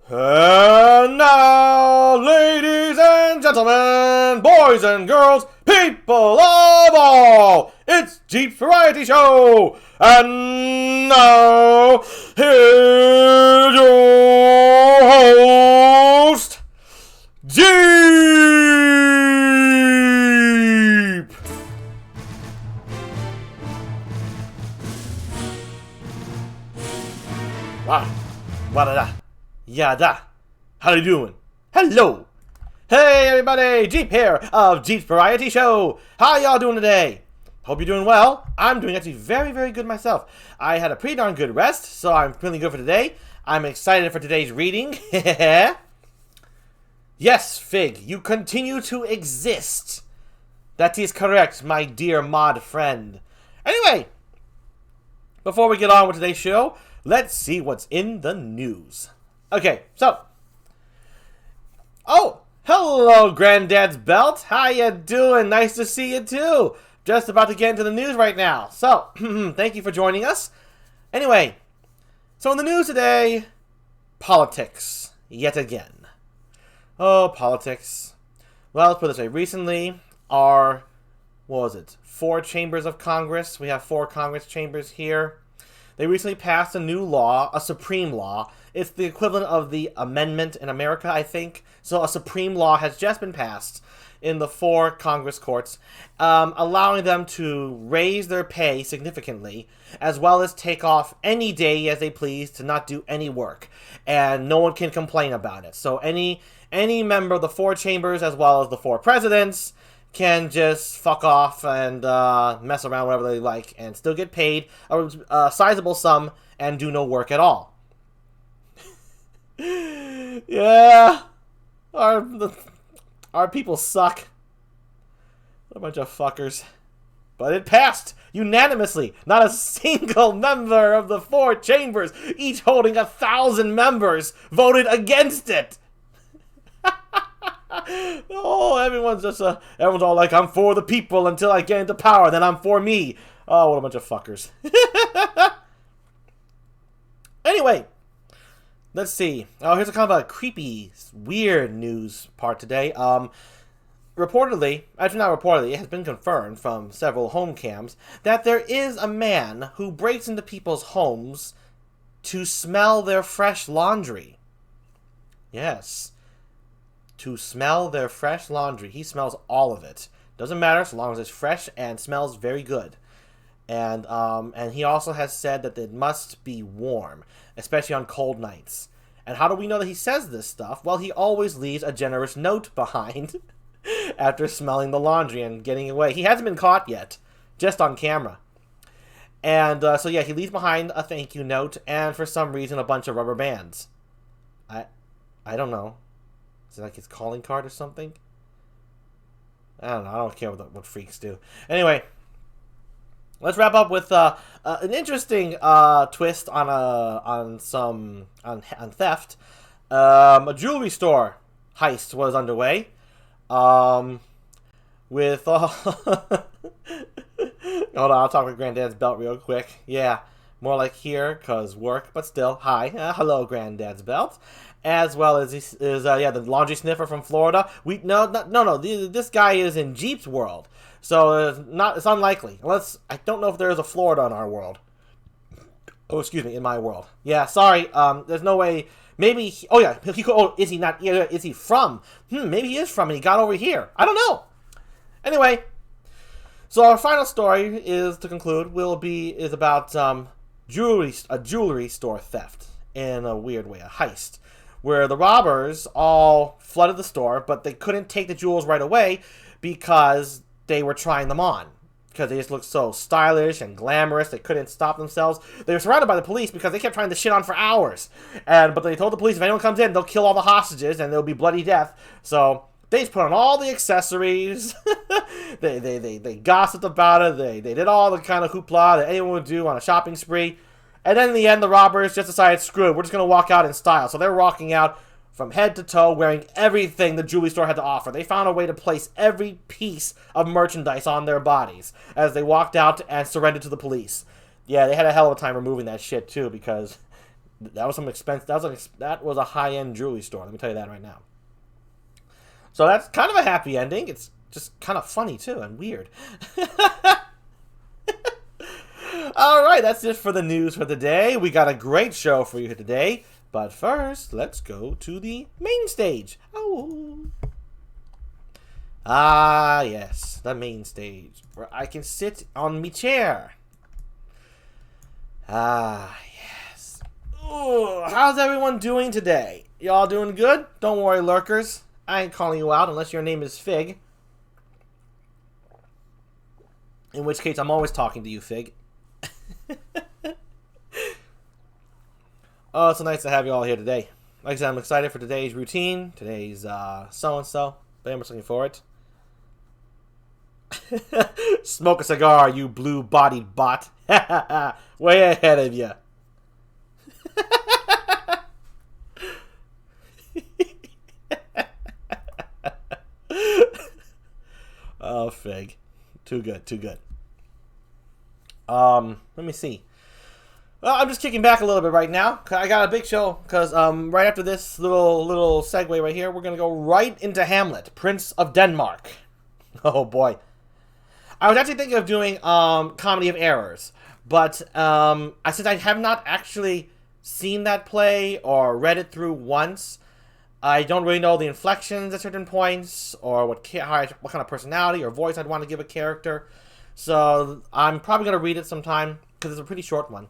And now, ladies and gentlemen, boys and girls, people of all, it's GEEP Variety Show! And now, here's your host, GEEP! Wow, wa-da-da. Yada. How you doing? Hello. Hey everybody, Jeep here of Jeep's Variety Show. How y'all doing today? Hope you're doing well. I'm doing actually very, very good myself. I had a pretty darn good rest, so I'm feeling good for today. I'm excited for today's reading. Yes, Fig, you continue to exist. That is correct, my dear mod friend. Anyway, before we get on with today's show, let's see what's in the news. Okay, so. Oh, hello, Granddad's Belt. How you doing? Nice to see you too. Just about to get into the news right now. So, thank you for joining us. Anyway, so in the news today, politics yet again. Oh, politics. Well, let's put it this way. Recently, what was it? 4 chambers of Congress. We have 4 Congress chambers here. They recently passed a new law, a supreme law. It's the equivalent of the amendment in America, I think. So a supreme law has just been passed in the 4 Congress courts, allowing them to raise their pay significantly, as well as take off any day as they please to not do any work. And no one can complain about it. So any member of the 4 chambers, as well as the 4 presidents, can just fuck off and mess around whatever they like and still get paid a sizable sum and do no work at all. Yeah, our people suck. What a bunch of fuckers. But it passed unanimously. Not a single member of the 4 chambers, each holding 1,000 members, voted against it. Oh, everyone's all like, I'm for the people until I get into power, then I'm for me. Oh, what a bunch of fuckers. Anyway, let's see. Oh, here's a kind of a creepy, weird news part today. Reportedly, actually not reportedly, it has been confirmed from several home cams that there is a man who breaks into people's homes to smell their fresh laundry. Yes. To smell their fresh laundry. He smells all of it. Doesn't matter so long as it's fresh and smells very good. And he also has said that it must be warm, especially on cold nights. And how do we know that he says this stuff? Well, he always leaves a generous note behind after smelling the laundry and getting away. He hasn't been caught yet, just on camera. And so yeah, he leaves behind a thank you note and for some reason a bunch of rubber bands. I don't know. Is it like his calling card or something? I don't know. I don't care what freaks do. Anyway, let's wrap up with an interesting twist on theft. A jewelry store heist was underway. With hold on, I'll talk with Granddad's Belt real quick. Yeah, more like here, cause work, but still. Hi, hello, Granddad's Belt. As well as the laundry sniffer from Florida. No. This guy is in Jeep's world, so it's unlikely. Unless I don't know if there is a Florida in our world. Oh, excuse me, in my world. Yeah, sorry. There's no way. Maybe. Is he not? Is he from? Maybe he is from, and he got over here. I don't know. Anyway, so our final story is to conclude. Is about a jewelry store theft in a weird way, a heist, where the robbers all flooded the store, but they couldn't take the jewels right away because they were trying them on. Because they just looked so stylish and glamorous, they couldn't stop themselves. They were surrounded by the police because they kept trying to shit on for hours. But they told the police if anyone comes in, they'll kill all the hostages and there'll be bloody death. So they just put on all the accessories. they gossiped about it. They did all the kind of hoopla that anyone would do on a shopping spree. And then in the end, the robbers just decided, screw it, we're just going to walk out in style. So they're walking out from head to toe, wearing everything the jewelry store had to offer. They found a way to place every piece of merchandise on their bodies as they walked out and surrendered to the police. Yeah, they had a hell of a time removing that shit, too, because That was some expense. That was a high-end jewelry store. Let me tell you that right now. So that's kind of a happy ending. It's just kind of funny too and weird. All right, that's it for the news for today. We got a great show for you today. But first, let's go to the main stage. Oh. Ah, yes, the main stage, where I can sit on me chair. Ah, yes. Ooh, how's everyone doing today? Y'all doing good? Don't worry, lurkers. I ain't calling you out unless your name is Fig. In which case, I'm always talking to you, Fig. Oh, it's so nice to have you all here today. Like I said, I'm excited for today's routine, today's so-and-so. Very much looking forward. Smoke a cigar, you blue-bodied bot. Way ahead of you. Oh, Fig. Too good, too good. Let me see. Well, I'm just kicking back a little bit right now. I got a big show because right after this little segue right here, we're gonna go right into Hamlet, Prince of Denmark. Oh boy, I was actually thinking of doing Comedy of Errors, but since I have not actually seen that play or read it through once, I don't really know the inflections at certain points or what kind of personality or voice I'd want to give a character. So I'm probably gonna read it sometime because it's a pretty short one.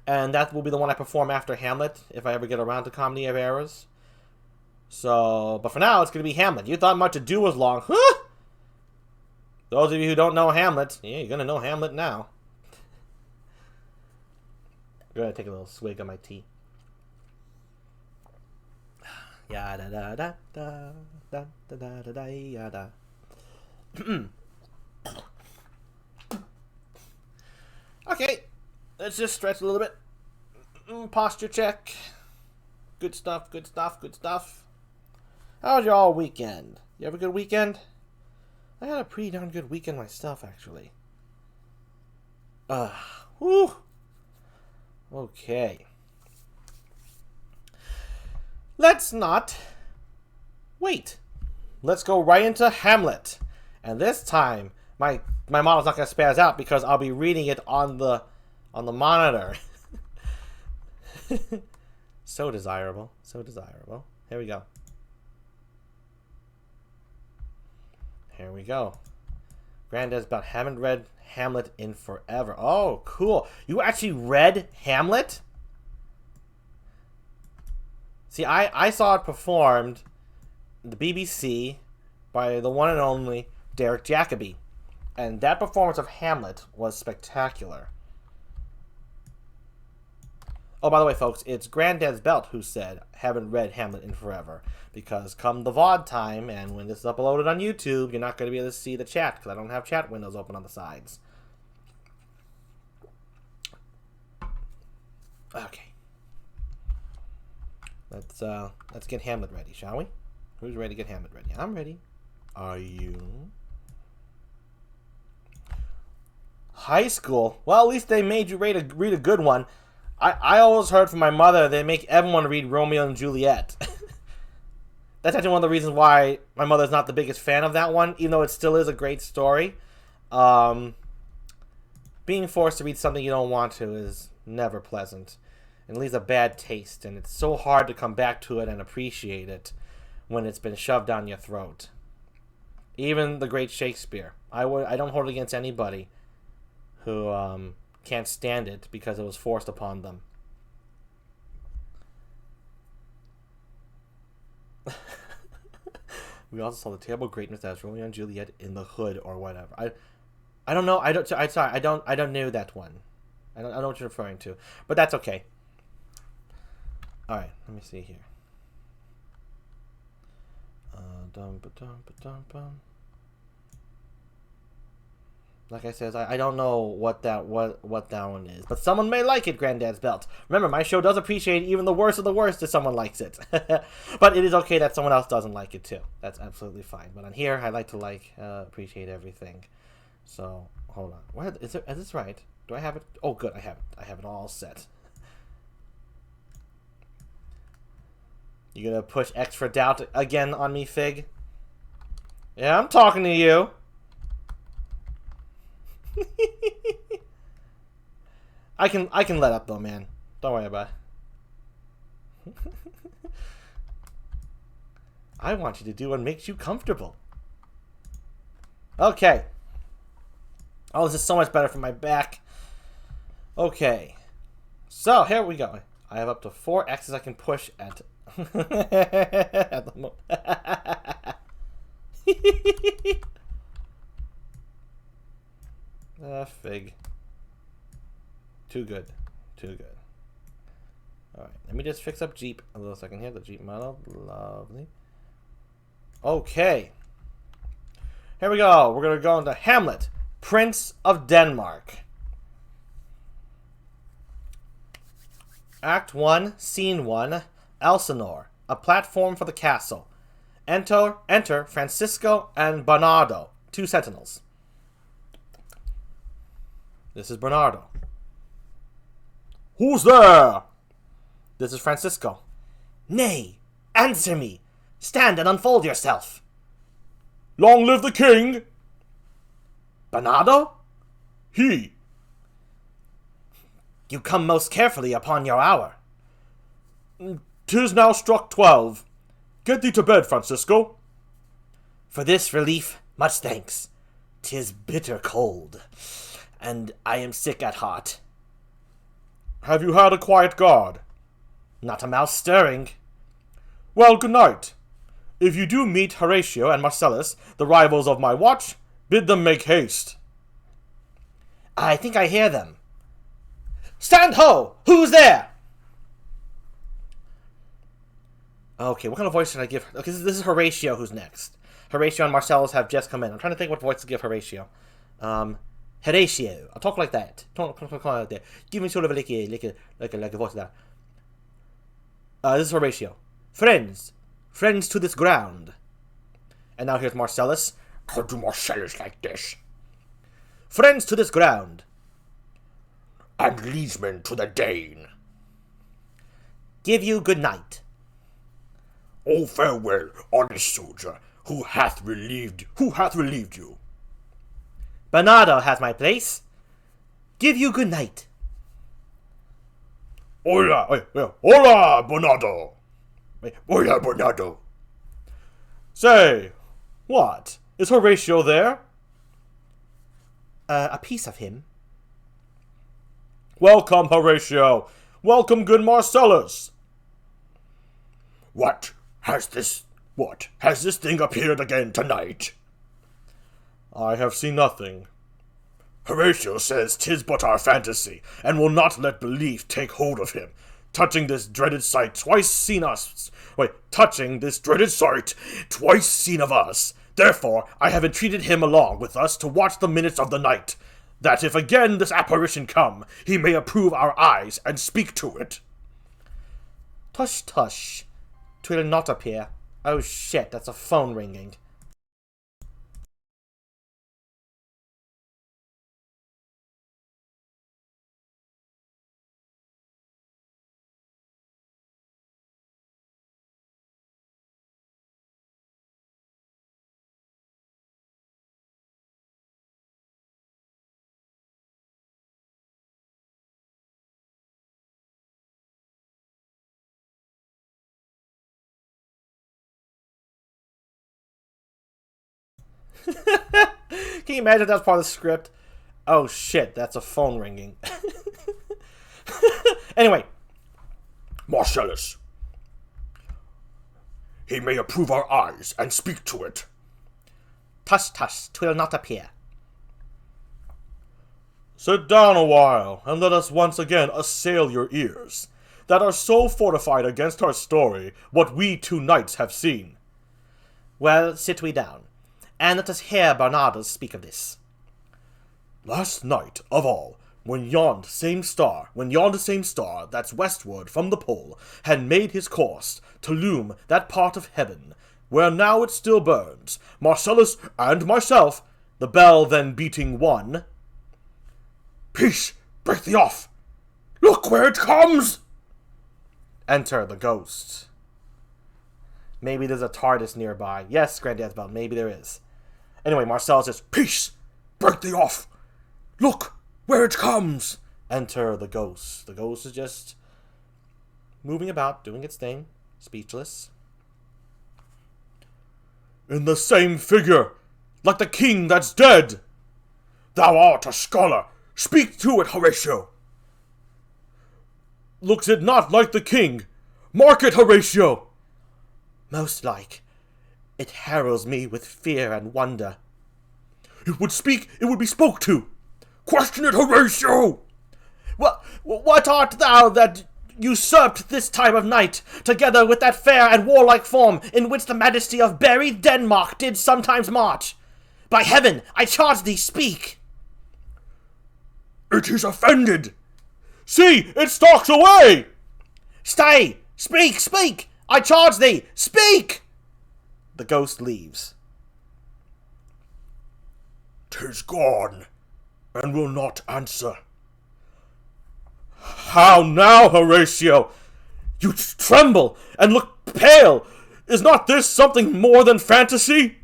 And that will be the one I perform after Hamlet, if I ever get around to Comedy of Errors. So, but for now, it's going to be Hamlet. You thought Much Ado was long. Huh? Those of you who don't know Hamlet, yeah, you're going to know Hamlet now. I'm going to take a little swig of my tea. Yada da da da da da da da da yada. Okay. Let's just stretch a little bit. Posture check. Good stuff, good stuff, good stuff. How was your all weekend? You have a good weekend? I had a pretty darn good weekend myself, actually. Whew. Okay. Let's not wait. Let's go right into Hamlet. And this time, my model's not going to spaz out because I'll be reading it on the monitor. So desirable. So desirable. Here we go. Here we go. Granddad's about haven't read Hamlet in forever. Oh, cool. You actually read Hamlet? See, I saw it performed the BBC by the one and only Derek Jacobi. And that performance of Hamlet was spectacular. Oh, by the way, folks, it's Granddad's Belt who said, haven't read Hamlet in forever. Because come the VOD time, and when this is uploaded on YouTube, you're not going to be able to see the chat, because I don't have chat windows open on the sides. Okay. Let's get Hamlet ready, shall we? Who's ready to get Hamlet ready? I'm ready. Are you? High school? Well, at least they made you read a good one. I always heard from my mother they make everyone read Romeo and Juliet. That's actually one of the reasons why my mother's not the biggest fan of that one, even though it still is a great story. Being forced to read something you don't want to is never pleasant. It leaves a bad taste, and it's so hard to come back to it and appreciate it when it's been shoved down your throat. Even the great Shakespeare. I don't hold it against anybody who can't stand it because it was forced upon them. We also saw the terrible greatness as Romeo and Juliet in the Hood or whatever. I don't know. I don't know that one. I don't know what you're referring to, but that's okay. All right, let me see here. Like I said, I don't know what that one is, but someone may like it. Granddad's Belt. Remember, my show does appreciate even the worst of the worst if someone likes it. But it is okay that someone else doesn't like it too. That's absolutely fine. But on here, I like to appreciate everything. So hold on. Is this right? Do I have it? Oh, good. I have it. I have it all set. You gonna push X for doubt again on me, Fig? Yeah, I'm talking to you. I can let up though, man. Don't worry about it. I want you to do what makes you comfortable. Okay. Oh, this is so much better for my back. Okay. So, here we go. I have up to 4 X's I can push at at the moment. Fig. Too good. Too good. Alright, let me just fix up Jeep a little second here. The Jeep model. Lovely. Okay. Here we go. We're going to go into Hamlet, Prince of Denmark. Act 1, Scene 1, Elsinore, a platform for the castle. Enter Francisco and Bernardo, 2 sentinels. This is Bernardo. Who's there? This is Francisco. Nay, answer me. Stand and unfold yourself. Long live the king. Bernardo? He. You come most carefully upon your hour. 'Tis now struck 12. Get thee to bed, Francisco. For this relief, much thanks. 'Tis bitter cold, and I am sick at heart. Have you had a quiet guard? Not a mouse stirring. Well, good night. If you do meet Horatio and Marcellus, the rivals of my watch, bid them make haste. I think I hear them. Stand ho! Who's there? Okay, what kind of voice should I give her? Okay, this is Horatio who's next. Horatio and Marcellus have just come in. I'm trying to think what voice to give Horatio. Horatio. I'll talk like that. Talk like that. Give me sort of like a voice like that. This is Horatio. Friends to this ground. And now here's Marcellus. How do Marcellus like this? Friends to this ground. And liegemen to the Dane. Give you good night. Oh, farewell, honest soldier, who hath relieved you? Bernardo has my place. Give you good night. Hola, Bernardo. Hola, Bernardo. Say, what? Is Horatio there? A piece of him. Welcome, Horatio. Welcome, good Marcellus. What? Has this thing appeared again tonight? I have seen nothing. Horatio says 'tis but our fantasy, and will not let belief take hold of him, touching this dreaded sight twice seen of us. Therefore, I have entreated him along with us to watch the minutes of the night, that if again this apparition come, he may approve our eyes and speak to it. Tush, tush. 'Twill not appear. Oh shit, that's a phone ringing. Can you imagine that's part of the script? Oh shit, that's a phone ringing. Anyway. Marcellus. He may approve our eyes and speak to it. Tush, tush, 'twill not appear. Sit down a while, and let us once again assail your ears, that are so fortified against our story what we 2 nights have seen. Well, sit we down, and let us hear Bernardo speak of this. Last night of all, when yond same star that's westward from the pole had made his course to loom that part of heaven, where now it still burns, Marcellus and myself, the bell then beating 1. Peace! Break thee off! Look where it comes! Enter the ghost. Maybe there's a TARDIS nearby. Yes, Granddad's Belt, maybe there is. Anyway, Marcel says, "Peace! Break thee off! Look, where it comes!" Enter the ghost. The ghost is just moving about, doing its thing, speechless. "In the same figure, like the king that's dead. Thou art a scholar. Speak to it, Horatio." "Looks it not like the king? Mark it, Horatio." "Most like. It harrows me with fear and wonder." "It would speak, it would be spoke to. Question it, Horatio." What art thou that usurped this time of night, together with that fair and warlike form in which the majesty of buried Denmark did sometimes march? By heaven, I charge thee, speak." "It is offended. See, it stalks away." "Stay! Speak, speak! I charge thee, speak!" The ghost leaves. "'Tis gone, and will not answer." "How now, Horatio? You tremble and look pale. Is not this something more than fantasy?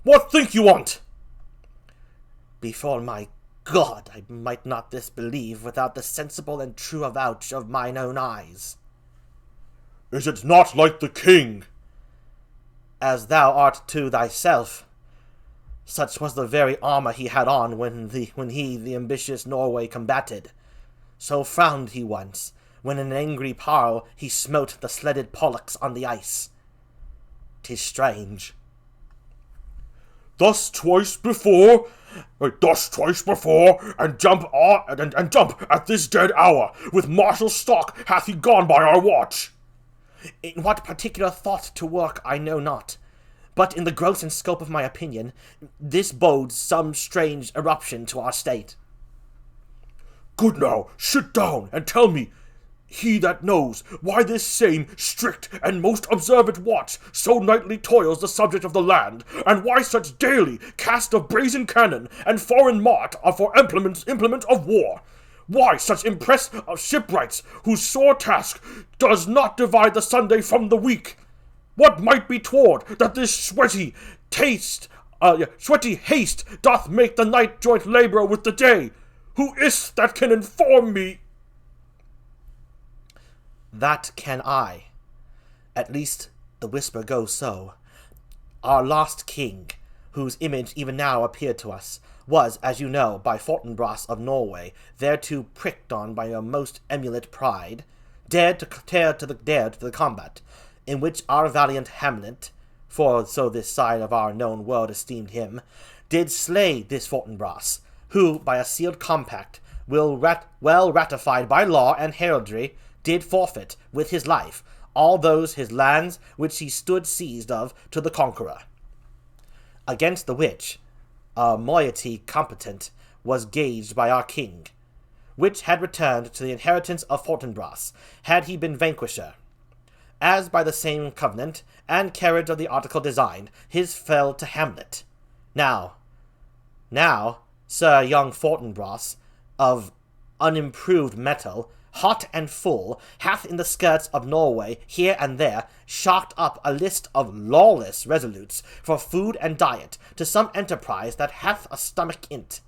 What think you on't?" "Before my God, I might not this believe without the sensible and true avouch of mine own eyes." "Is it not like the king?" "As thou art to thyself. Such was the very armour he had on when he the ambitious Norway combated. So frowned he once, when in angry parle he smote the sledded Pollux on the ice. 'Tis strange." Thus twice before, and jump at this dead hour. With martial stalk hath he gone by our watch." "In what particular thought to work I know not, but in the gross and scope of my opinion, this bodes some strange eruption to our state." "Good now, sit down, and tell me, he that knows, why this same strict and most observant watch so nightly toils the subject of the land, and why such daily cast of brazen cannon and foreign mart are for implement of war? Why such impress of shipwrights, whose sore task does not divide the Sunday from the week? What might be toward that this sweaty haste doth make the night joint labour with the day? Who is't that can inform me?" "That can I. At least the whisper goes so. Our lost king, whose image even now appeared to us, was, as you know, by Fortinbras of Norway, thereto pricked on by a most emulate pride, dared to the combat, in which our valiant Hamlet, for so this side of our known world esteemed him, did slay this Fortinbras, who, by a sealed compact, well ratified by law and heraldry, did forfeit, with his life, all those his lands which he stood seized of to the conqueror. Against the which, a moiety competent was gauged by our king, which had returned to the inheritance of Fortinbras, had he been vanquisher. As by the same covenant and carriage of the article designed, his fell to Hamlet. Now, Sir young Fortinbras, of unimproved metal, hot and full, hath in the skirts of Norway here and there shocked up a list of lawless resolutes for food and diet to some enterprise that hath a stomach in't,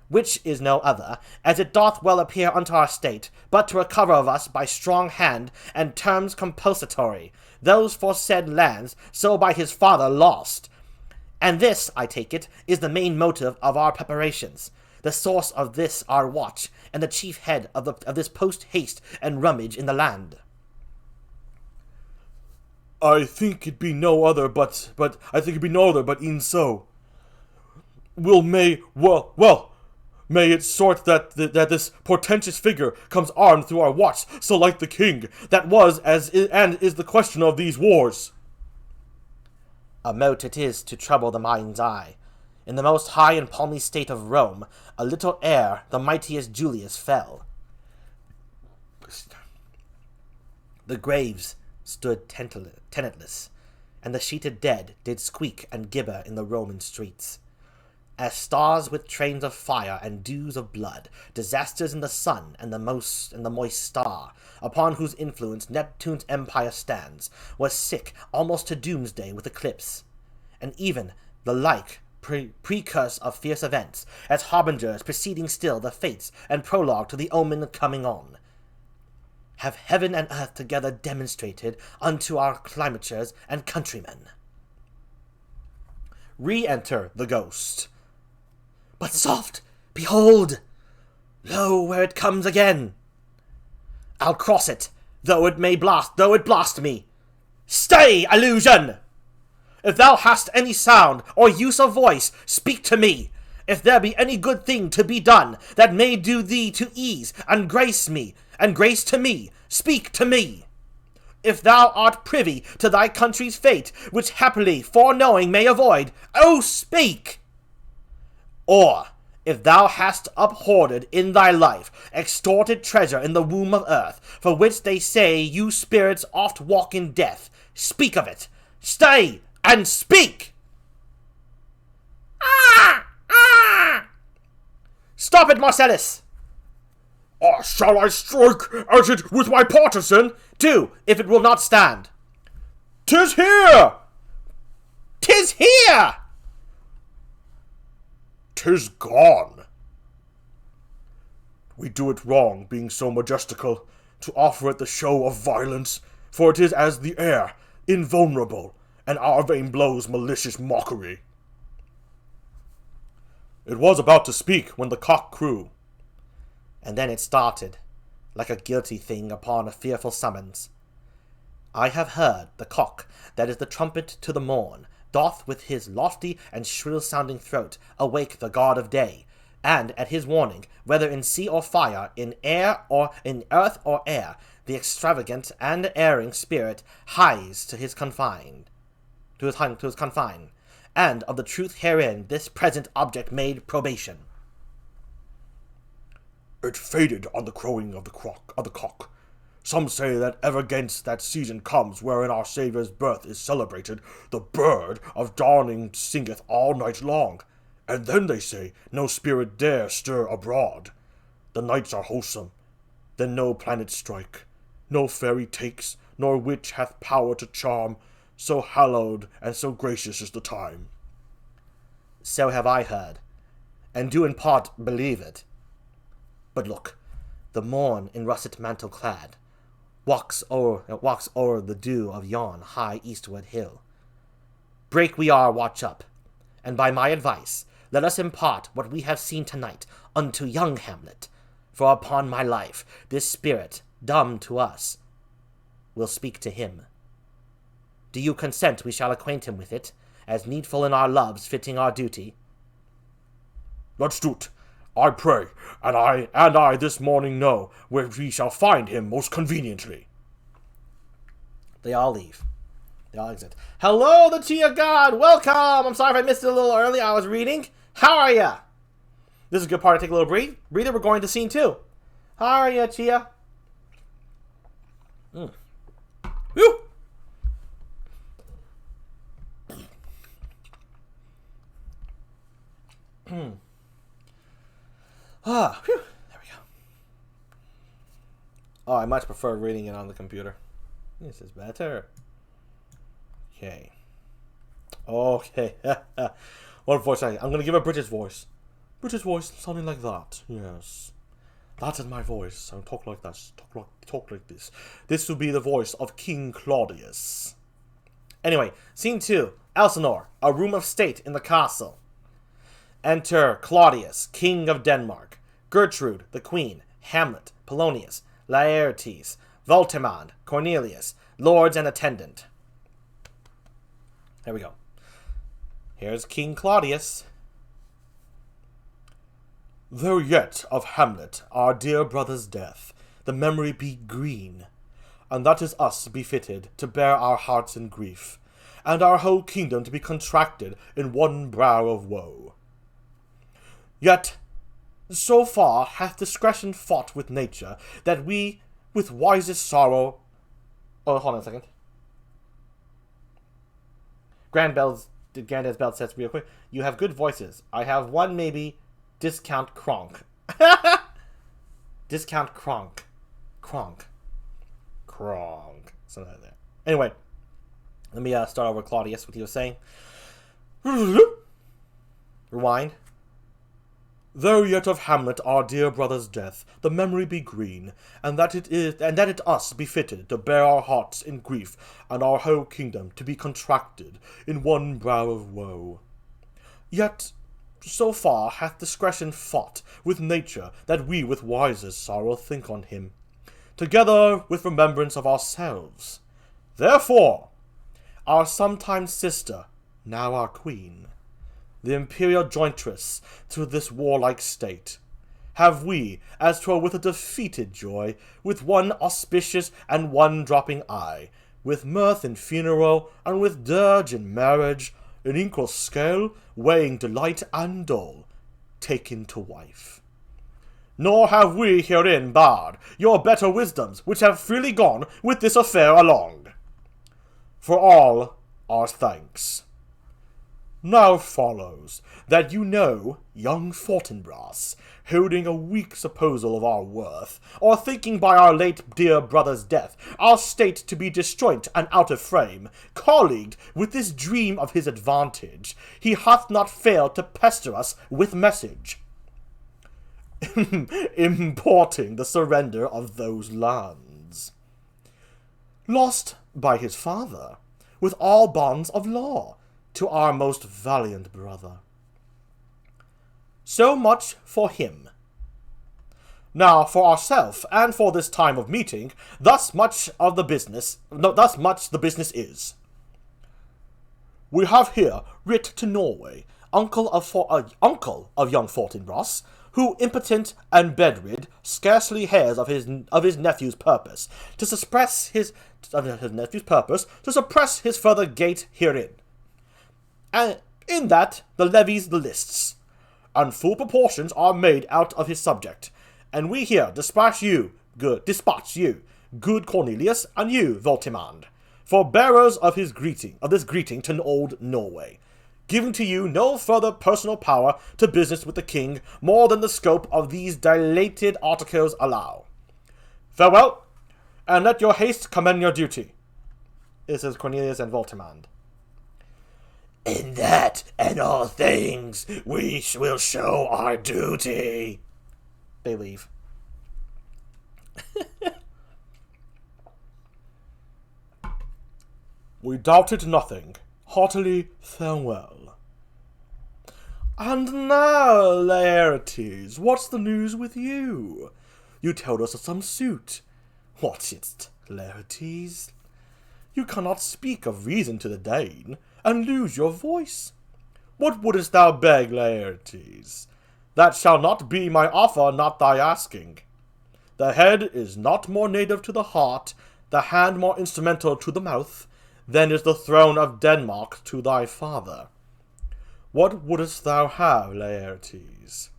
which is no other, as it doth well appear unto our state, but to recover of us by strong hand and terms compulsatory those foresaid lands so by his father lost. And this, I take it, is the main motive of our preparations, the source of this our watch, and the chief head of this post-haste and rummage in the land." I think it be no other but e'en so. May it sort that this portentous figure comes armed through our watch, so like the king, that was and is the question of these wars. A mote it is to trouble the mind's eye. In the most high and palmy state of Rome, a little ere the mightiest Julius fell. The graves stood tenantless, and the sheeted dead did squeak and gibber in the Roman streets. as stars with trains of fire and dews of blood, disasters in the sun and the moist star, upon whose influence Neptune's empire stands, was sick almost to doomsday with eclipse, and even the like precurse of fierce events, as harbingers preceding still the fates and prologue to the omen coming on, have heaven and earth together demonstrated unto our climatures and countrymen. Re-enter the ghost. But soft, behold! Lo, where it comes again! I'll cross it, though it blast me. Stay, illusion! If thou hast any sound or use of voice, speak to me. If there be any good thing to be done that may do thee to ease and grace to me, speak to me. If thou art privy to thy country's fate, which happily foreknowing may avoid, oh, speak! Or, if thou hast uphoarded in thy life extorted treasure in the womb of earth, for which they say you spirits oft walk in death, speak of it. Stay and speak! Ah! Ah! Stop it, Marcellus! Shall I strike at it with my partisan? Do, if it will not stand. 'Tis here! 'Tis here! 'Tis gone. We do it wrong, being so majestical, to offer it the show of violence, for it is as the air, invulnerable, and our vain blows malicious mockery. It was about to speak when the cock crew, and then it started, like a guilty thing upon a fearful summons. I have heard the cock, that is the trumpet to the morn, doth with his lofty and shrill-sounding throat awake the god of day, and at his warning, whether in sea or fire, in earth or air, the extravagant and erring spirit hies to his confine, and of the truth herein this present object made probation. It faded on the crowing of the cock. Some say that ever against that season comes wherein our Saviour's birth is celebrated, the bird of dawning singeth all night long, and then they say no spirit dare stir abroad. The nights are wholesome, then no planet strike, no fairy takes, nor witch hath power to charm, so hallowed and so gracious is the time. So have I heard, and do in part believe it. But look, the morn in russet mantle clad, walks o'er the dew of yon high eastward hill. Break we our watch up, and by my advice, let us impart what we have seen tonight unto young Hamlet, for upon my life, this spirit, dumb to us, will speak to him. Do you consent we shall acquaint him with it, as needful in our loves fitting our duty? Let's do't, I pray, and I this morning know where we shall find him most conveniently. They all leave. They all exit. Hello, the Chia God! Welcome! I'm sorry if I missed it a little early. I was reading. How are ya? This is a good part to take a little breather. We're going to scene 2. How are ya, Chia? Woo! Phew. There we go. Oh, I much prefer reading it on the computer. This is better. Okay. What voice I'm going to give a British voice. British voice sounding like that. Yes. That is my voice. I talk like this. Talk like this. This will be the voice of King Claudius. Anyway, scene 2. Elsinore, a room of state in the castle. Enter Claudius, king of Denmark, Gertrude, the queen, Hamlet, Polonius, Laertes, Voltimand, Cornelius, lords and attendant. There we go. Here's King Claudius. Though yet of Hamlet, our dear brother's death, the memory be green, and that is us befitted to bear our hearts in grief, and our whole kingdom to be contracted in one brow of woe. Yet, so far hath discretion fought with nature, that we, with wisest sorrow... Oh, hold on a second. Grand bells Granddad's Belt says real quick. You have good voices. I have one maybe. Discount Kronk. Discount Kronk. Kronk. Something like that. Anyway, let me start over Claudius, what he was saying. Rewind. Though yet of Hamlet, our dear brother's death, the memory be green, and that it us befitted to bear our hearts in grief, and our whole kingdom to be contracted in one brow of woe. Yet so far hath discretion fought with nature, that we with wisest sorrow think on him, together with remembrance of ourselves. Therefore, our sometime sister, now our queen, the imperial jointress to this warlike state, have we, as 'twere with a defeated joy, with one auspicious and one dropping eye, with mirth in funeral, and with dirge in marriage, in equal scale, weighing delight and dole, taken to wife. Nor have we herein barred your better wisdoms, which have freely gone with this affair along. For all our thanks. Now follows, that you know young Fortinbras, holding a weak supposal of our worth, or thinking by our late dear brother's death, our state to be disjoint and out of frame, colleagued with this dream of his advantage, he hath not failed to pester us with message, importing the surrender of those lands, lost by his father, with all bonds of law, to our most valiant brother. So much for him. Now for ourself, and for this time of meeting, thus much the business is. We have here writ to Norway, uncle of young Fortinbras, who, impotent and bedrid, scarcely hears of his nephew's purpose to suppress his further gate herein. And in that the levies the lists, and full proportions are made out of his subject, and we here dispatch you, good Cornelius, and you, Voltimand, for bearers of this greeting to old Norway, giving to you no further personal power to business with the king, more than the scope of these dilated articles allow. Farewell, and let your haste commend your duty. This is Cornelius and Voltimand. In that and all things we will show our duty. They leave. We doubted nothing. Heartily farewell. And now, Laertes, what's the news with you? You told us of some suit. What is't, Laertes? You cannot speak of reason to the Dane, and lose your voice. What wouldst thou beg, Laertes? That shall not be my offer, not thy asking. The head is not more native to the heart, the hand more instrumental to the mouth, than is the throne of Denmark to thy father. What wouldst thou have, Laertes?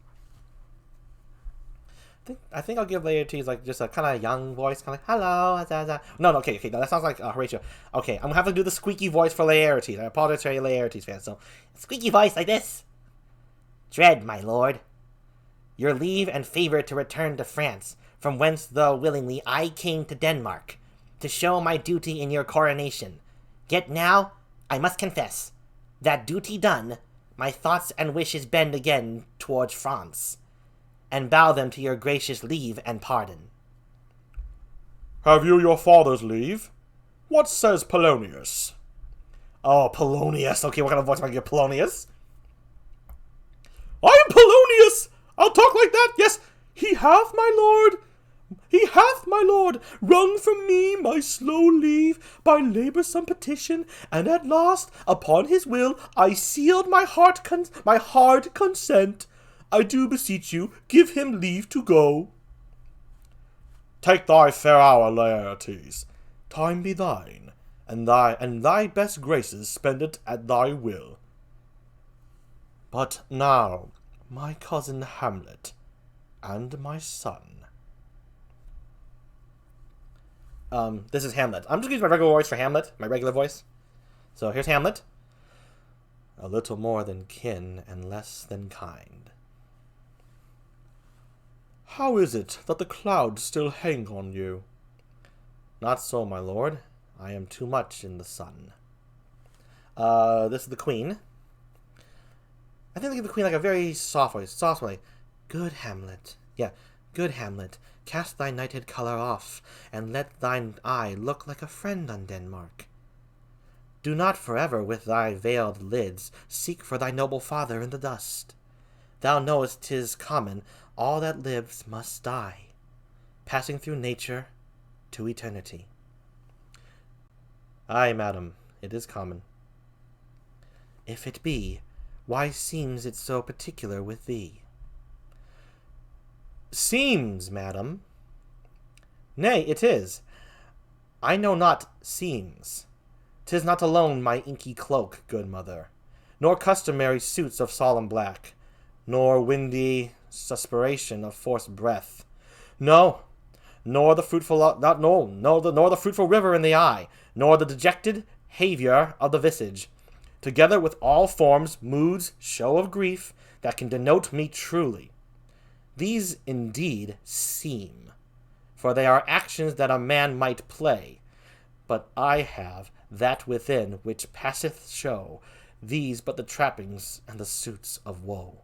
I think I'll give Laertes like just a kind of young voice, kind of hello. No, okay, no, that sounds like Horatio. Okay, I'm gonna have to do the squeaky voice for Laertes. I apologize to any Laertes fans. So, squeaky voice like this. Dread, my lord, your leave and favor to return to France, from whence, though willingly, I came to Denmark, to show my duty in your coronation. Yet now, I must confess, that duty done, my thoughts and wishes bend again towards France, and bow them to your gracious leave and pardon. Have you your father's leave? What says Polonius? Oh, Polonius. Okay, what kind of voice am I going to give Polonius? I am Polonius! I'll talk like that, yes! He hath, my lord, wrung from me my slow leave by laboursome petition, and at last, upon his will, I sealed my hard consent. I do beseech you, give him leave to go. Take thy fair hour, Laertes. Time be thine, and thy best graces spend it at thy will. But now, my cousin Hamlet, and my son. This is Hamlet. I'm just using my regular voice for Hamlet, my regular voice. So here's Hamlet. a little more than kin and less than kind. How is it that the clouds still hang on you? Not so, my lord. I am too much in the sun. This is the queen. I think they give the queen like a very soft way. Good Hamlet. Yeah, good Hamlet. Cast thy nighted colour off, and let thine eye look like a friend on Denmark. Do not forever with thy veiled lids seek for thy noble father in the dust. Thou knowest 'tis common, all that lives must die, passing through nature to eternity. Ay, madam, it is common. If it be, why seems it so particular with thee? Seems, madam? Nay, it is. I know not seems. 'Tis not alone my inky cloak, good mother, nor customary suits of solemn black, nor windy suspiration of forced breath. No, nor the fruitful nor the fruitful river in the eye, nor the dejected haviour of the visage, together with all forms, moods, show of grief that can denote me truly. These indeed seem, for they are actions that a man might play, but I have that within which passeth show, these but the trappings and the suits of woe.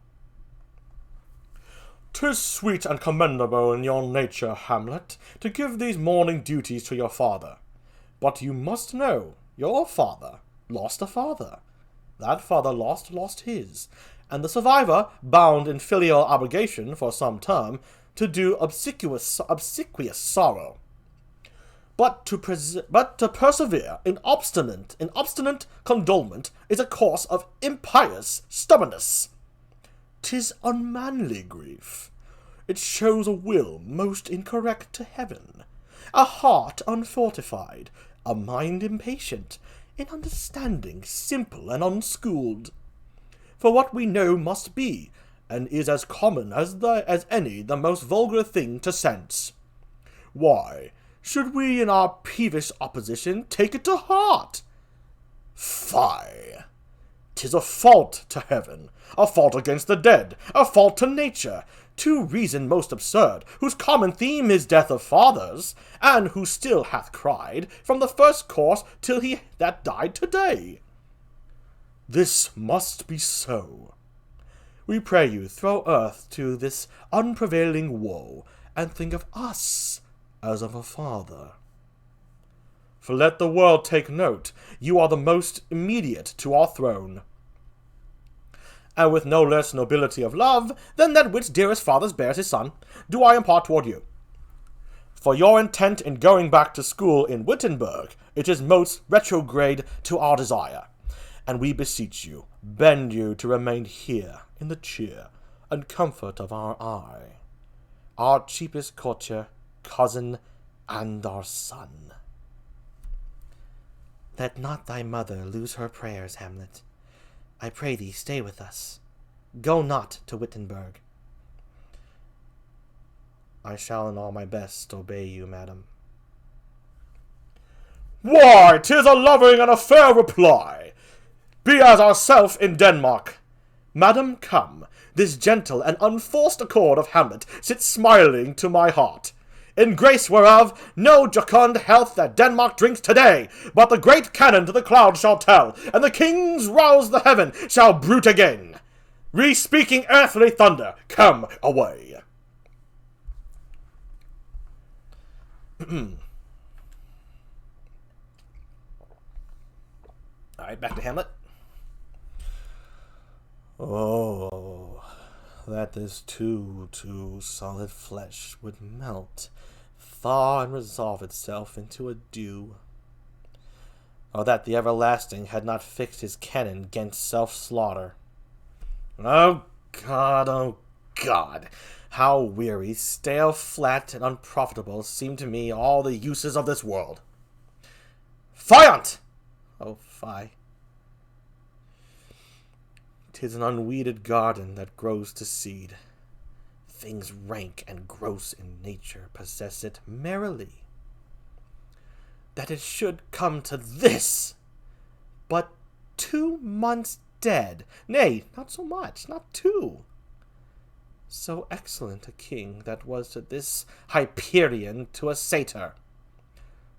'Tis sweet and commendable in your nature, Hamlet, to give these mourning duties to your father. But you must know, your father lost a father. That father lost his, and the survivor, bound in filial obligation for some term, to do obsequious sorrow. But to persevere in obstinate condolement is a course of impious stubbornness. 'Tis unmanly grief. It shows a will most incorrect to heaven, a heart unfortified, a mind impatient, an understanding simple and unschooled. For what we know must be, and is as common as any the most vulgar thing to sense. Why should we in our peevish opposition take it to heart? Fie! 'Tis a fault to heaven, a fault against the dead, a fault to nature, to reason most absurd, whose common theme is death of fathers, and who still hath cried, from the first course till he that died today. This must be so. We pray you throw earth to this unprevailing woe, and think of us as of a father. For let the world take note, you are the most immediate to our throne, and with no less nobility of love than that which dearest fathers bears his son, do I impart toward you. For your intent in going back to school in Wittenberg, it is most retrograde to our desire, and we beseech you, bend you to remain here in the cheer and comfort of our eye, our cheapest courtier, cousin, and our son. Let not thy mother lose her prayers, Hamlet. I pray thee stay with us. Go not to Wittenberg. I shall in all my best obey you, madam. Why, 'tis a loving and a fair reply. Be as ourself in Denmark. Madam, come, this gentle and unforced accord of Hamlet sits smiling to my heart, in grace whereof no jocund health that Denmark drinks today, but the great cannon to the clouds shall tell, and the kings rouse the heaven shall bruit again. Re-speaking earthly thunder, come away. Alright, back to Hamlet. Oh, that this too solid flesh would melt, thaw, and resolve itself into a dew. Or that the everlasting had not fixed his cannon 'gainst self-slaughter. Oh God, how weary, stale, flat, and unprofitable seem to me all the uses of this world. Fiant! Oh, fie. 'Tis an unweeded garden that grows to seed. Things rank and gross in nature possess it merrily. That it should come to this, but 2 months dead. Nay, not so much, not two. So excellent a king that was to this Hyperion to a satyr.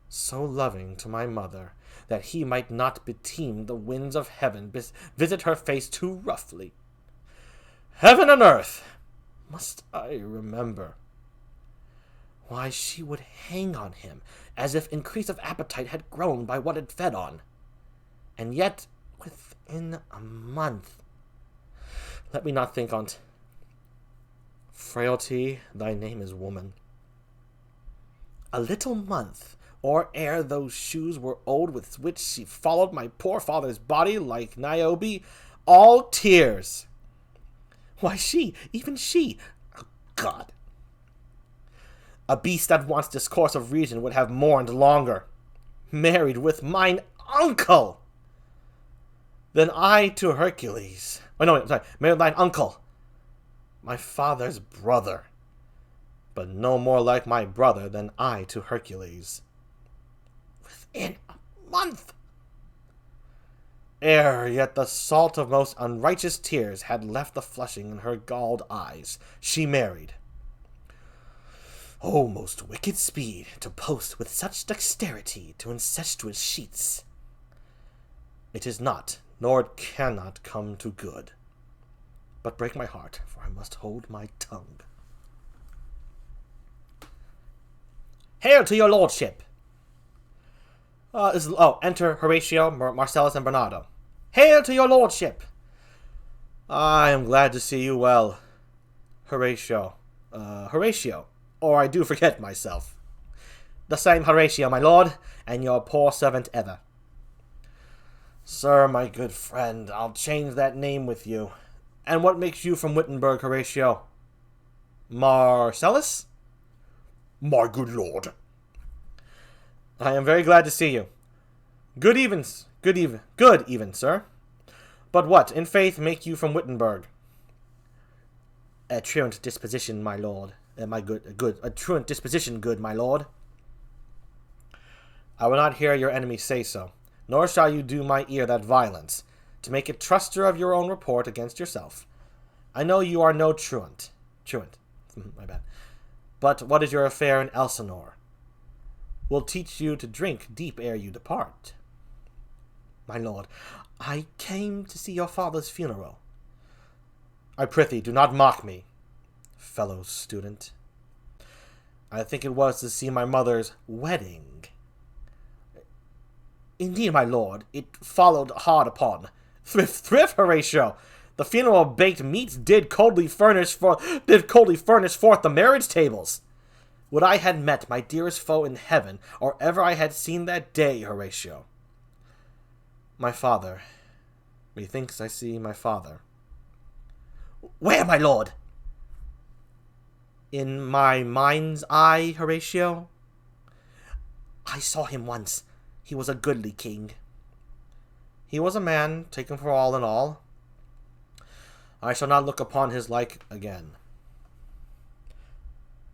So loving to my mother, that he might not beteem the winds of heaven visit her face too roughly. Heaven and earth! Must I remember? Why, she would hang on him, as if increase of appetite had grown by what it fed on. And yet, within a month. Let me not think on't. Frailty, thy name is woman. A little month, or ere those shoes were old with which she followed my poor father's body like Niobe, all tears. Why, she, even she, oh God! A beast that wants discourse of reason would have mourned longer. Married with mine uncle! Then I to Hercules. Oh, no, sorry, married thine uncle. My father's brother. But no more like my brother than I to Hercules. Within a month! Ere yet the salt of most unrighteous tears had left the flushing in her galled eyes, she married. O most wicked speed, to post with such dexterity to incestuous sheets! It is not, nor it cannot come to good. But break my heart, for I must hold my tongue. Hail to your lordship! Enter Horatio, Marcellus, and Bernardo. Hail to your lordship! I am glad to see you well. Horatio. Horatio. Or I do forget myself. The same Horatio, my lord, and your poor servant ever. Sir, my good friend, I'll change that name with you. And what makes you from Wittenberg, Horatio? Marcellus? My good lord. I am very glad to see you. Good even, sir. But what, in faith, make you from Wittenberg? A truant disposition, my lord. A truant disposition, good my lord. I will not hear your enemies say so, nor shall you do my ear that violence, to make it truster of your own report against yourself. I know you are no truant. My bad. But what is your affair in Elsinore? Will teach you to drink deep ere you depart. My lord, I came to see your father's funeral. I prithee, do not mock me, fellow student. I think it was to see my mother's wedding. Indeed, my lord, it followed hard upon. Thrift, Horatio! The funeral baked meats did coldly furnish forth the marriage tables. Would I had met my dearest foe in heaven, or ever I had seen that day, Horatio. My father. Methinks I see my father. Where, my lord? In my mind's eye, Horatio. I saw him once. He was a goodly king. He was a man, taken for all in all. I shall not look upon his like again.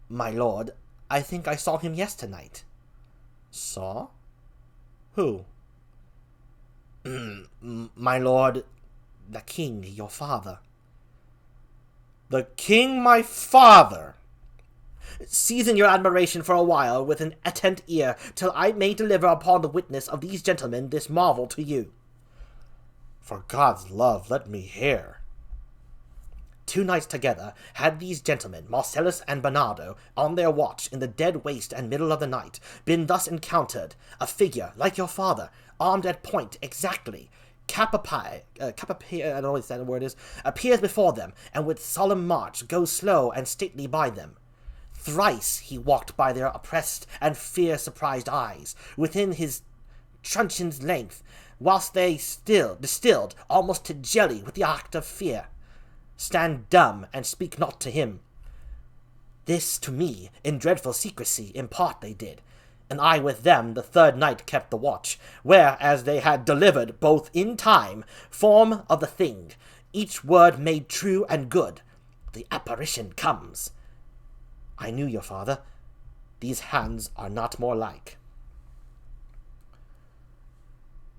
My lord, I think I saw him yesternight. Saw? Who? My lord, the king, your father. The king, my father! Season your admiration for a while with an attent ear, till I may deliver upon the witness of these gentlemen this marvel to you. For God's love, let me hear. 2 nights together had these gentlemen, Marcellus and Bernardo, on their watch in the dead waste and middle of the night, been thus encountered, a figure, like your father, armed at point exactly, I don't know what that word is, appears before them, and with solemn march goes slow and stately by them. Thrice he walked by their oppressed and fear-surprised eyes, within his truncheon's length, whilst they still distilled almost to jelly with the act of fear. Stand dumb and speak not to him. This to me in dreadful secrecy impart they did, and I with them the 3rd night kept the watch, where as they had delivered both in time form of the thing, each word made true and good, the apparition comes. I knew your father. These hands are not more like.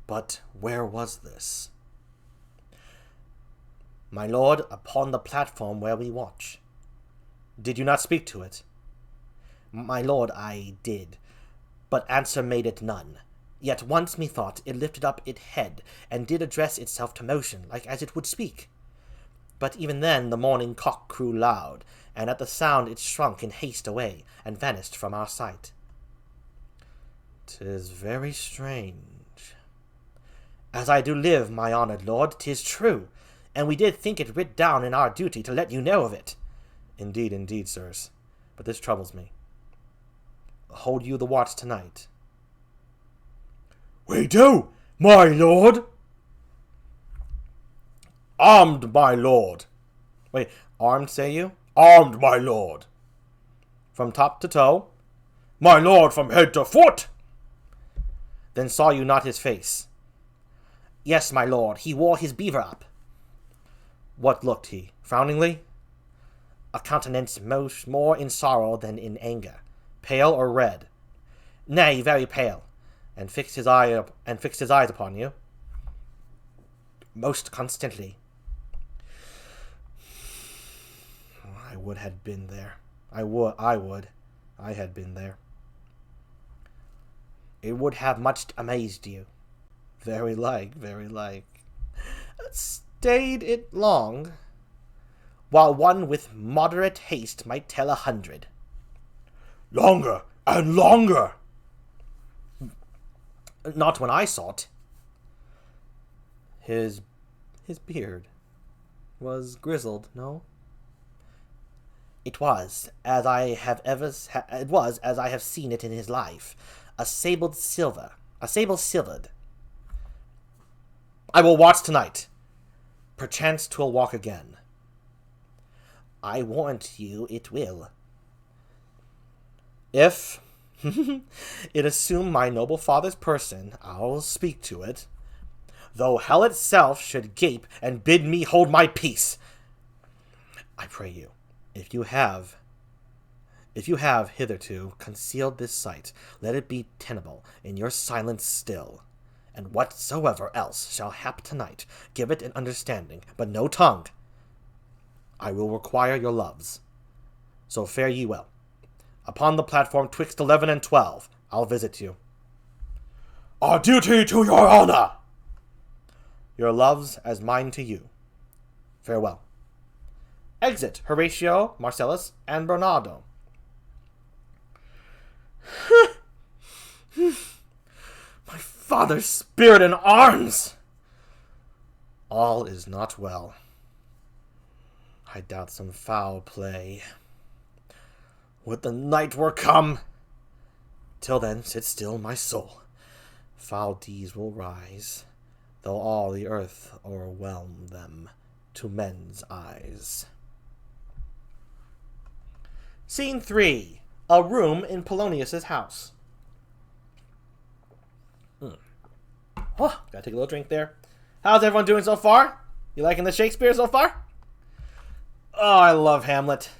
But where was this? My lord, upon the platform where we watch. Did you not speak to it? My lord, I did, but answer made it none. Yet once methought it lifted up it head, and did address itself to motion, like as it would speak. But even then the morning cock crew loud, and at the sound it shrunk in haste away, and vanished from our sight. 'Tis very strange. As I do live, my honoured lord, 'tis true, and we did think it writ down in our duty to let you know of it. Indeed, indeed, sirs, but this troubles me. Hold you the watch tonight? We do, my lord. Armed, my lord. Wait, armed, say you? Armed, my lord. From top to toe? My lord, from head to foot. Then saw you not his face? Yes, my lord, he wore his beaver up. What looked he? Frowningly? A countenance more in sorrow than in anger, pale or red? Nay, very pale, and fixed his eyes upon you. Most constantly. I would had been there. I would. I had been there. It would have much amazed you. Very like, very like. Stayed it long, while one with moderate haste might tell 100. Longer and longer. Not when I sought. His beard was grizzled, no? It was as I have seen it in his life, a sable silvered. I will watch tonight. Perchance 'twill walk again. I warrant you it will. If it assume my noble father's person, I'll speak to it, though hell itself should gape and bid me hold my peace. I pray you, if you have hitherto concealed this sight, let it be tenable in your silence still, and whatsoever else shall hap tonight, give it an understanding, but no tongue. I will require your loves. So fare ye well. Upon the platform 'twixt 11 and 12, I'll visit you. Our duty to your honor! Your loves as mine to you. Farewell. Exit Horatio, Marcellus, and Bernardo. My father's spirit in arms! All is not well. I doubt some foul play. Would the night were come! Till then, sit still, my soul. Foul deeds will rise, though all the earth o'erwhelm them to men's eyes. Scene 3. A room in Polonius's house. Oh, gotta take a little drink there. How's everyone doing so far? You liking the Shakespeare so far? Oh, I love Hamlet.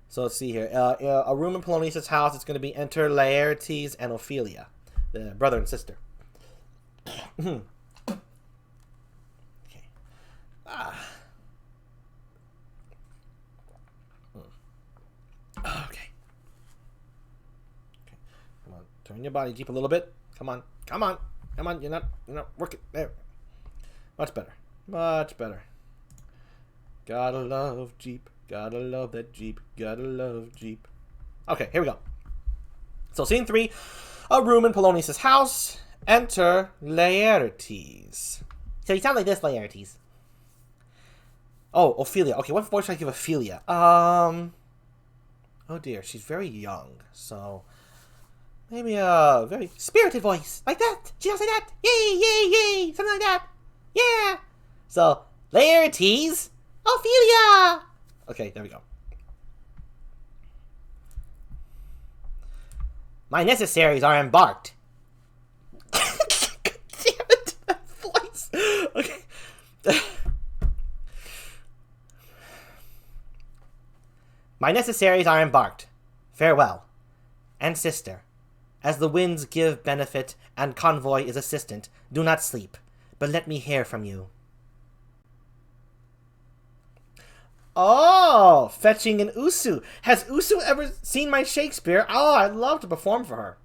So let's see here. A room in Polonius's house. It's going to be enter Laertes and Ophelia, the brother and sister. Okay. Okay. Come on. Turn your body deep a little bit. Come on. Come on. Come on. You're not working. There. Much better. Much better. Gotta love Jeep. Gotta love that Jeep. Gotta love Jeep. Okay, here we go. So scene 3. A room in Polonius's house. Enter Laertes. So you sound like this, Laertes. Oh, Ophelia. Okay, what voice should I give Ophelia? Oh dear, she's very young, so maybe a very spirited voice, like that. She sounds like that. Yay, yay, yay, something like that. Yeah. So Laertes, Ophelia. Okay, there we go. My necessaries are embarked. Damn it, that voice. Okay. My necessaries are embarked. Farewell. And sister, as the winds give benefit and convoy is assistant, do not sleep, but let me hear from you. Oh, fetching an Usu. Has Usu ever seen my Shakespeare? Oh, I'd love to perform for her.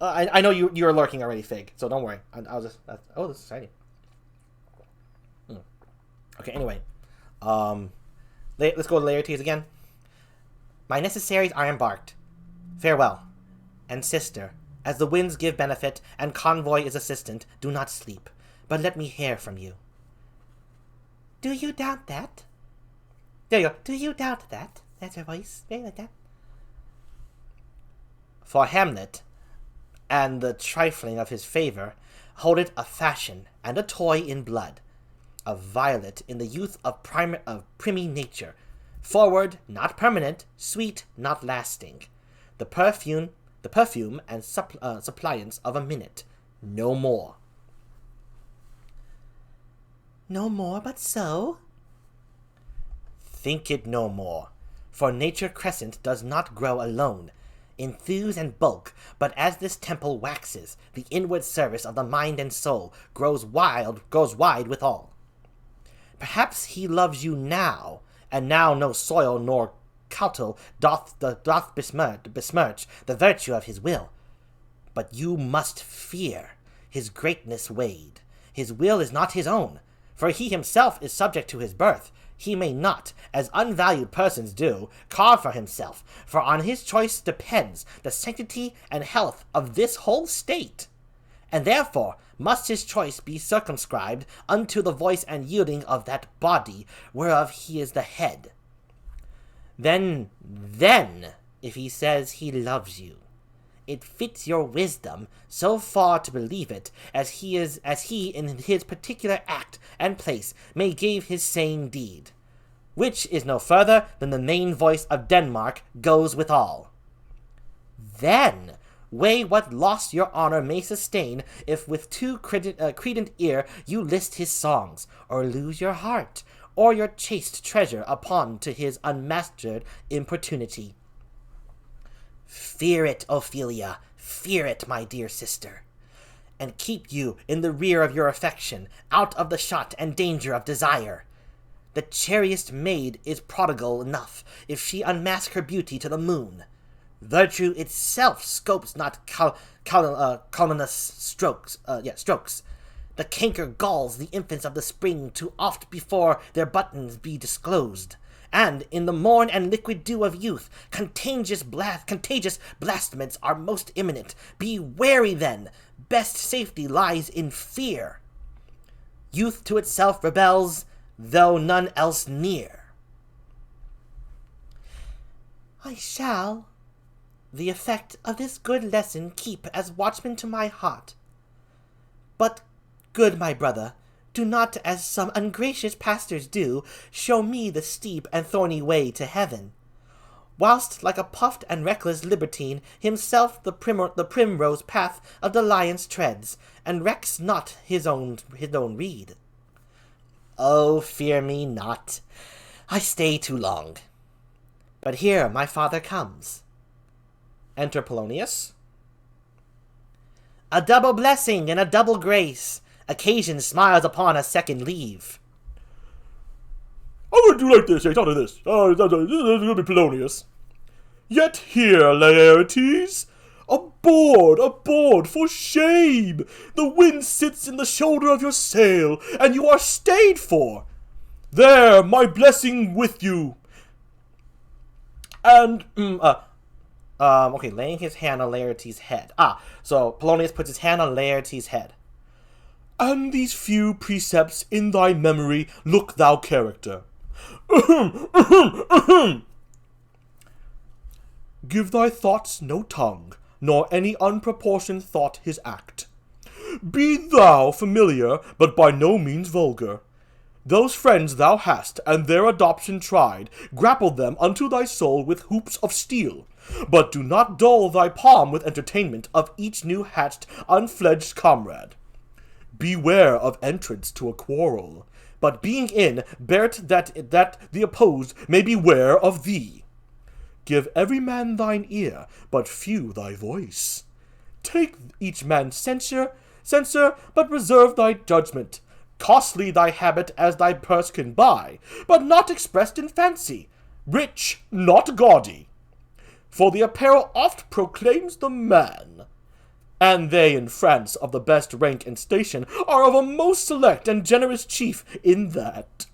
I know you're lurking already, Fig, so don't worry. I'll just... oh, this is exciting. Okay, anyway. Let's go to Laertes again. My necessaries are embarked. Farewell. And sister, as the winds give benefit, and convoy is assistant, do not sleep, but let me hear from you. Do you doubt that? There you go. Do you doubt that? That's her voice. Very like that. For Hamlet, and the trifling of his favour, hold it a fashion, and a toy in blood, a violet in the youth of primy nature, forward, not permanent, sweet, not lasting, the perfume and suppliance of a minute, no more. No more but so? Think it no more, for nature crescent does not grow alone, enthuse and bulk, but as this temple waxes, the inward service of the mind and soul grows wide withal. Perhaps he loves you now, and now no soil nor cautel doth besmirch the virtue of his will. But you must fear his greatness weighed. His will is not his own, for he himself is subject to his birth. He may not, as unvalued persons do, carve for himself, for on his choice depends the sanctity and health of this whole state. And therefore must his choice be circumscribed unto the voice and yielding of that body whereof he is the head. Then, if he says he loves you, it fits your wisdom so far to believe it, as he in his particular act and place may give his saying deed, which is no further than the main voice of Denmark goes withal. Then weigh what loss your honor may sustain, if with too credent ear you list his songs, or lose your heart, or your chaste treasure upon to his unmastered importunity. Fear it, Ophelia, fear it, my dear sister, and keep you in the rear of your affection, out of the shot and danger of desire. The chariest maid is prodigal enough, if she unmask her beauty to the moon. Virtue itself scopes not calumnious strokes. The canker galls the infants of the spring too oft before their buttons be disclosed. And in the morn and liquid dew of youth, contagious blasphements are most imminent. Be wary then, best safety lies in fear. Youth to itself rebels, though none else near. I shall the effect of this good lesson keep as watchman to my heart. But, good my brother, do not, as some ungracious pastors do, show me the steep and thorny way to heaven, whilst, like a puffed and reckless libertine, himself the primrose path of the lions treads, and recks not his own reed. Oh, fear me not, I stay too long. But here my father comes. Enter Polonius. A double blessing and a double grace. Occasion smiles upon a second leave. I'm going to do like this, I'll do this. This is going to be Polonius. Yet here, Laertes, aboard, for shame! The wind sits in the shoulder of your sail, and you are stayed for. There, my blessing with you. And, okay, laying his hand on Laertes' head. So Polonius puts his hand on Laertes' head. And these few precepts in thy memory look thou character. Give thy thoughts no tongue, nor any unproportioned thought his act. Be thou familiar, but by no means vulgar. Those friends thou hast, and their adoption tried, grapple them unto thy soul with hoops of steel. But do not dull thy palm with entertainment of each new hatched, unfledged comrade. Beware of entrance to a quarrel, but being in, bear't that the opposed may beware of thee. Give every man thine ear, but few thy voice. Take each man censure, but reserve thy judgment. Costly thy habit as thy purse can buy, but not expressed in fancy, rich, not gaudy. For the apparel oft proclaims the man, and they in France of the best rank and station are of a most select and generous chief in that.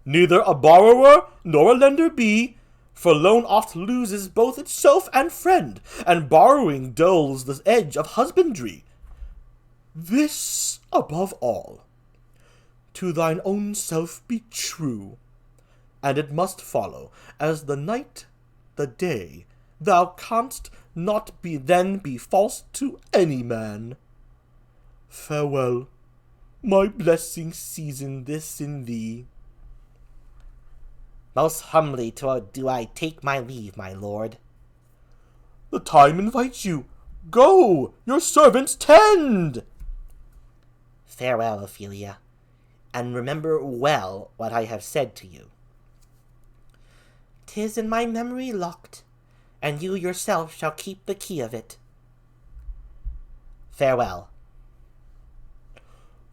Neither a borrower nor a lender be, for loan oft loses both itself and friend, and borrowing dulls the edge of husbandry. This above all, to thine own self be true, and it must follow, as the night, the day, thou canst not then be false to any man. Farewell, my blessing season this in thee. Most humbly do I take my leave, my lord. The time invites you. Go, your servants tend. Farewell, Ophelia, and remember well what I have said to you. 'Tis in my memory locked, and you yourself shall keep the key of it. Farewell.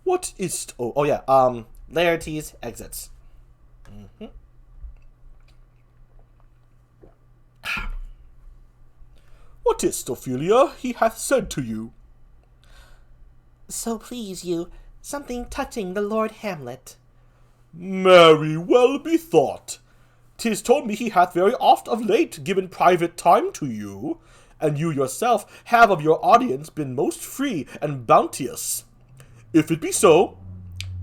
What is't? Laertes exits. What is't, Ophelia, he hath said to you? So please you, something touching the Lord Hamlet. Marry, well bethought. 'Tis told me he hath very oft of late given private time to you, and you yourself have of your audience been most free and bounteous. If it be so,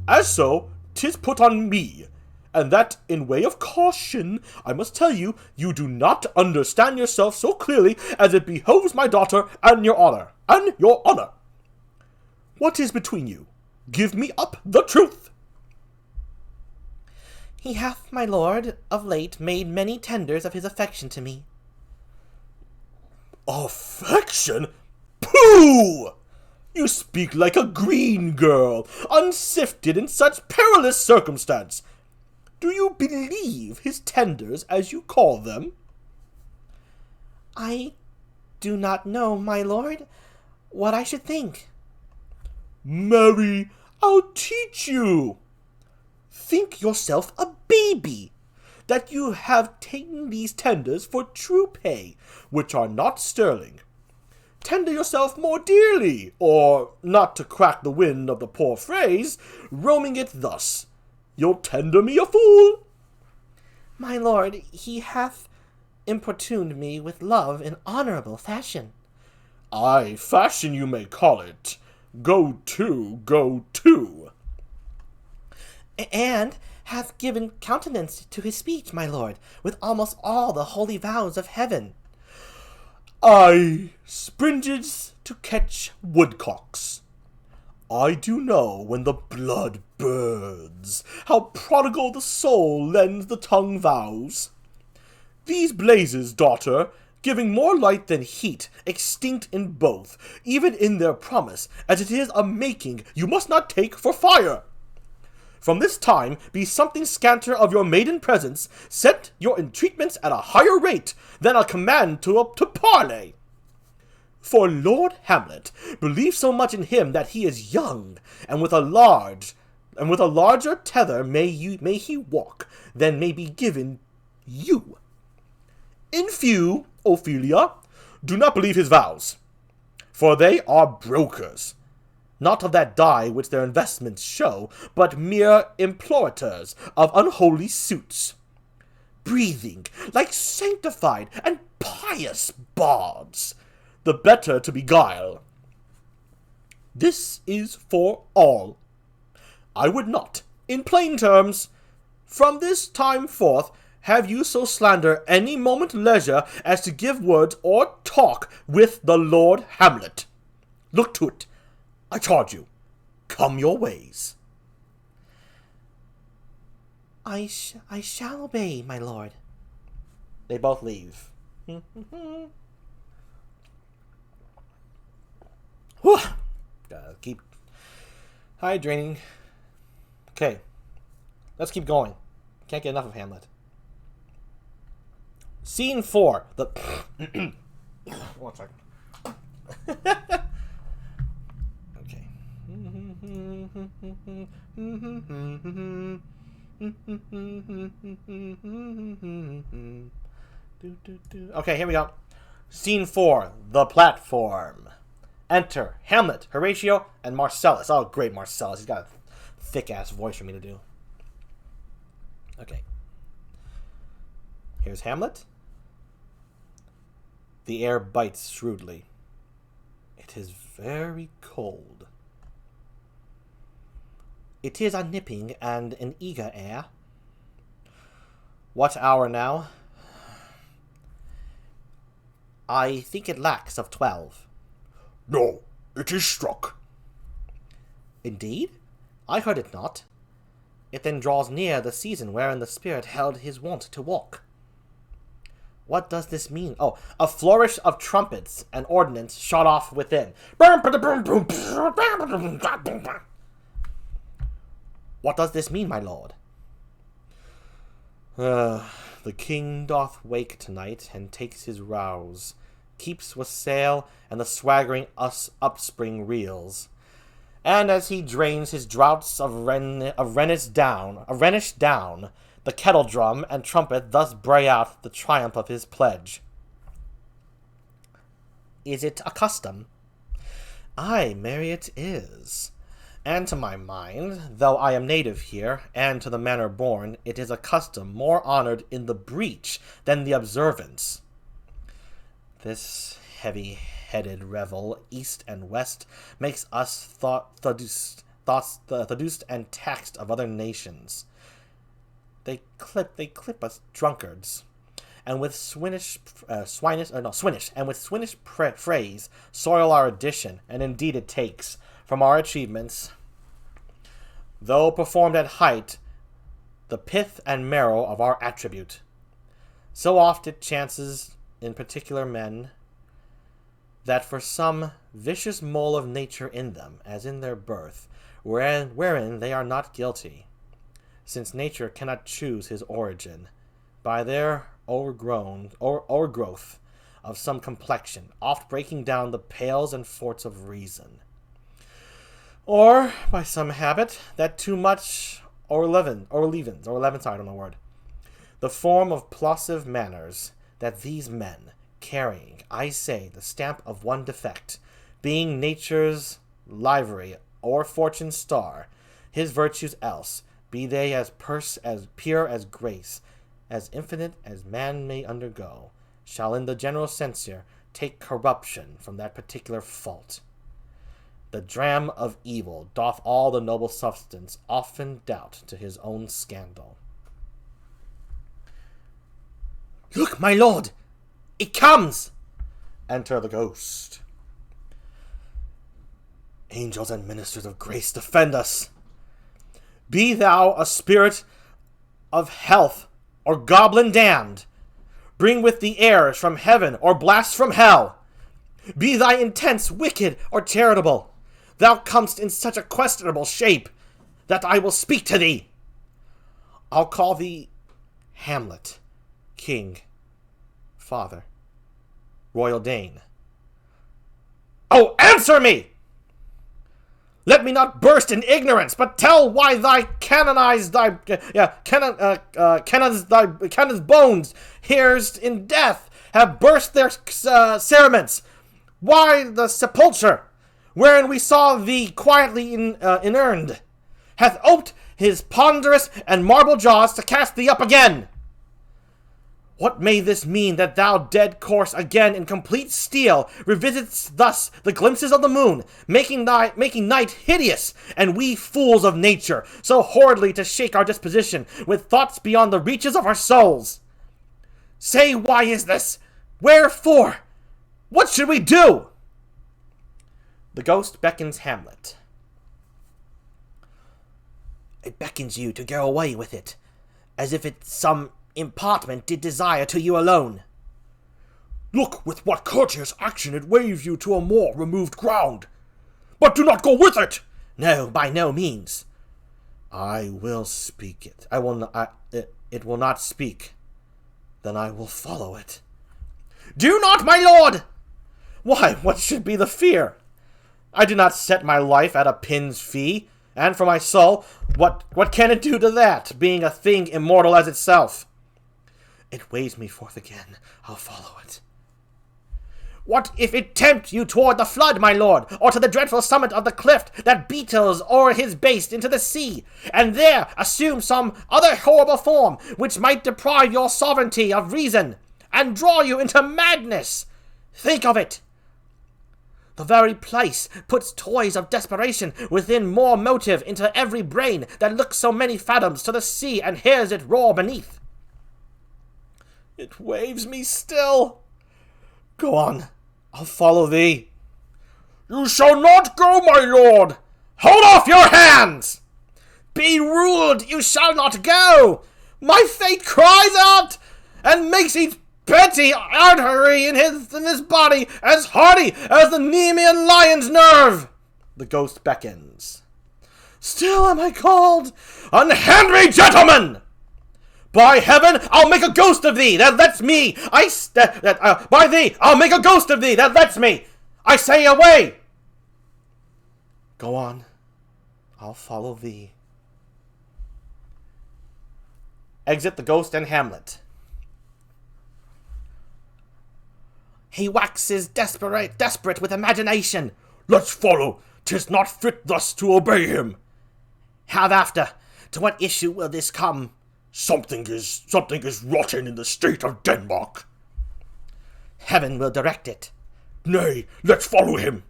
as so, 'tis put on me, and that in way of caution I must tell you, you do not understand yourself so clearly as it behoves my daughter and your honor. What is between you? Give me up the truth. He hath, my lord, of late made many tenders of his affection to me. Affection? Pooh! You speak like a green girl, unsifted in such perilous circumstance. Do you believe his tenders, as you call them? I do not know, my lord, what I should think. Marry, I'll teach you. Think yourself a baby, that you have taken these tenders for true pay, which are not sterling. Tender yourself more dearly, or, not to crack the wind of the poor phrase, roaming it thus, you'll tender me a fool. My lord, he hath importuned me with love in honorable fashion. Ay, fashion you may call it. Go to. And hath given countenance to his speech, my lord, with almost all the holy vows of heaven. Ay, springes to catch woodcocks. I do know when the blood burns, how prodigal the soul lends the tongue vows. These blazes, daughter, giving more light than heat, extinct in both, even in their promise, as it is a making you must not take for fire. From this time be something scanter of your maiden presence, set your entreatments at a higher rate than a command to parley. For Lord Hamlet, believe so much in him that he is young, and with a larger tether may he walk than may be given you. In few, Ophelia, do not believe his vows, for they are brokers, not of that dye which their investments show, but mere implorators of unholy suits, breathing like sanctified and pious bards, the better to beguile. This is for all. I would not, in plain terms, from this time forth, have you so slander any moment leisure as to give words or talk with the Lord Hamlet. Look to it, I charge you. Come your ways. I shall obey, my lord. They both leave. Gotta keep hydrating. Okay, let's keep going. Can't get enough of Hamlet. Scene 4. The 1 second. Okay. Okay, here we go. Scene 4, the platform. Enter Hamlet, Horatio, and Marcellus. Oh, great Marcellus. He's got a thick-ass voice for me to do. Okay. Here's Hamlet. The air bites shrewdly. It is very cold. It is a nipping and an eager air. What hour now? I think it lacks of 12. No, it is struck. Indeed? I heard it not. It then draws near the season wherein the spirit held his wont to walk. What does this mean? Oh, a flourish of trumpets and ordnance shot off within. What does this mean, my lord? The king doth wake tonight, and takes his rouse, keeps wassail, and the swaggering upspring reels. And as he drains his draughts of Rhenish down, the kettle drum and trumpet thus bray out the triumph of his pledge. Is it a custom? Aye, marry it is. And to my mind, though I am native here, and to the manner born, it is a custom more honored in the breach than the observance. This heavy-headed revel, east and west, makes us seduced and taxed of other nations. They clip us drunkards, and with swinish phrase soil our addition, and indeed it takes from our achievements, though performed at height, the pith and marrow of our attribute. So oft it chances in particular men, that for some vicious mole of nature in them, as in their birth, wherein they are not guilty, since nature cannot choose his origin, by their o'ergrowth of some complexion, oft breaking down the pales and forts of reason, or by some habit that too much leavens, the form of plosive manners, that these men, carrying, I say, the stamp of one defect, being nature's livery or fortune's star, his virtues else, be they as pure as grace, as infinite as man may undergo, shall in the general censure take corruption from that particular fault. The dram of evil doth all the noble substance often doubt to his own scandal. Look, my lord! It comes! Enter the ghost. Angels and ministers of grace, defend us! Be thou a spirit of health, or goblin damned, bring with thee airs from heaven, or blast from hell. Be thy intents wicked or charitable, thou comest in such a questionable shape, that I will speak to thee. I'll call thee Hamlet, king, father, royal Dane. Oh, answer me! Let me not burst in ignorance, but tell why canon's bones, hairs in death, have burst their cerements. Why the sepulchre, wherein we saw thee quietly inurned, hath oped his ponderous and marble jaws to cast thee up again. What may this mean, that thou, dead corse, again in complete steel, revisits thus the glimpses of the moon, making night hideous, and we fools of nature, so horridly to shake our disposition, with thoughts beyond the reaches of our souls? Say, why is this? Wherefore? What should we do? The ghost beckons Hamlet. It beckons you to go away with it, as if it some impartment did desire to you alone. Look with what courteous action it waves you to a more removed ground. But do not go with it. No, by no means. I will speak it. It will not speak. Then I will follow it. Do not, my lord! Why, what should be the fear? I do not set my life at a pin's fee, And for my soul, what can it do to that, being a thing immortal as itself? It waves me forth again. I'll follow it. What if it tempt you toward the flood, my lord, or to the dreadful summit of the cliff that beetles o'er his base into the sea, and there assume some other horrible form, which might deprive your sovereignty of reason, and draw you into madness? Think of it! The very place puts toys of desperation within more motive into every brain that looks so many fathoms to the sea and hears it roar beneath. It waves me still. Go on, I'll follow thee. You shall not go, my lord! Hold off your hands! Be ruled, you shall not go! My fate cries out, and makes each petty artery in his body as hardy as the Nemean lion's nerve. The ghost beckons. Still am I called, unhand me, gentlemen! By heaven, I'll make a ghost of thee that lets me. By thee, I'll make a ghost of thee that lets me. I say away. Go on, I'll follow thee. Exit the ghost and Hamlet. He waxes desperate with imagination. Let's follow. 'Tis not fit thus to obey him. Have after. To what issue will this come? Something is rotten in the state of Denmark. Heaven will direct it. Nay, let's follow him.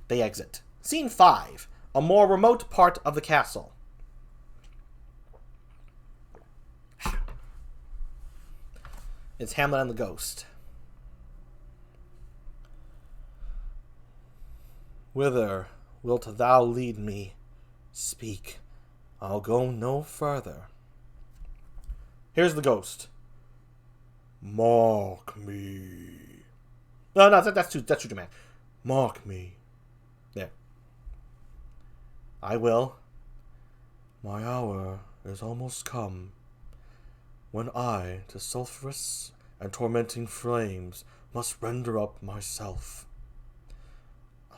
They exit. Scene 5. A more remote part of the castle. It's Hamlet and the ghost. Whither wilt thou lead me? Speak. I'll go no further. Here's the ghost. Mark me. No, that's too dramatic. Mark me. There. I will. My hour is almost come, when I to sulphurous and tormenting flames must render up myself.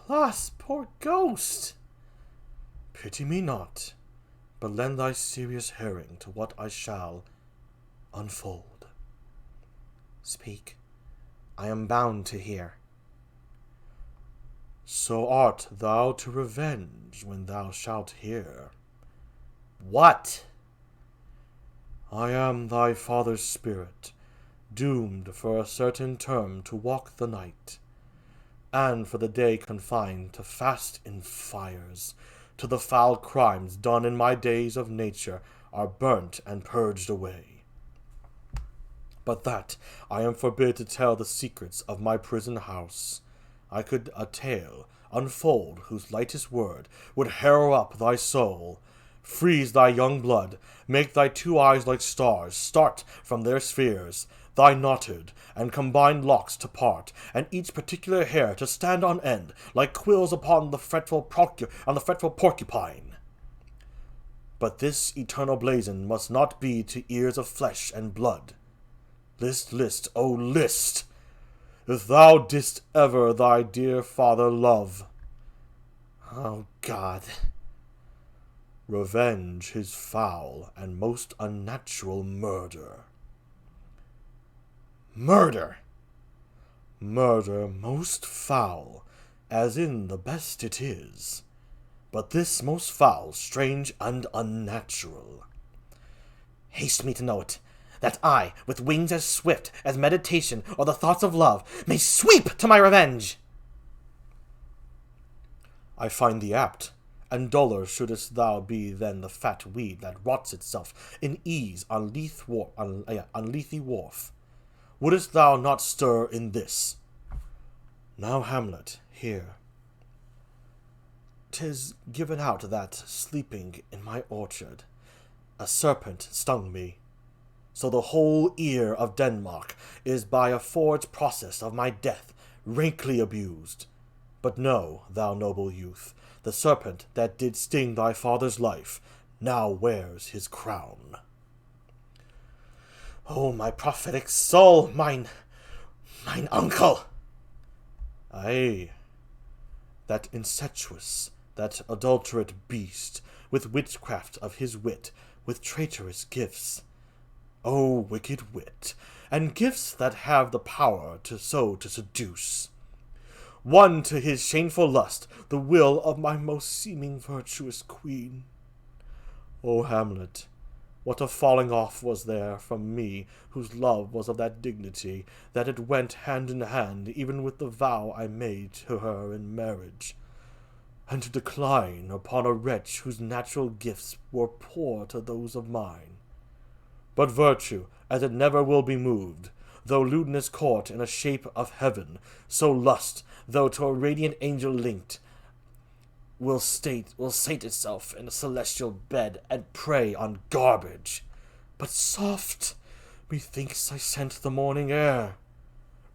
Alas, poor ghost! Pity me not, but lend thy serious hearing to what I shall unfold. Speak. I am bound to hear. So art thou to revenge when thou shalt hear. What? I am thy father's spirit, doomed for a certain term to walk the night, and for the day confined to fast in fires, till the foul crimes done in my days of nature are burnt and purged away. But that I am forbid to tell the secrets of my prison house, I could a tale unfold whose lightest word would harrow up thy soul, freeze thy young blood, make thy two eyes like stars start from their spheres, thy knotted and combined locks to part, and each particular hair to stand on end like quills upon the fretful porcupine. But this eternal blazon must not be to ears of flesh and blood. List, list, oh list! If thou didst ever thy dear father love, Oh, God. revenge his foul and most unnatural murder. Murder! Murder most foul, as in the best it is, but this most foul, strange, and unnatural. Haste me to know it, that I, with wings as swift as meditation or the thoughts of love, may sweep to my revenge. I find thee apt, and duller shouldest thou be than the fat weed that rots itself in ease on Lethe wharf. Wouldst thou not stir in this? Now, Hamlet, hear. 'Tis given out that, sleeping in my orchard, a serpent stung me. So the whole ear of Denmark is by a forged process of my death rankly abused. But know, thou noble youth, the serpent that did sting thy father's life now wears his crown. Oh, my prophetic soul, mine uncle! Aye, that incestuous, that adulterate beast, with witchcraft of his wit, with traitorous gifts. O wicked wit, and gifts that have the power to seduce. Won to his shameful lust the will of my most seeming virtuous queen. O Hamlet, what a falling off was there from me, whose love was of that dignity, that it went hand in hand even with the vow I made to her in marriage, and to decline upon a wretch whose natural gifts were poor to those of mine. But virtue, as it never will be moved, though lewdness court in a shape of heaven, so lust, though to a radiant angel linked, will sate itself in a celestial bed and prey on garbage. But soft, methinks I scent the morning air.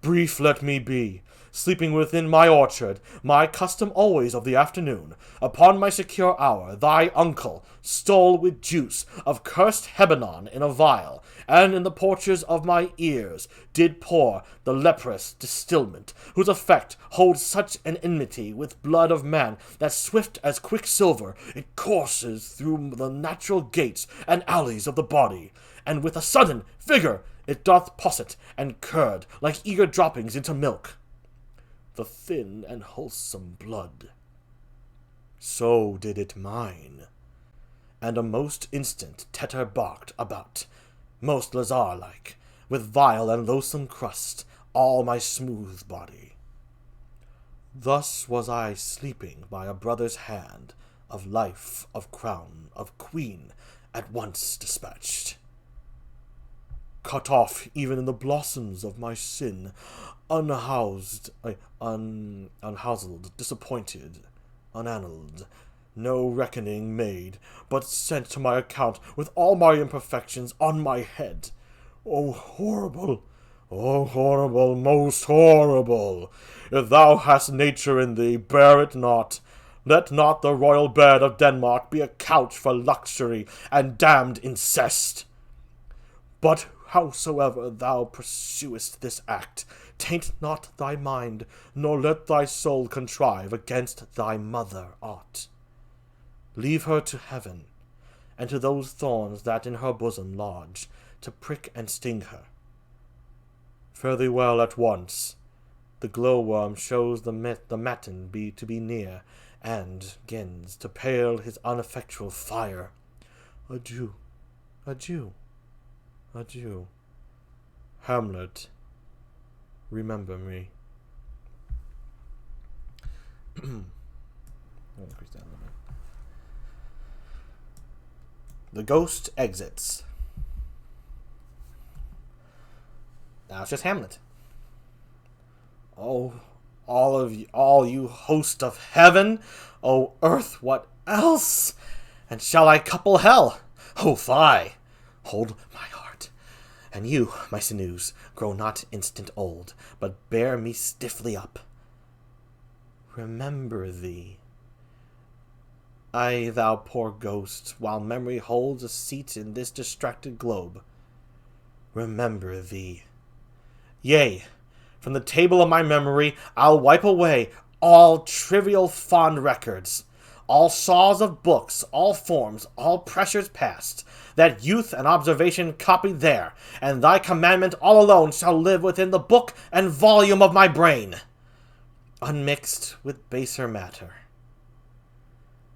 Brief let me be, sleeping within my orchard, my custom always of the afternoon. Upon my secure hour, thy uncle stole with juice of cursed Hebanon in a vial, and in the porches of my ears did pour the leprous distilment, whose effect holds such an enmity with blood of man, that swift as quicksilver it courses through the natural gates and alleys of the body, and with a sudden vigor it doth posset and curd like eager droppings into milk, the thin and wholesome blood. So did it mine, and a most instant tetter barked about, most lazar-like, with vile and loathsome crust, all my smooth body. Thus was I sleeping by a brother's hand, of life, of crown, of queen, at once dispatched. Cut off even in the blossoms of my sin, unhoused, unhoused, disappointed, unannaled, no reckoning made, but sent to my account with all my imperfections on my head. O horrible, most horrible! If thou hast nature in thee, bear it not. Let not the royal bed of Denmark be a couch for luxury and damned incest. But howsoever thou pursuest this act, taint not thy mind, nor let thy soul contrive against thy mother aught. Leave her to heaven, and to those thorns that in her bosom lodge, to prick and sting her. Fare thee well at once. The glowworm shows the matin to be near, and gins to pale his ineffectual fire. Adieu, adieu, adieu. Hamlet, remember me. The ghost exits. Now it's just Hamlet. Oh, all you host of heaven, O earth, what else? And shall I couple hell? Oh, fie! Hold my heart. And you, my sinews, grow not instant old, but bear me stiffly up. Remember thee. Ay, thou poor ghost, while memory holds a seat in this distracted globe. Remember thee. Yea, from the table of my memory I'll wipe away all trivial fond records, all saws of books, all forms, all pressures past, that youth and observation copied there, and thy commandment all alone shall live within the book and volume of my brain, unmixed with baser matter.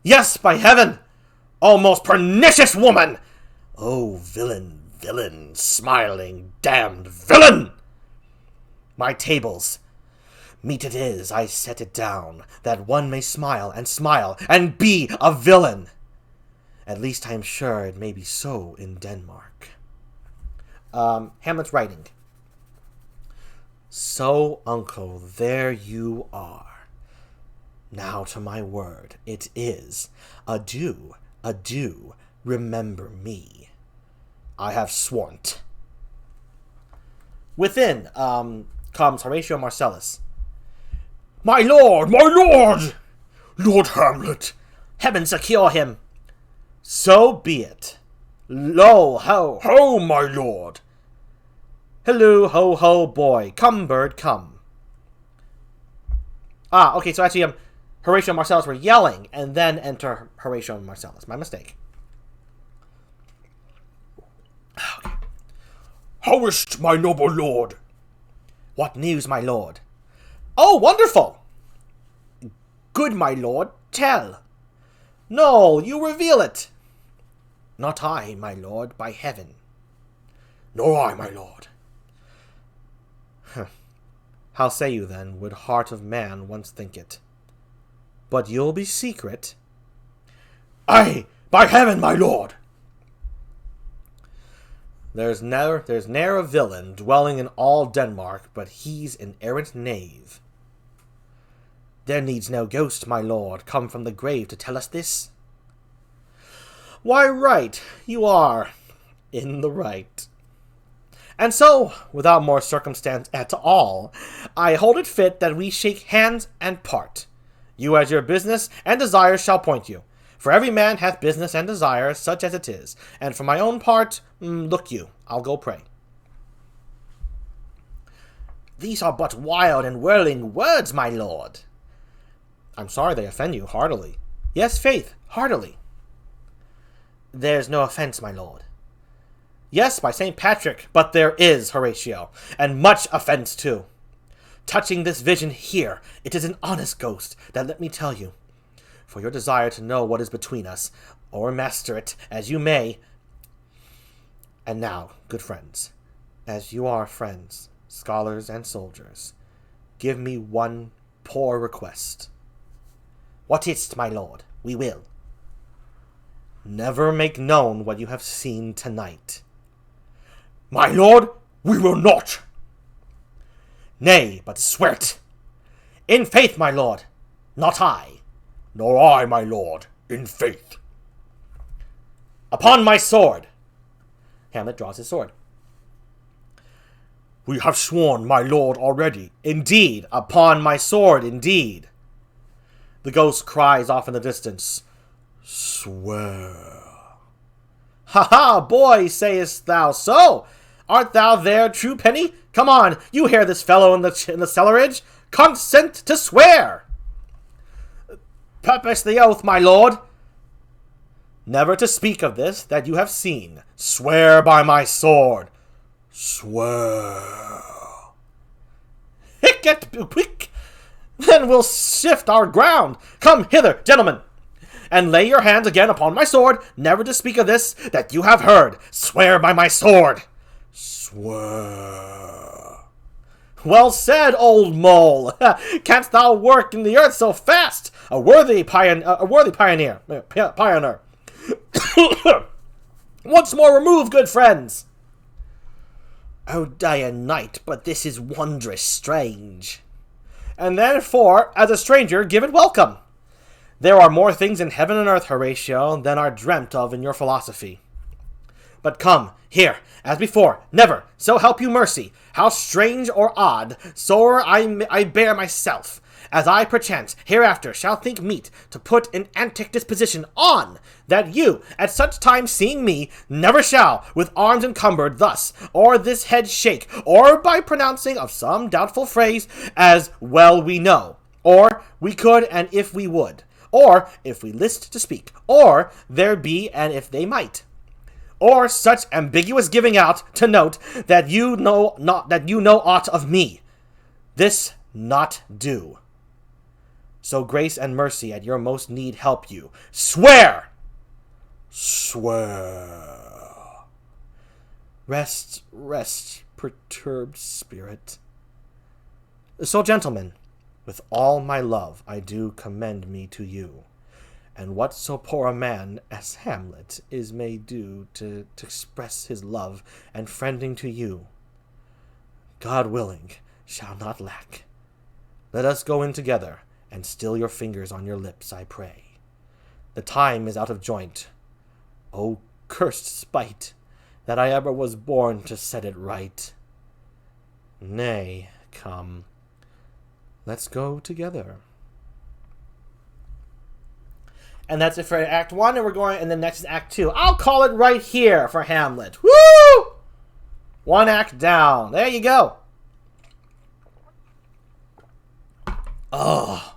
Yes, by heaven! O most pernicious woman! O villain, villain, smiling, damned villain! My tables, meet it is I set it down, that one may smile, and be a villain. At least I am sure it may be so in Denmark. Hamlet's writing. So, uncle, there you are. Now to my word, it is, adieu, adieu, remember me. I have sworn't. Within, comes Horatio Marcellus. My lord! Lord Hamlet! Heaven secure him! So be it. Lo, ho! Ho, my lord! Hello, ho, ho, boy. Come, bird, come. Okay, so actually, Horatio and Marcellus were yelling, and then enter Horatio and Marcellus. My mistake. Okay. How is't, my noble lord? What news, my lord? Oh, wonderful! Good, my lord, tell. No, you reveal it. Not I, my lord, by heaven. Nor I, my lord. How say you, then, would heart of man once think it? But you'll be secret. Aye, by heaven, my lord. There's ne'er a villain dwelling in all Denmark, but he's an errant knave. There needs no ghost, my lord, come from the grave to tell us this. Why, right, you are in the right. And so, without more circumstance at all, I hold it fit that we shake hands and part. You as your business and desires shall point you. For every man hath business and desires, such as it is. And for my own part, look you, I'll go pray. These are but wild and whirling words, my lord. I'm sorry they offend you heartily. Yes, faith, heartily. There's no offense, my lord. Yes, by St. Patrick, but there is, Horatio, and much offense too. Touching this vision here, it is an honest ghost, that let me tell you. For your desire to know what is between us, or master it, as you may. And now, good friends, as you are friends, scholars and soldiers, give me one poor request. What is't, my lord? We will. Never make known what you have seen tonight. My lord, we will not. Nay, but swear't. In faith, my lord, not I. Nor I, my lord, in faith. Upon my sword. Hamlet draws his sword. We have sworn, my lord, already. Indeed, upon my sword, indeed. The ghost cries off in the distance. Swear. Ha ha, boy, sayest thou so? Art thou there, true penny? Come on, you hear this fellow in the cellarage? Consent to swear. Purpose the oath, my lord. Never to speak of this that you have seen. Swear by my sword. Swear. Hic quick. Then we'll shift our ground. Come hither, gentlemen, and lay your hands again upon my sword, never to speak of this that you have heard. Swear by my sword. Swear. Well said, old mole. Canst thou work in the earth so fast? A worthy pioneer. Once more remove, good friends. O day and night, but this is wondrous strange. And therefore, as a stranger, give it welcome. There are more things in heaven and earth, Horatio, than are dreamt of in your philosophy. But come, here, as before, never, so help you mercy, how strange or odd, soe'er I bear myself, as I perchance hereafter shall think meet to put an antic disposition on, that you, at such time seeing me, never shall, with arms encumbered thus, or this head shake, or by pronouncing of some doubtful phrase, as well we know, or we could and if we would, or if we list to speak, or there be and if they might, or such ambiguous giving out to note that you know aught of me. This not do. So grace and mercy at your most need help you. Swear! Swear. Rest, perturbed spirit. So, gentlemen, with all my love I do commend me to you, and what so poor a man as Hamlet is may do to express his love and friending to you, God willing, shall not lack. Let us go in together, and still your fingers on your lips, I pray. The time is out of joint. O cursed spite, that I ever was born to set it right. Nay, come, let's go together. And that's it for Act 1, and we're going, and then next is Act 2. I'll call it right here for Hamlet. Woo! One act down. There you go. Oh.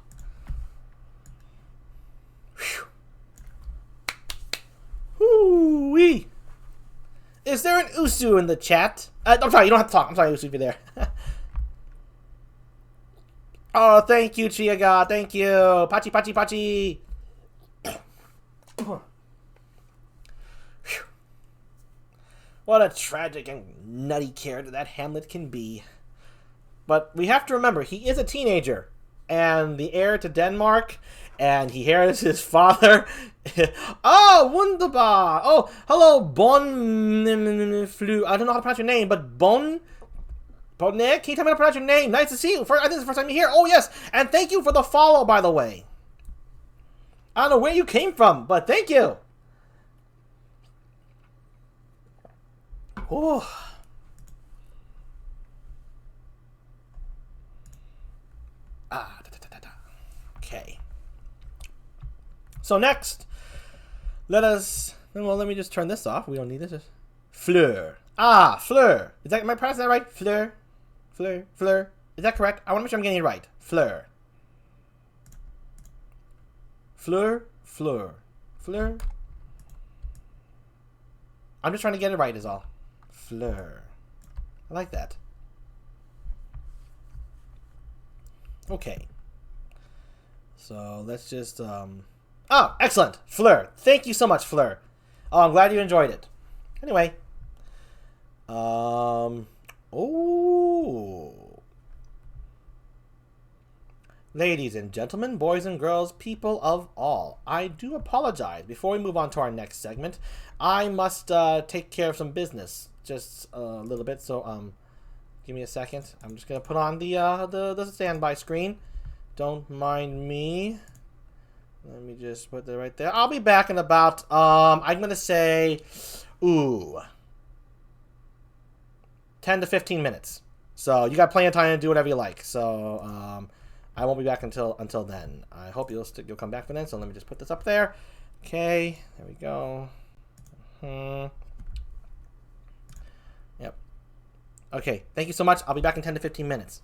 is there an Usu in the chat? I'm sorry, you don't have to talk. I'm sorry, Usu, if you're there. Oh, thank you, Chiaga. Thank you. Pachi, Pachi, Pachi. What a tragic and nutty character that Hamlet can be. But we have to remember, he is a teenager. And the heir to Denmark. And he inherits his father. Oh, wunderbar. Oh, hello, Bon Flu. I don't know how to pronounce your name, but Bon... Nick, can you tell me how to pronounce your name? Nice to see you. I think it's the first time you're here. Oh, yes. And thank you for the follow, by the way. I don't know where you came from, but thank you. Whew. Okay. So next, let me just turn this off. We don't need this. Fleur. Ah, Fleur. Am I pronouncing that right? Fleur. Fleur. Is that correct? I want to make sure I'm getting it right. Fleur. Fleur. I'm just trying to get it right is all. Fleur. I like that. Okay. So let's just oh, excellent. Fleur. Thank you so much, Fleur. Oh, I'm glad you enjoyed it. Anyway. Oh. Ladies and gentlemen, boys and girls, people of all, I do apologize. Before we move on to our next segment, I must take care of some business. Just a little bit, so give me a second. I'm just gonna put on the standby screen. Don't mind me. Let me just put that right there. I'll be back in about I'm gonna say 10 to 15 minutes. So you got plenty of time to do whatever you like. So I won't be back until then. I hope you'll come back for then. So let me just put this up there. Okay, there we go. Yep. Okay, thank you so much. I'll be back in 10 to 15 minutes.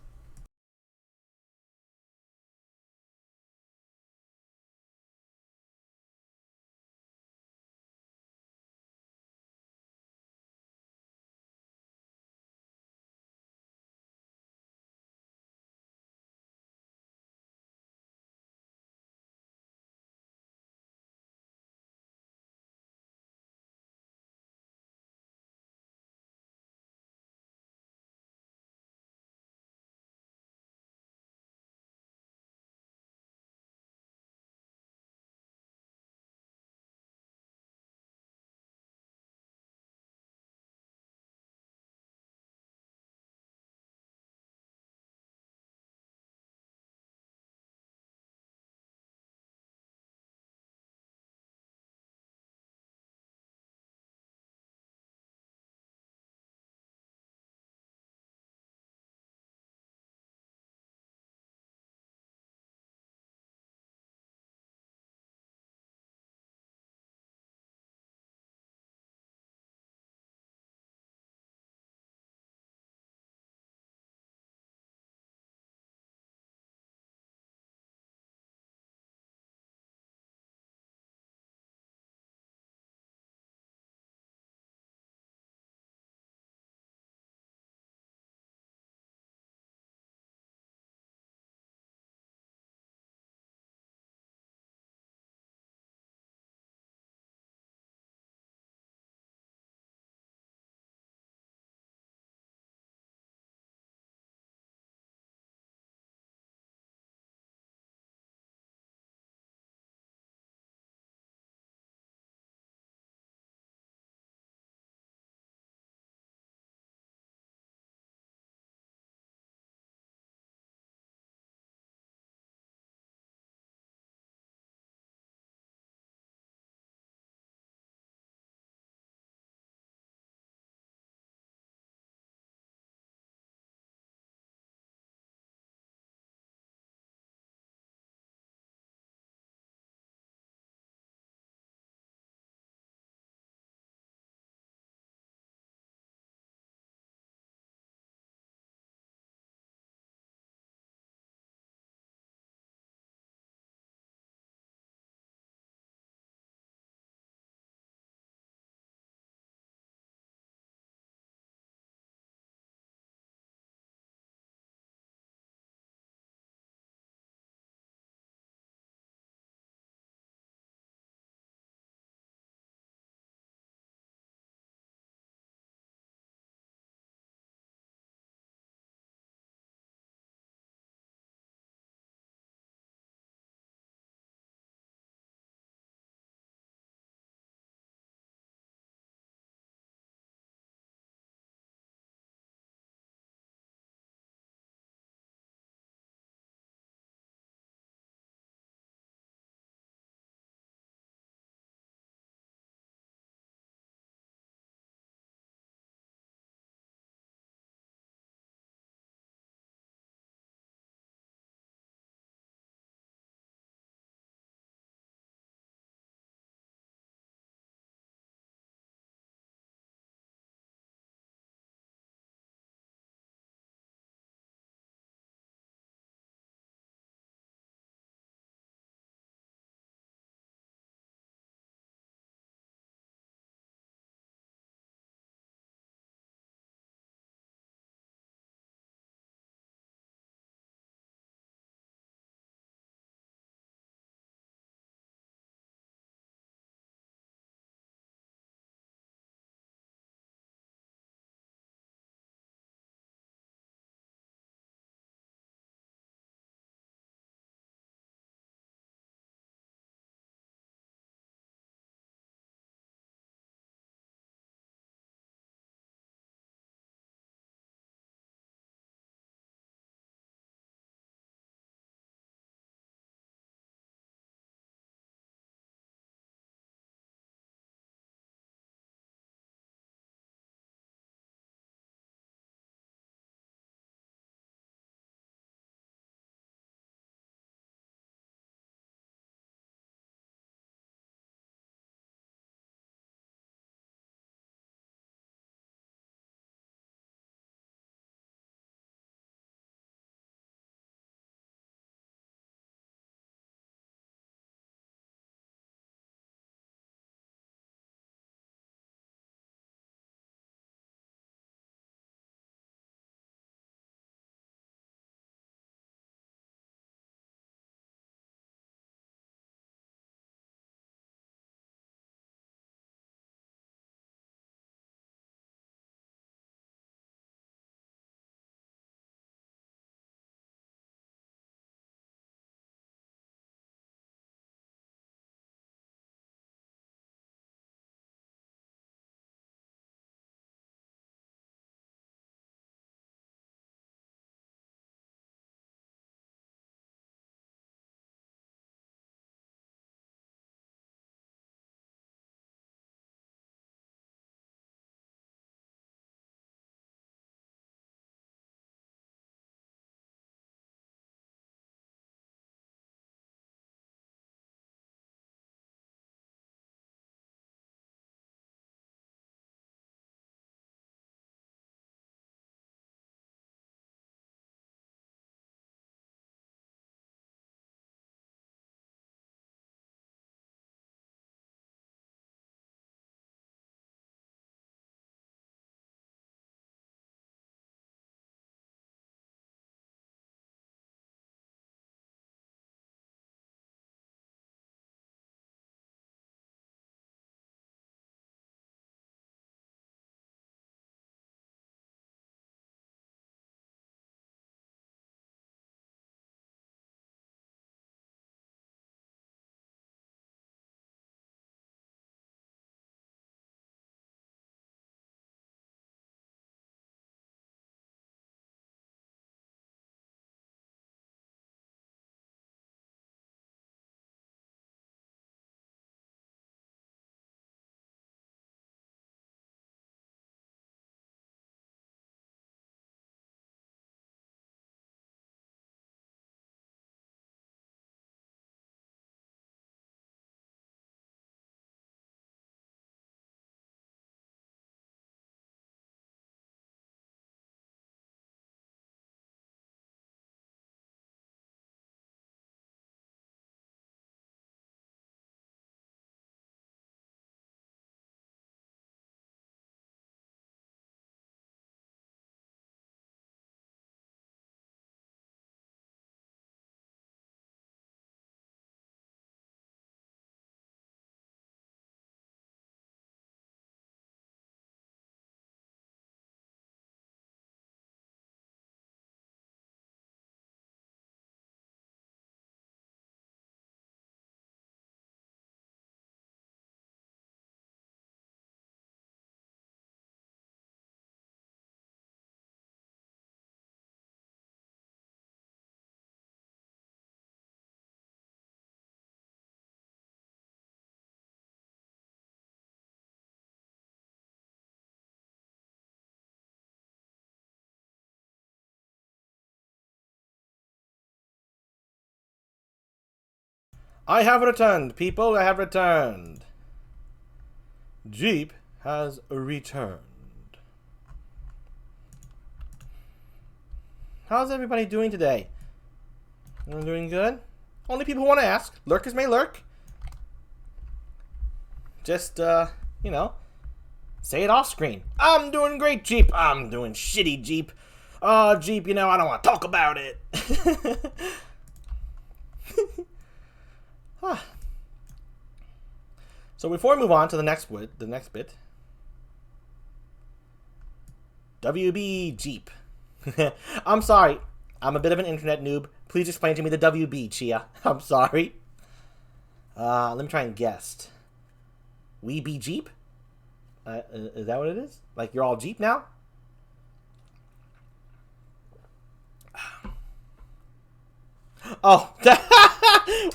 I have returned, people. I have returned. Jeep has returned. How's everybody doing today? Everyone doing good? Only people who want to ask. Lurkers may lurk. Just, you know, say it off screen. I'm doing great, Jeep. I'm doing shitty, Jeep. Oh, Jeep, you know, I don't want to talk about it. So before we move on to the next bit, WB Jeep. I'm sorry. I'm a bit of an internet noob. Please explain to me the WB, Chia. I'm sorry. Let me try and guess. We be Jeep? Is that what it is? Like you're all Jeep now? Oh,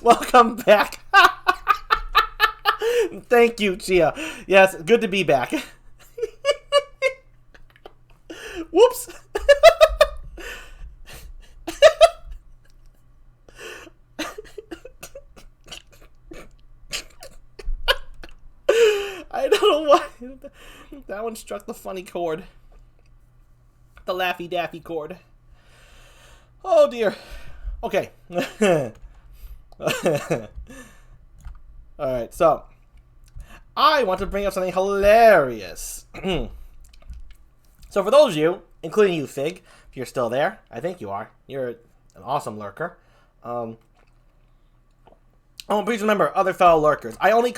welcome back. Thank you, Chia. Yes, good to be back. Whoops. I don't know why. That one struck the funny chord. The Laffy Daffy chord. Oh dear. Okay. Alright, so I want to bring up something hilarious. So for those of you, including you, Fig, if you're still there, I think you are. You're an awesome lurker. Oh, please remember, other fellow lurkers. I only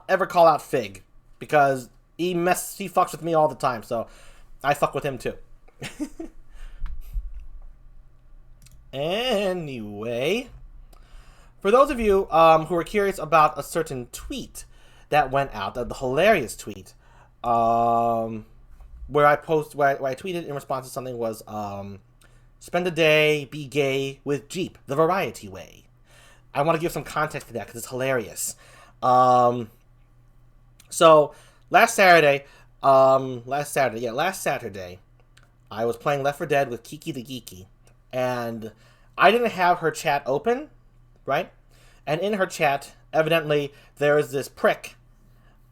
ever call out Fig because he fucks with me all the time, so I fuck with him too. Anyway, for those of you who are curious about a certain tweet that went out, the hilarious tweet, where I tweeted in response to something was, spend a day, be gay with Jeep, the variety way. I want to give some context to that because it's hilarious. So last Saturday, I was playing Left 4 Dead with Kiki the Geeky, and I didn't have her chat open, right? And in her chat, evidently, there is this prick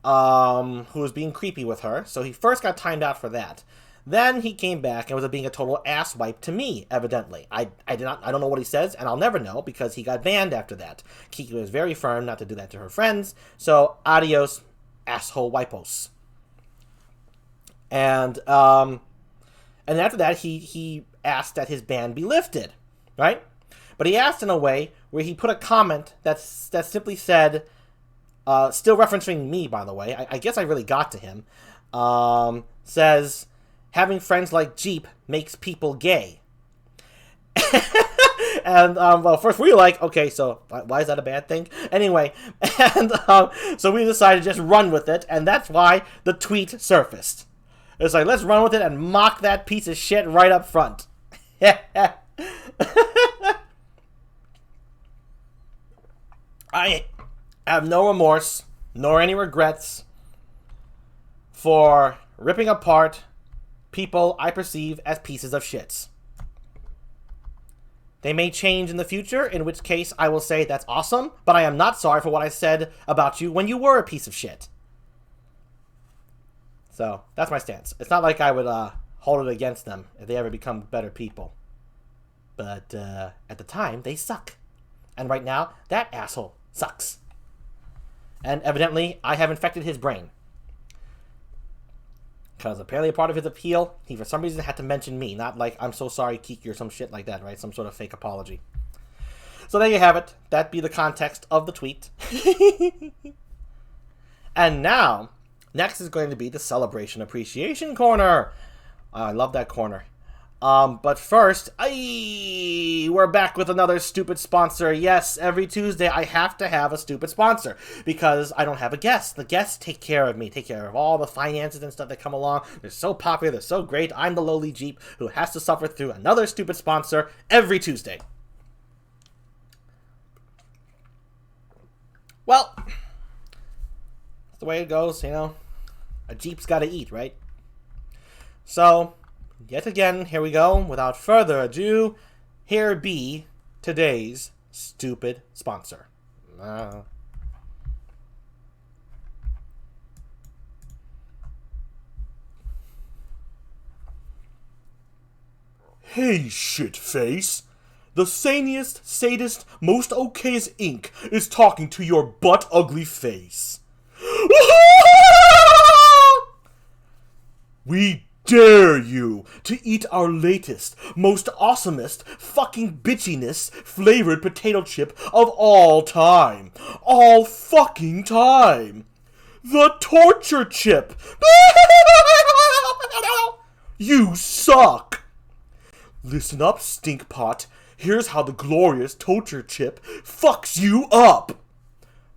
who was being creepy with her. So he first got timed out for that. Then he came back and was being a total asswipe to me, evidently. I don't know what he says, and I'll never know because he got banned after that. Kiki was very firm not to do that to her friends. So adios, asshole wipos. And after that, he asked that his ban be lifted, right? But he asked in a way where he put a comment that simply said, still referencing me, by the way, I guess I really got to him, says, having friends like Jeep makes people gay. And, well, first we were like, okay, so why is that a bad thing? Anyway, and so we decided to just run with it, and that's why the tweet surfaced. It's like, let's run with it and mock that piece of shit right up front. I have no remorse, nor any regrets for ripping apart people I perceive as pieces of shits. They may change in the future, in which case I will say that's awesome, but I am not sorry for what I said about you when you were a piece of shit. So, that's my stance. It's not like I would hold it against them if they ever become better people. But at the time, they suck. And right now, that asshole sucks. And evidently, I have infected his brain. Because apparently a part of his appeal, he for some reason had to mention me. Not like, I'm so sorry, Kiki, or some shit like that, right? Some sort of fake apology. So there you have it. That be the context of the tweet. And now, next is going to be the Celebration Appreciation Corner. I love that corner. But first, we're back with another stupid sponsor. Yes, every Tuesday I have to have a stupid sponsor because I don't have a guest. The guests take care of me, take care of all the finances and stuff that come along. They're so popular, they're so great. I'm the lowly Jeep who has to suffer through another stupid sponsor every Tuesday. Well, that's the way it goes, you know. A Jeep's gotta eat, right? So, yet again, here we go. Without further ado, here be today's stupid sponsor. Hey, shitface. The saniest, sadist, most okayest ink is talking to your butt-ugly face. We dare you to eat our latest, most awesomest, fucking bitchiness flavored potato chip of all time. All fucking time. The torture chip. You suck. Listen up, stinkpot. Here's how the glorious torture chip fucks you up.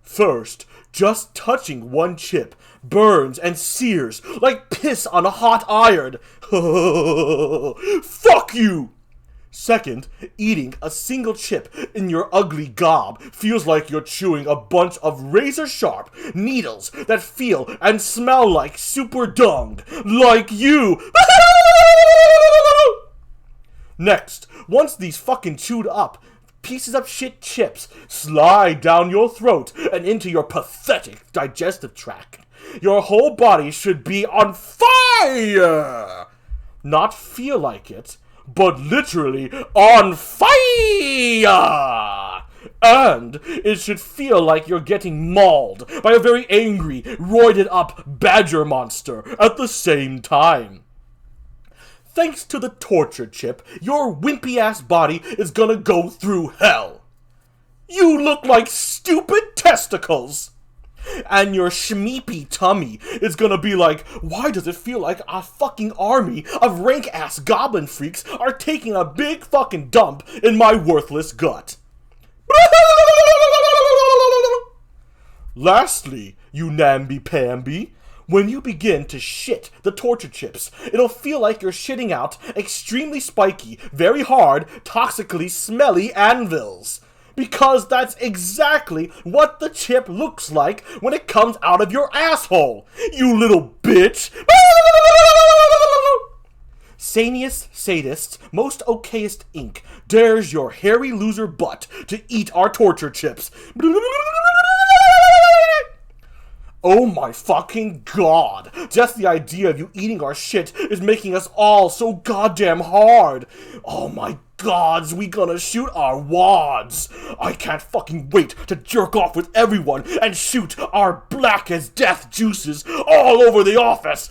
First, just touching one chip burns and sears like piss on a hot iron. Fuck you! Second, eating a single chip in your ugly gob feels like you're chewing a bunch of razor-sharp needles that feel and smell like super dung. Like you! Next, once these fucking chewed up, pieces of shit chips slide down your throat and into your pathetic digestive tract, your whole body should be on fire! Not feel like it, but literally on fire! And it should feel like you're getting mauled by a very angry, roided up badger monster at the same time. Thanks to the torture chip, your wimpy-ass body is gonna go through hell. You look like stupid testicles. And your schmeepy tummy is gonna be like, why does it feel like a fucking army of rank-ass goblin freaks are taking a big fucking dump in my worthless gut? Lastly, you namby-pamby, when you begin to shit the torture chips, it'll feel like you're shitting out extremely spiky, very hard, toxically smelly anvils. Because that's exactly what the chip looks like when it comes out of your asshole, you little bitch! Saniest, sadist, most okayest ink dares your hairy loser butt to eat our torture chips. Oh my fucking god! Just the idea of you eating our shit is making us all so goddamn hard! Oh my gods, we gonna shoot our wads! I can't fucking wait to jerk off with everyone and shoot our black as death juices all over the office!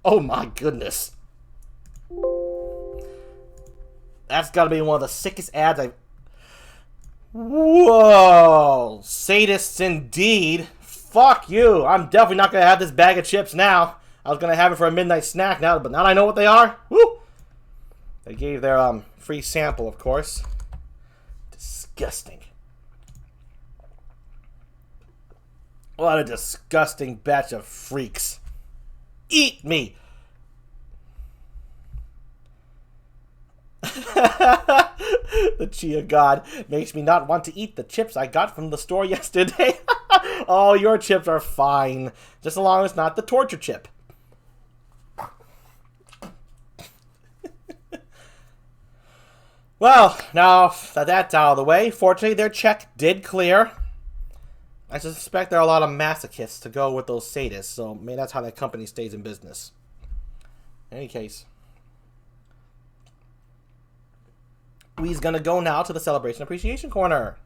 Oh my goodness. That's gotta be one of the sickest ads I've... Whoa! Sadists indeed. Fuck you. I'm definitely not gonna have this bag of chips now. I was gonna have it for a midnight snack now, but now I know what they are. Woo! They gave their free sample, of course. Disgusting. What a disgusting batch of freaks. Eat me! The Chia God makes me not want to eat the chips I got from the store yesterday. Oh, your chips are fine. Just as long as it's not the torture chip. Well, now that that's out of the way, fortunately their check did clear. I suspect there are a lot of masochists to go with those sadists, so maybe that's how that company stays in business. In any case. We's gonna go now to the Celebration Appreciation Corner.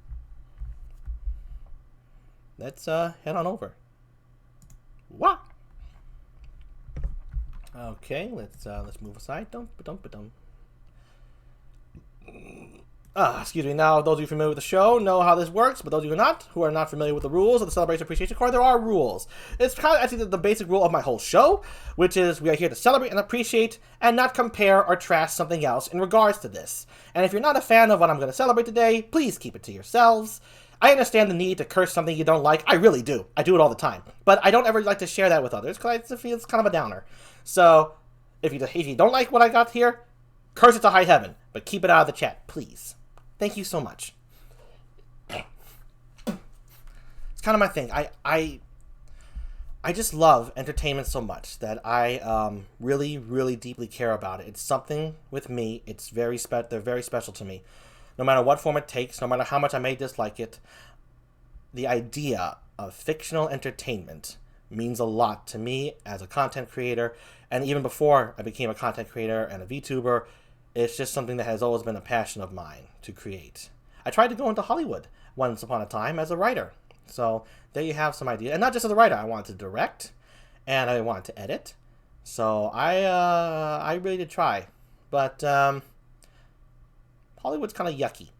Let's head on over. Wah! Okay, let's move aside. Excuse me. Now, those of you familiar with the show know how this works, but those of you who are not familiar with the rules of the Celebration Appreciation Corner, there are rules. It's kind of actually the basic rule of my whole show, which is we are here to celebrate and appreciate and not compare or trash something else in regards to this. And if you're not a fan of what I'm going to celebrate today, please keep it to yourselves. I understand the need to curse something you don't like. I really do. I do it all the time. But I don't ever like to share that with others because it feels kind of a downer. So, if you don't like what I got here, curse it to high heaven. But keep it out of the chat, please. Thank you so much. It's kind of my thing. I I just love entertainment so much that I really, really deeply care about it. It's something with me. It's they're very special to me. No matter what form it takes, no matter how much I may dislike it, the idea of fictional entertainment means a lot to me as a content creator. And even before I became a content creator and a VTuber, it's just something that has always been a passion of mine to create. I tried to go into Hollywood once upon a time as a writer. So there you have some idea. And not just as a writer, I wanted to direct and I wanted to edit. So I really did try. But Hollywood's kind of yucky.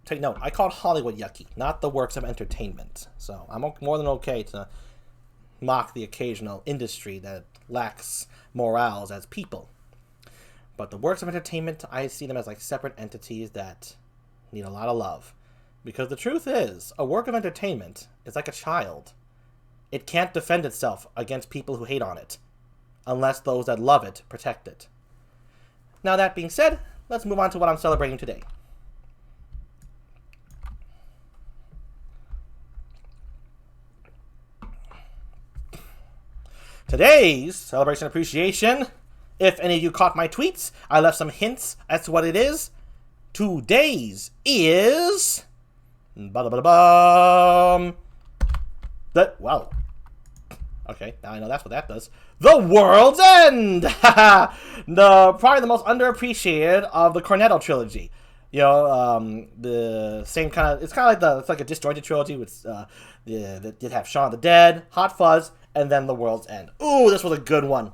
Take note, I called Hollywood yucky, not the works of entertainment. So I'm more than okay to mock the occasional industry that lacks morals as people. But the works of entertainment, I see them as like separate entities that need a lot of love. Because the truth is, a work of entertainment is like a child. It can't defend itself against people who hate on it, unless those that love it protect it. Now that being said, let's move on to what I'm celebrating today. Today's celebration appreciation, if any of you caught my tweets, I left some hints as to what it is. Today's is... Wow. Okay, now I know that's what that does. The World's End! Probably the most underappreciated of the Cornetto trilogy. You know, the same kind of... It's kind of like it's like a disjointed trilogy with... that did have Shaun of the Dead, Hot Fuzz, and then The World's End. Ooh, this was a good one.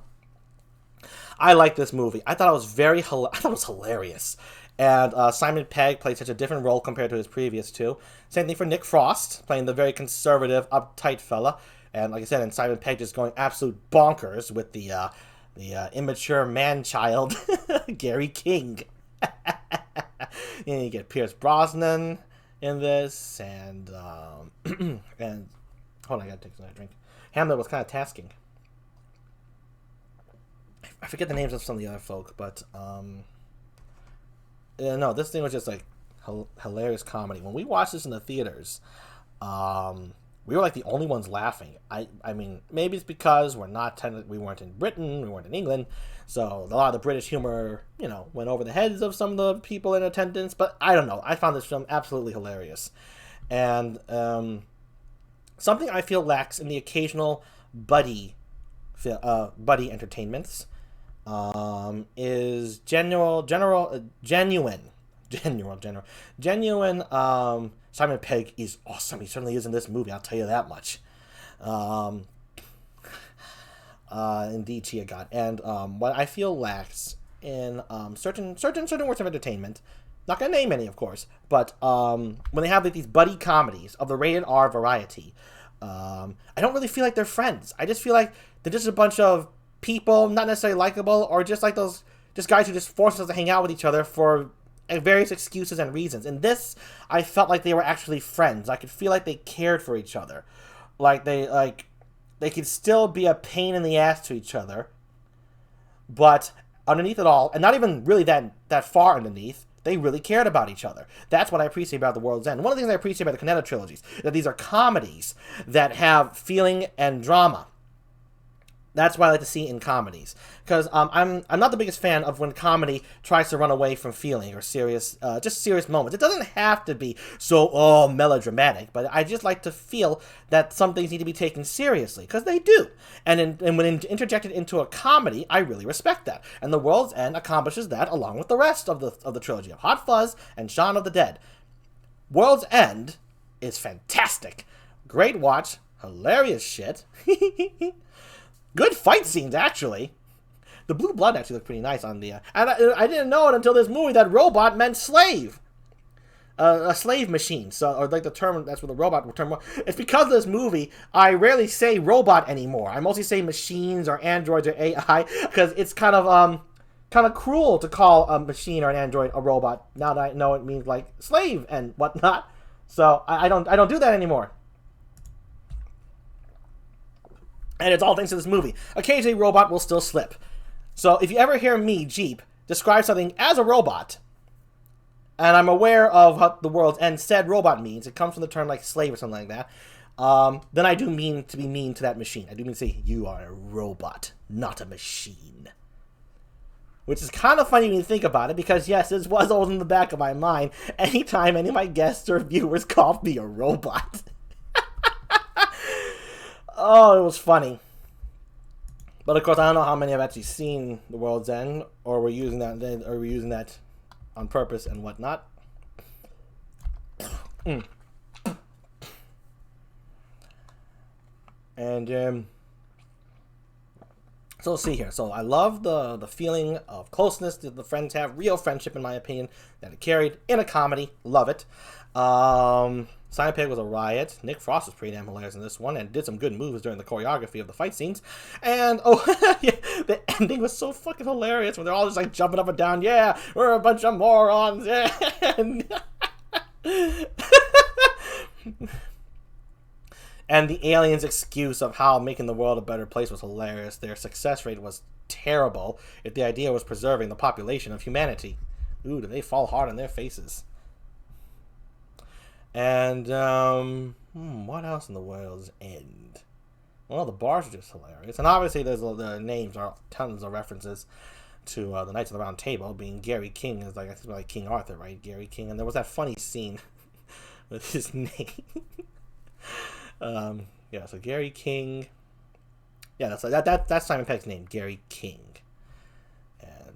I like this movie. I thought it was I thought it was hilarious. And Simon Pegg played such a different role compared to his previous two. Same thing for Nick Frost, playing the very conservative, uptight fella. And like I said, and Simon Pegg just going absolute bonkers with the immature man-child, Gary King. And you get Pierce Brosnan in this, and and hold on, I gotta take another drink. Hamlet was kind of tasking. I forget the names of some of the other folk, but no, this thing was just like hilarious comedy. When we watched this in the theaters, we were like the only ones laughing. I mean, maybe it's because we weren't in Britain, we weren't in England, so a lot of the British humor, you know, went over the heads of some of the people in attendance. But I don't know. I found this film absolutely hilarious, and something I feel lacks in the occasional buddy entertainments is genuine. Simon Pegg is awesome. He certainly is in this movie. I'll tell you that much. Indeed, Chia God. And what I feel lacks in certain works of entertainment. Not gonna name any, of course, but when they have like these buddy comedies of the rated R variety, I don't really feel like they're friends. I just feel like they're just a bunch of people, not necessarily likable, or just like those guys who just force us to hang out with each other for various excuses and reasons. In this, I felt like they were actually friends. I could feel like they cared for each other, like they could still be a pain in the ass to each other, but underneath it all, and not even really that far underneath, they really cared about each other. That's what I appreciate about The World's End. One of the things I appreciate about the Cornetto trilogies is that these are comedies that have feeling and drama. That's what I like to see in comedies, because I'm not the biggest fan of when comedy tries to run away from feeling or serious moments. It doesn't have to be so melodramatic, but I just like to feel that some things need to be taken seriously, because they do. And when interjected into a comedy, I really respect that. And The World's End accomplishes that along with the rest of the trilogy of Hot Fuzz and Shaun of the Dead. World's End is fantastic, great watch, hilarious shit. Good fight scenes, actually. The blue blood actually looked pretty nice on the... and I didn't know it until this movie that robot meant slave. A slave machine. So, or like the term, that's what the robot term was. It's because of this movie, I rarely say robot anymore. I mostly say machines or androids or AI, because it's kind of cruel to call a machine or an android a robot, now that I know it means like slave and whatnot. So, I don't do that anymore. And it's all thanks to this movie. Occasionally, robot will still slip. So if you ever hear me, GEEP, describe something as a robot, and I'm aware of what the world's end said robot means. It comes from the term like slave or something like that. Then I do mean to be mean to that machine. I do mean to say, you are a robot, not a machine. Which is kind of funny when you think about it, because yes, this was always in the back of my mind. Anytime any of my guests or viewers called me a robot. Oh, it was funny. But of course, I don't know how many have actually seen The World's End, or were using that on purpose and whatnot. And so let's see here. So I love the feeling of closeness that the friends have, real friendship in my opinion, that it carried in a comedy. Love it. Simon Pegg was a riot. Nick Frost was pretty damn hilarious in this one and did some good moves during the choreography of the fight scenes. And yeah, the ending was so fucking hilarious when they're all just like jumping up and down. Yeah, we're a bunch of morons. Yeah. And the aliens' excuse of how making the world a better place was hilarious. Their success rate was terrible if the idea was preserving the population of humanity. Ooh, did they fall hard on their faces. And, what else in the world's end? Well, the bars are just hilarious. And obviously the names are tons of references to the Knights of the Round Table, being Gary King is like King Arthur, right? Gary King. And there was that funny scene with his name. Yeah, so Gary King. Yeah, that's Simon Pegg's name, Gary King. And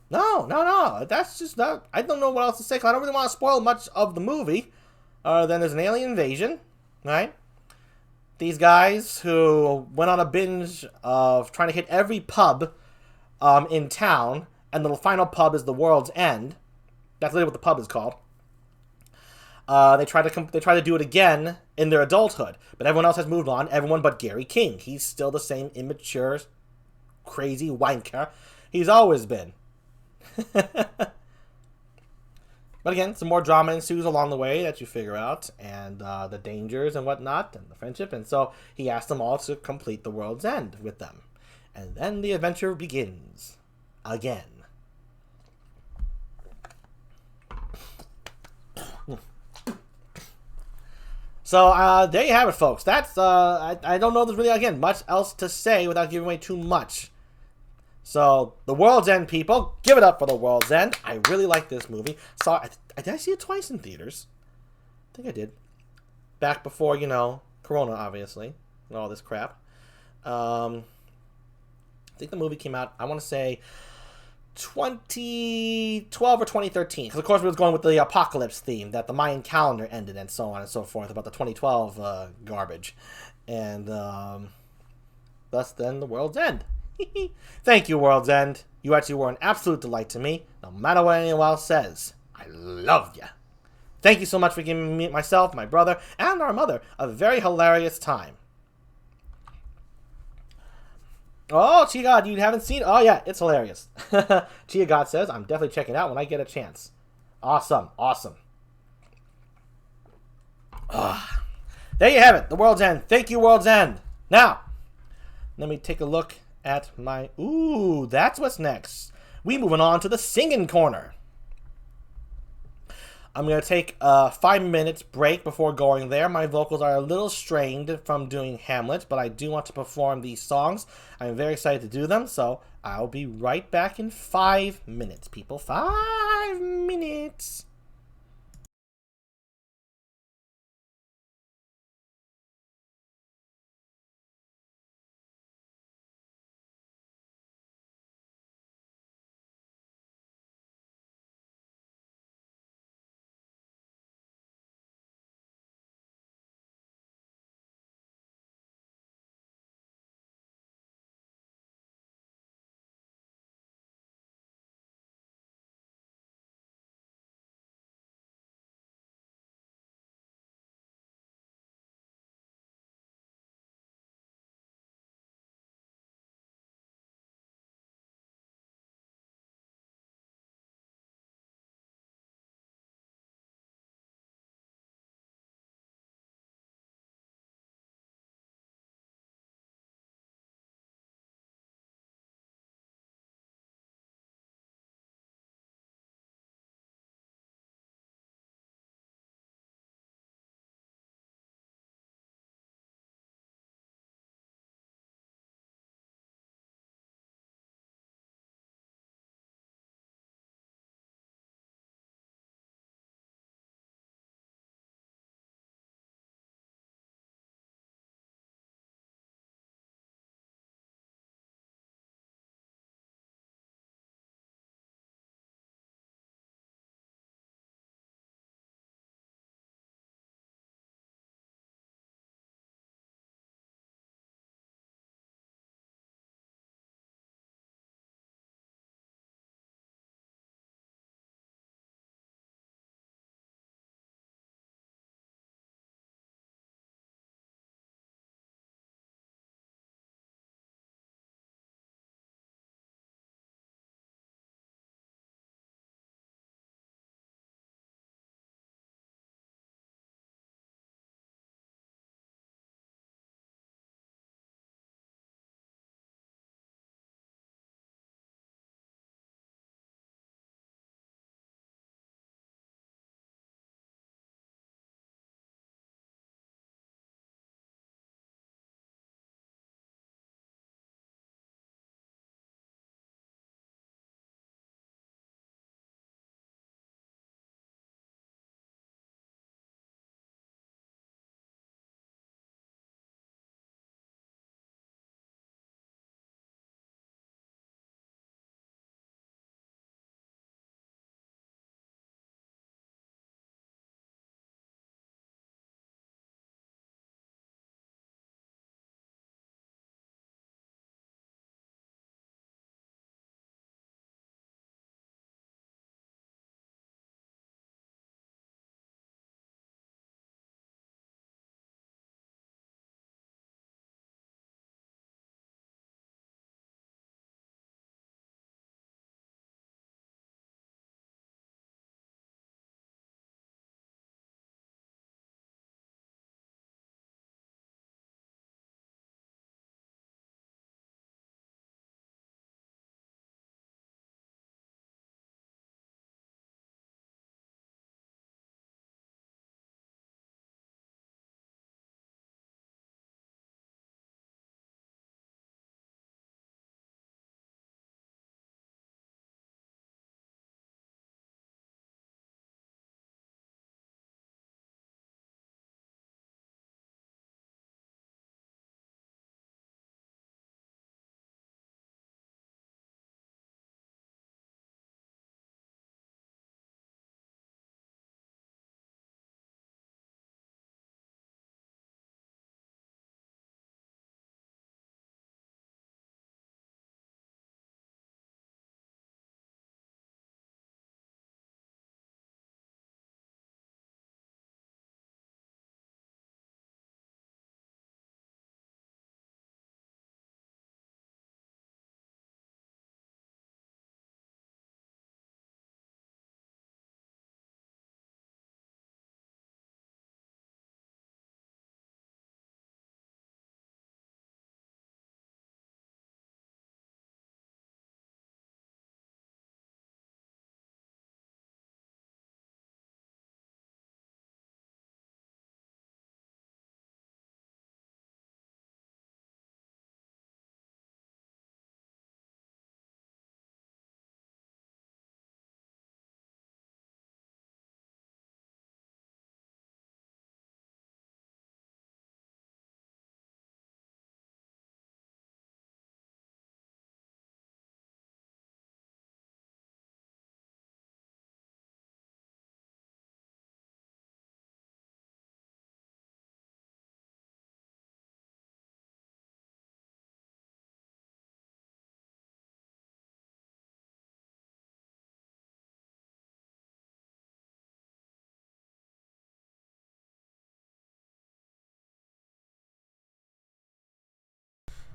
no, that's just not. I don't know what else to say, 'cause I don't really want to spoil much of the movie. Then there's an alien invasion, right? These guys who went on a binge of trying to hit every pub in town, and the final pub is the World's End. That's literally what the pub is called. They try to do it again in their adulthood, but everyone else has moved on. Everyone but Gary King. He's still the same immature, crazy wanker he's always been. But again, some more drama ensues along the way that you figure out, and the dangers and whatnot, and the friendship. And so he asked them all to complete the World's End with them, and then the adventure begins again. So there you have it, folks. That's I don't know if there's really, again, much else to say without giving away too much. So The World's End, people, give it up for The World's End. I really like this movie. Did I see it twice in theaters? I think I did. Back before, Corona, obviously, and all this crap. I think the movie came out, I want to say 2012 or 2013, because of course we was going with the apocalypse theme that the Mayan calendar ended and so on and so forth about the 2012 garbage, and thus then The World's End. Thank you, World's End. You actually were an absolute delight to me, no matter what anyone else says. I love you. Thank you so much for giving me, myself, my brother, and our mother a very hilarious time. Oh, Chia God, you haven't seen it? Oh, yeah, it's hilarious. Chia God says, I'm definitely checking it out when I get a chance. Awesome. There you have it, The World's End. Thank you, World's End. Now, let me take a look at my... Ooh, that's what's next. We moving on to the singing corner. I'm going to take a 5-minute break before going there. My vocals are a little strained from doing Hamlet, but I do want to perform these songs. I'm very excited to do them, so I'll be right back in 5 minutes, people. 5 minutes.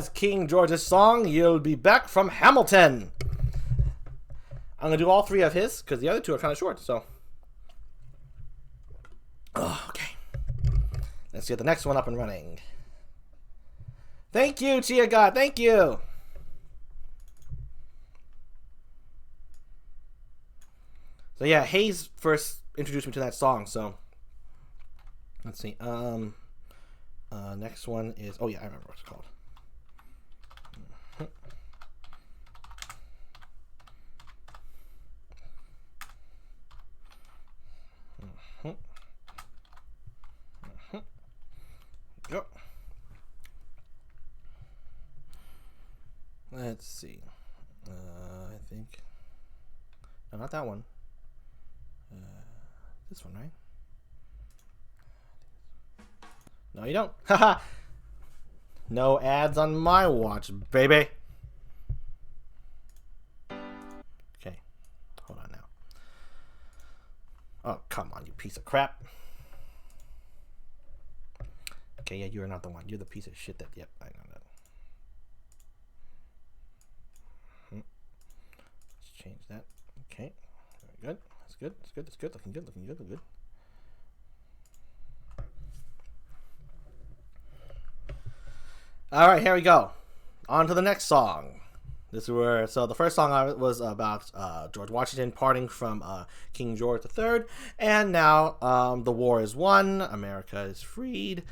that's King George's song, You'll Be Back from Hamilton. I'm going to do all three of his, because the other two are kind of short, so. Oh, okay. Let's get the next one up and running. Thank you, Chia God. Thank you. So yeah, Hayes first introduced me to that song, so let's see. Next one is, oh yeah, I remember what it's called. Go. Let's see. I think, no, not that one. This one, right? No, you don't. Haha. No ads on my watch, baby. Okay. Hold on now. Oh, come on, you piece of crap. Okay, yeah, you're not the one. You're the piece of shit that, yep, I know that. Let's change that. Okay. Very good. That's good. That's good. That's good. Looking good. Looking good. Looking good. All right, here we go. On to the next song. This is where, so the first song was about George Washington parting from King George III, and now the war is won, America is freed,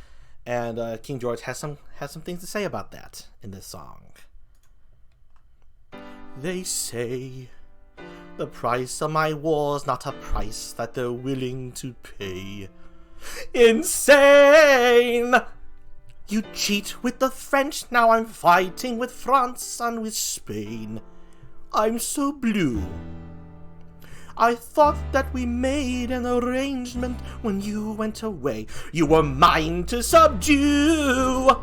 and King George has some things to say about that in this song. They say the price of my war's not a price that they're willing to pay. Insane! You cheat with the French, now I'm fighting with France and with Spain. I'm so blue. I thought that we made an arrangement when you went away. You were mine to subdue.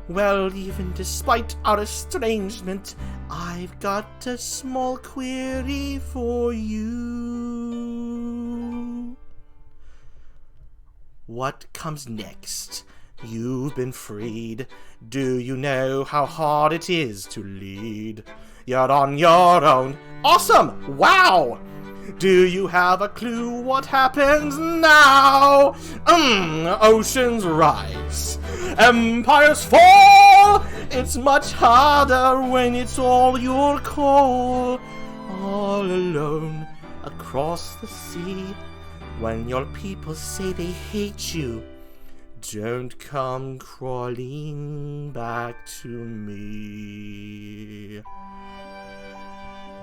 Well, even despite our estrangement, I've got a small query for you. What comes next? You've been freed. Do you know how hard it is to lead? You're on your own. Awesome! Wow! Do you have a clue what happens now? Oceans rise. Empires fall. It's much harder when it's all your call. All alone across the sea. When your people say they hate you, don't come crawling back to me.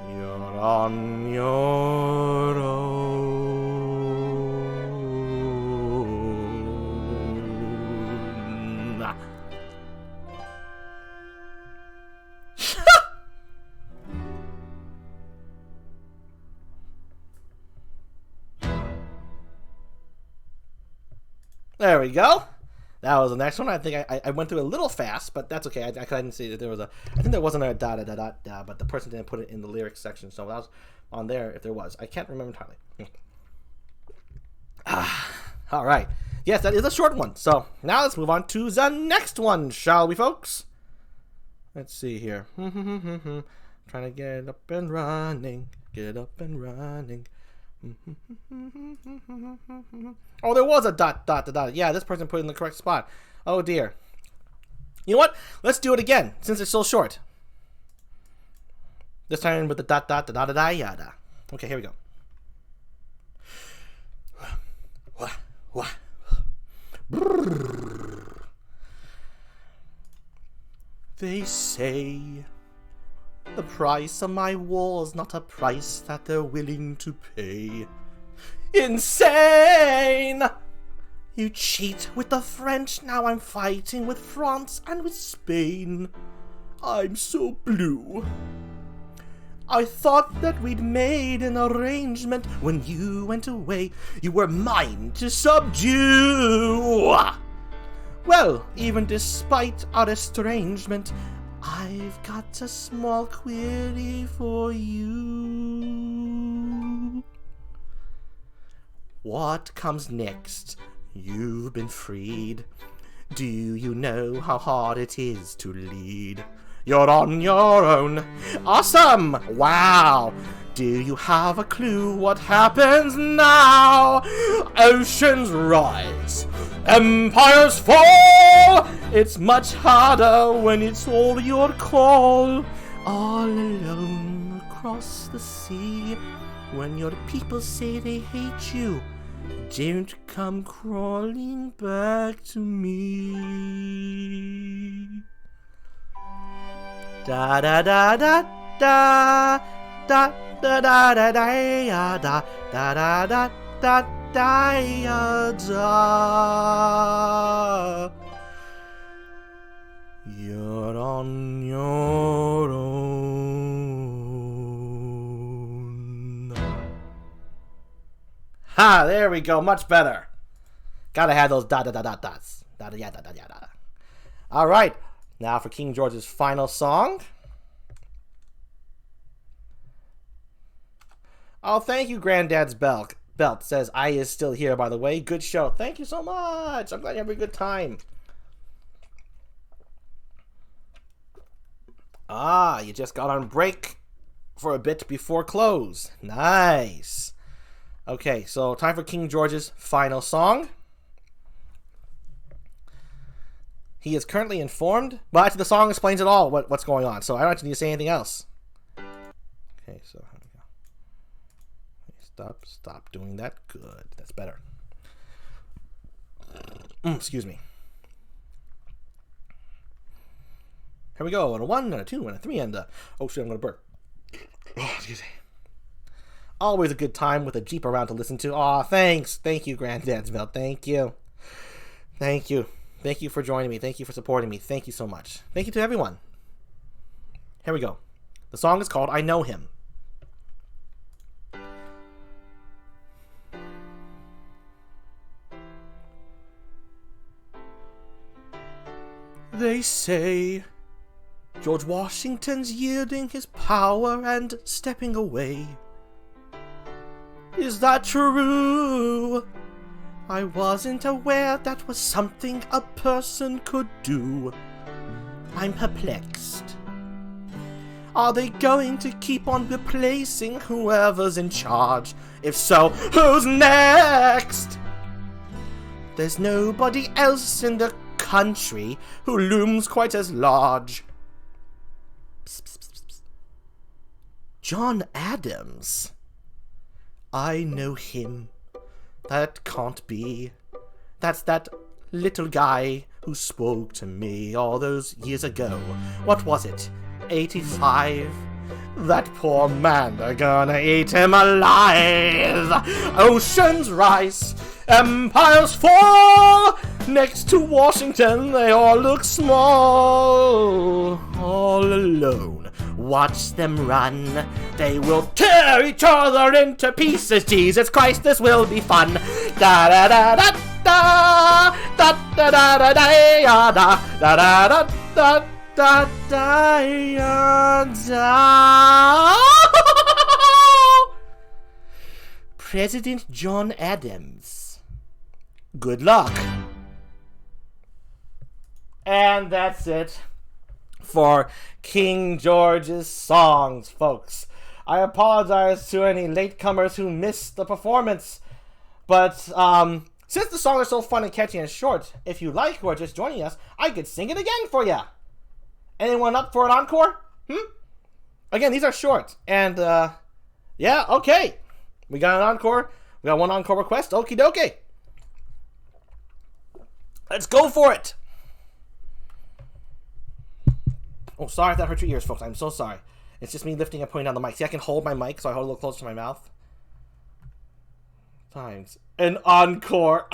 You're on your own. There we go. That was the next one. I think I went through a little fast, but that's okay. I didn't see that there was a. I think there wasn't a da da da da da, but the person didn't put it in the lyrics section, so that was on there if there was. I can't remember entirely. All right. Yes, that is a short one. So now let's move on to the next one, shall we, folks? Let's see here. Trying to get up and running. Get up and running. Oh, there was a dot, dot, dot, dot. Yeah, this person put it in the correct spot. Oh, dear. You know what? Let's do it again, since it's so short. This time with the dot, dot, dot, dot, dot, yada. Okay, here we go. They say the price of my war's not a price that they're willing to pay. Insane! You cheat with the French, now I'm fighting with France and with Spain. I'm so blue. I thought that we'd made an arrangement when you went away. You were mine to subdue. Well, even despite our estrangement, I've got a small query for you. What comes next? You've been freed. Do you know how hard it is to lead? You're on your own. Awesome! Wow! Do you have a clue what happens now? Oceans rise. Empires fall. It's much harder when it's all your call. All alone across the sea. When your people say they hate you, don't come crawling back to me. Da da da da da da da da da da da da da da da da. You're on your own. Ha! There we go. Much better. Gotta have those da da da da dots. Da da da da da da. All right. Now for King George's final song. Oh, thank you, Granddad's Belt. Says, I is still here, by the way. Good show. Thank you so much. I'm glad you have a good time. Ah, you just got on break for a bit before close. Nice. Okay, so time for King George's final song. He is currently informed. Well, actually, the song explains it all, what's going on. So I don't actually need to say anything else. Okay, so here we go. Stop doing that. Good. That's better. Excuse me. Here we go. And a 1, and a 2, and a 3, and a... Oh, shit, I'm going to burp. Oh, excuse me. Always a good time with a Jeep around to listen to. Aw, thanks. Thank you, Granddad's Belt. Thank you. Thank you. Thank you for joining me. Thank you for supporting me. Thank you so much. Thank you to everyone. Here we go. The song is called I Know Him. They say George Washington's yielding his power and stepping away. Is that true? I wasn't aware that was something a person could do. I'm perplexed. Are they going to keep on replacing whoever's in charge? If so, who's next? There's nobody else in the country who looms quite as large. Psst, psst, psst, psst. John Adams. I know him. That can't be. That's that little guy who spoke to me all those years ago. What was it? 85? That poor man, they're gonna eat him alive. Oceans rise, empires fall. Next to Washington, they all look small. All alone, watch them run. They will tear each other into pieces. Jesus Christ, this will be fun. Da da da da da da da da da da da da da da. Da da da. President John Adams. Good luck. And that's it for King George's songs, folks. I apologize to any latecomers who missed the performance, but since the song is so fun and catchy and short, if you like who are just joining us, I could sing it again for you. Anyone up for an encore? Again, these are short. And, yeah, okay. We got an encore. We got one encore request. Okie dokie. Let's go for it. Oh, sorry if that hurt your ears, folks. I'm so sorry. It's just me lifting and putting down the mic. See, I can hold my mic, so I hold it a little closer to my mouth. Times. An encore.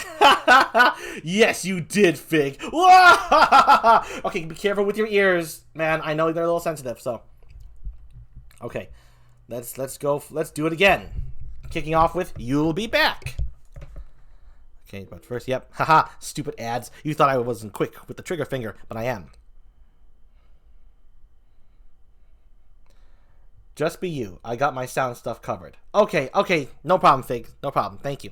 Yes, you did, Fig. Okay, be careful with your ears, man. I know they're a little sensitive, so. Okay, let's go. Let's do it again. Kicking off with "You'll Be Back." Okay, but first, yep. Haha, stupid ads. You thought I wasn't quick with the trigger finger, but I am. Just be you. I got my sound stuff covered. Okay, no problem, Fig. No problem. Thank you.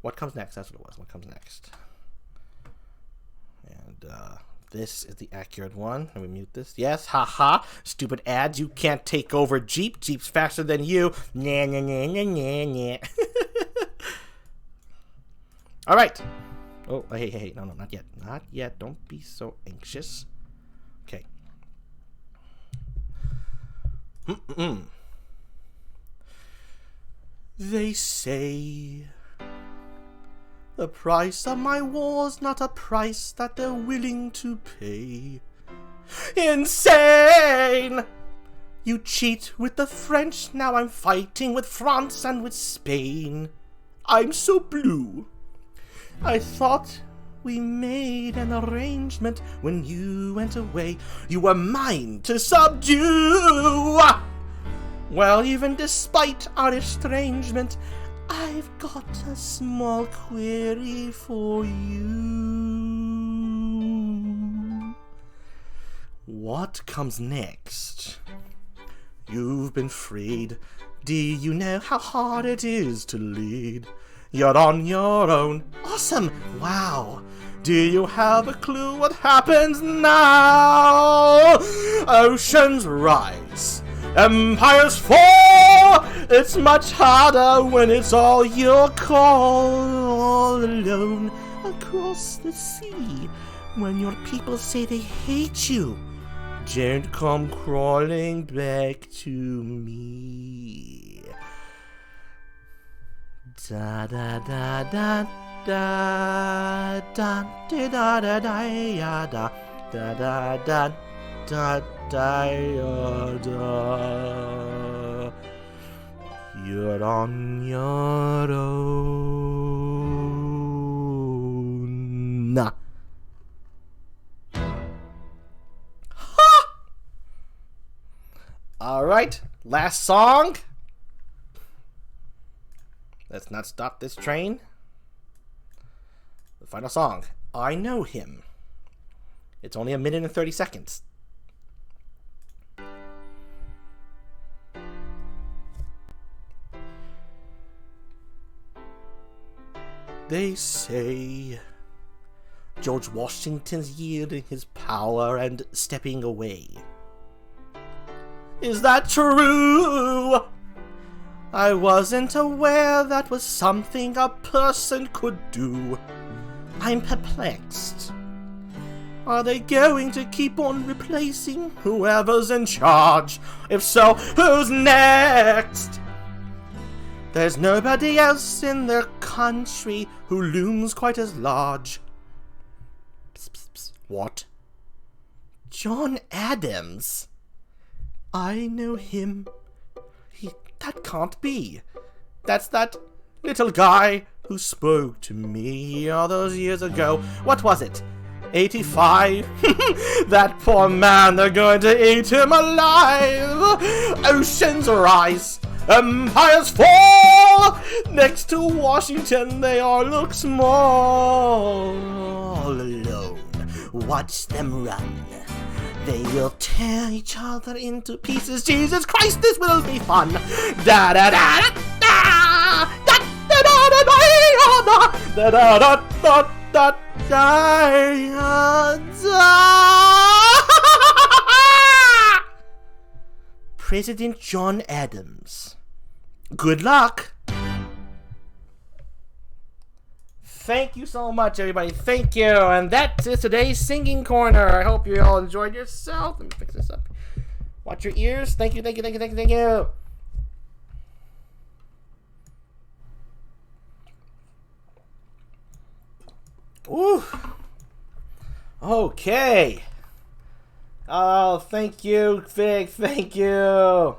What comes next? That's what it was. What comes next? And this is the accurate one. Let me mute this. Yes, haha. Stupid ads. You can't take over Jeep. Jeep's faster than you. Nah, nah, nah, nah, nah, nah. All right. Oh, hey. No, not yet. Not yet. Don't be so anxious. Okay. They say the price of my war's not a price that they're willing to pay. Insane! You cheat with the French, now I'm fighting with France and with Spain. I'm so blue. I thought we made an arrangement when you went away. You were mine to subdue. Well, even despite our estrangement, I've got a small query for you. What comes next? You've been freed. Do you know how hard it is to lead? You're on your own. Awesome! Wow! Do you have a clue what happens now? Oceans rise. Empires fall. It's much harder when it's all your call. All alone across the sea. When your people say they hate you, don't come crawling back to me. Da da da da da da da da da da ya da da da da da da ya da. You're on your own. Ha! All right, last song. Let's not stop this train. The final song. I know him. It's only 1 minute and 30 seconds. They say George Washington's yielding his power and stepping away. Is that true? I wasn't aware that was something a person could do. I'm perplexed. Are they going to keep on replacing whoever's in charge? If so, who's next? There's nobody else in their country who looms quite as large. Psst, psst, psst. What? John Adams? I know him. That can't be. That's that little guy who spoke to me all those years ago. What was it? 85? That poor man, they're going to eat him alive. Oceans rise. Empires fall. Next to Washington, they all look small. All alone. Watch them run. They will tear each other into pieces. Jesus Christ, this will be fun. Da da da da da da da da da da da da da da. President John Adams. Good luck. Thank you so much, everybody. Thank you. And that is today's Singing Corner. I hope you all enjoyed yourself. Let me fix this up. Watch your ears. Thank you, thank you, thank you, thank you, thank you. Ooh. Okay. Oh, thank you, Fig. Thank you.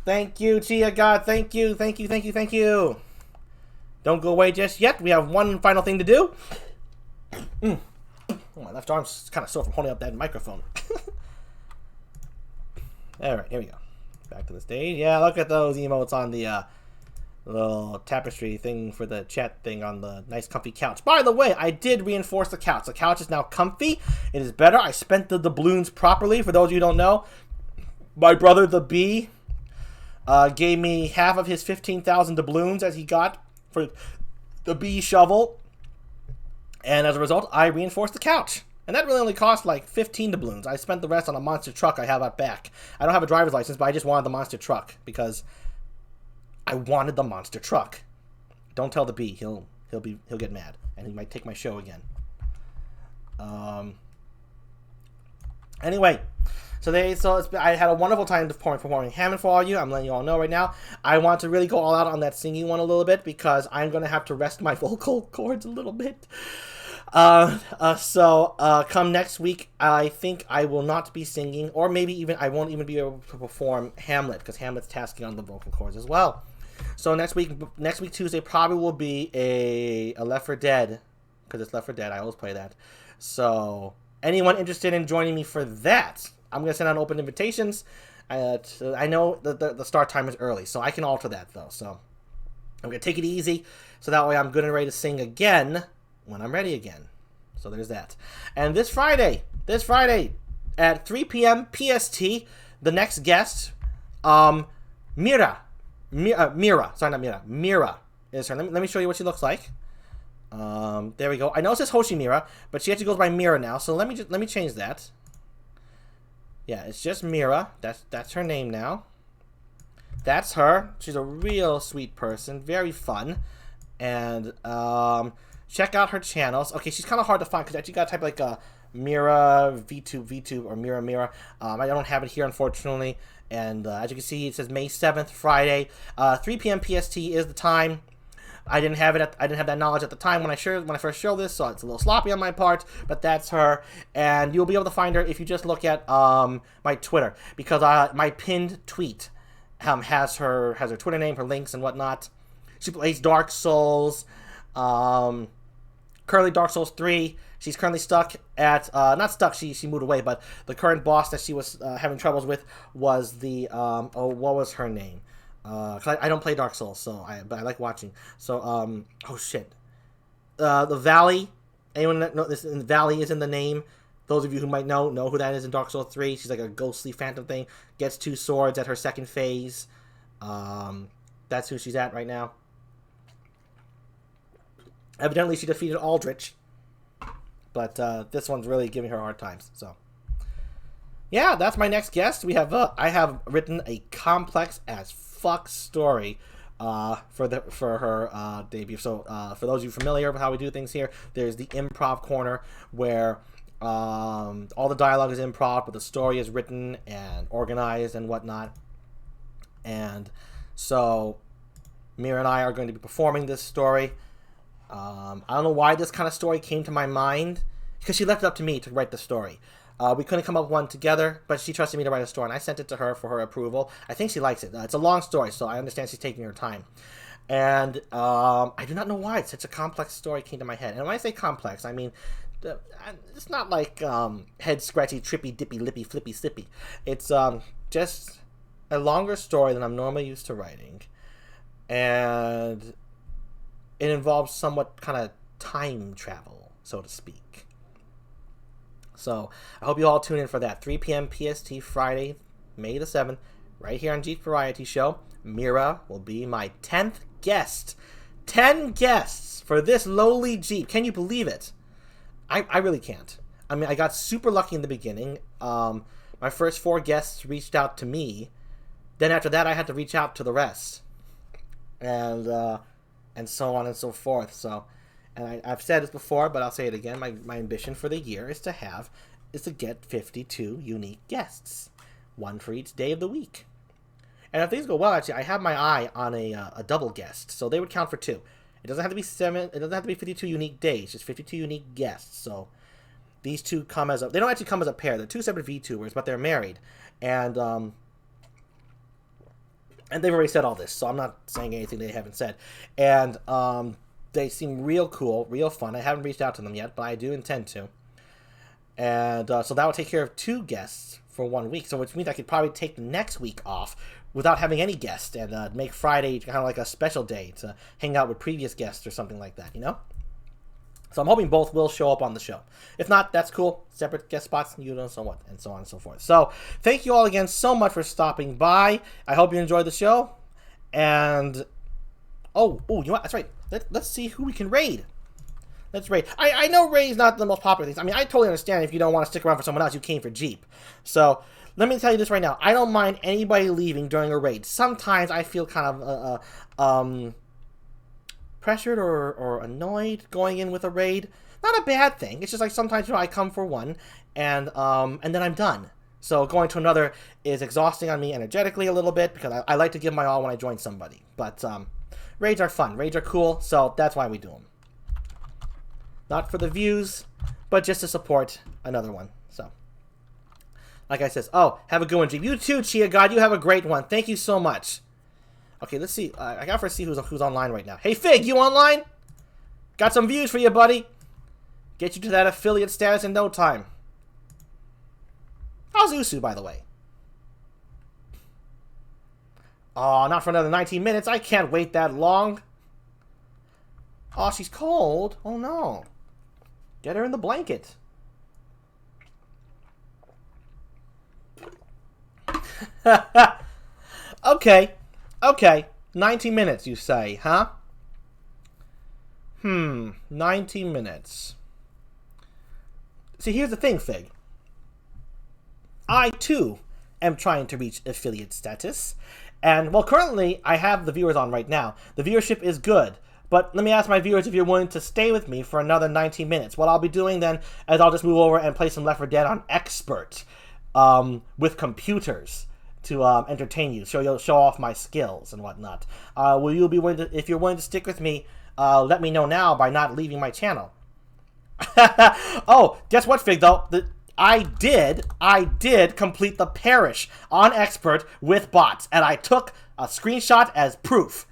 Thank you, Chia God. Thank you, thank you, thank you, thank you. Don't go away just yet. We have one final thing to do. Oh, my left arm's kind of sore from holding up that microphone. Alright, here we go. Back to the stage. Yeah, look at those emotes on the little tapestry thing for the chat thing on the nice comfy couch. By the way, I did reinforce the couch. The couch is now comfy. It is better. I spent the doubloons properly. For those of you who don't know, my brother, the Bee, gave me half of his 15,000 doubloons as he got for the bee shovel, and as a result, I reinforced the couch. And that really only cost like 15 doubloons. I spent the rest on a monster truck I have out back. I don't have a driver's license, but I just wanted the monster truck because I wanted the monster truck. Don't tell the bee; he'll get mad, and he might take my show again. Anyway, I had a wonderful time performing Hamlet for all you. I'm letting you all know right now. I want to really go all out on that singing one a little bit because I'm going to have to rest my vocal cords a little bit. Come next week, I think I will not be singing, or maybe even I won't even be able to perform Hamlet because Hamlet's tasking on the vocal cords as well. So next week Tuesday probably will be a Left 4 Dead, because it's Left 4 Dead. I always play that. So anyone interested in joining me for that, I'm gonna send out open invitations. I know the start time is early, so I can alter that though. So I'm gonna take it easy, so that way I'm good and ready to sing again when I'm ready again. So there's that. And this Friday at 3 p.m. PST, the next guest, Mira is her. Let me show you what she looks like. There we go. I know it says Hoshimira, but she actually goes by Mira now. So let me change that. Yeah, it's just Mira. That's her name now. That's her. She's a real sweet person, very fun, and check out her channels. Okay, she's kind of hard to find because you gotta type like Mira V2 or Mira. I don't have it here, unfortunately. And as you can see, it says May 7th, Friday, 3 p.m. PST is the time. I didn't have that knowledge at the time when I first showed this, so it's a little sloppy on my part. But that's her, and you'll be able to find her if you just look at my Twitter, because my pinned tweet has her Twitter name, her links, and whatnot. She plays Dark Souls. Currently Dark Souls 3. She's currently stuck at, not stuck, she moved away, but the current boss that she was having troubles with was the, what was her name? Cause I don't play Dark Souls, but I like watching. So, oh shit. The Valley, anyone that knows this, Valley is in the name. Those of you who might know who that is in Dark Souls 3. She's like a ghostly phantom thing. Gets 2 swords at her second phase. That's who she's at right now. Evidently, she defeated Aldrich, but this one's really giving her hard times. So, yeah, that's my next guest. I have written a complex as fuck story for her debut. So, for those of you familiar with how we do things here, there's the improv corner where all the dialogue is improv, but the story is written and organized and whatnot. And so, Mira and I are going to be performing this story. I don't know why this kind of story came to my mind, because she left it up to me to write the story. We couldn't come up with one together, but she trusted me to write a story, and I sent it to her for her approval. I think she likes it. It's a long story, so I understand she's taking her time. And I do not know why such a complex story came to my head. And when I say complex, I mean, it's not like head scratchy, trippy, dippy, lippy, flippy, sippy. It's just a longer story than I'm normally used to writing. And it involves somewhat kind of time travel, so to speak. So, I hope you all tune in for that. 3 p.m. PST, Friday, May the 7th, right here on GEEP Variety Show. Mira will be my 10th guest. 10 guests for this lowly GEEP. Can you believe it? I really can't. I mean, I got super lucky in the beginning. My first 4 guests reached out to me. Then after that, I had to reach out to the rest. And so on and so forth. So, and I've said this before, but I'll say it again. My ambition for the year is to get 52 unique guests, 1 for each day of the week. And if things go well, actually, I have my eye on a double guest, so they would count for 2. It doesn't have to be 7. It doesn't have to be 52 unique days. Just 52 unique guests. So these 2 come as they don't actually come as a pair. They're 2 separate VTubers, but they're married, and they've already said all this, so I'm not saying anything they haven't said. And they seem real cool, real fun. I haven't reached out to them yet, but I do intend to. And so that will take care of 2 guests for 1 week. So which means I could probably take next week off without having any guests and make Friday kind of like a special day to hang out with previous guests or something like that, you know? So I'm hoping both will show up on the show. If not, that's cool. Separate guest spots, you know, so what, and so on and so forth. So thank you all again so much for stopping by. I hope you enjoyed the show. And Oh, you know what? That's right. Let's see who we can raid. Let's raid. I know raid's not the most popular thing. I mean, I totally understand if you don't want to stick around for someone else, you came for GEEP. So, let me tell you this right now. I don't mind anybody leaving during a raid. Sometimes I feel kind of, pressured or annoyed going in with a raid. Not a bad thing. It's just like sometimes, you know, I come for one, and then I'm done. So going to another is exhausting on me energetically a little bit, because I like to give my all when I join somebody. But raids are fun. Raids are cool, so that's why we do them. Not for the views, but just to support another one. So, like I said, oh, have a good one, Jeep. You too, Chia God. You have a great one. Thank you so much. Okay, let's see. I gotta first see who's online right now. Hey, Fig, you online? Got some views for you, buddy. Get you to that affiliate status in no time. How's Usu, by the way? Oh, not for another 19 minutes. I can't wait that long. Oh, she's cold. Oh, no. Get her in the blanket. Okay. Okay. 90 minutes, you say, huh? 90 minutes. See, here's the thing, Fig. I, too, am trying to reach affiliate status. And, well, currently, I have the viewers on right now. The viewership is good. But let me ask my viewers if you're willing to stay with me for another 90 minutes. What I'll be doing then is I'll just move over and play some Left 4 Dead on Expert with computers to entertain you, show off my skills and whatnot. Will you be willing to, if you're willing to stick with me, let me know now by not leaving my channel. Oh, guess what, Fig, though? I did complete the parish on Expert with bots, and I took a screenshot as proof.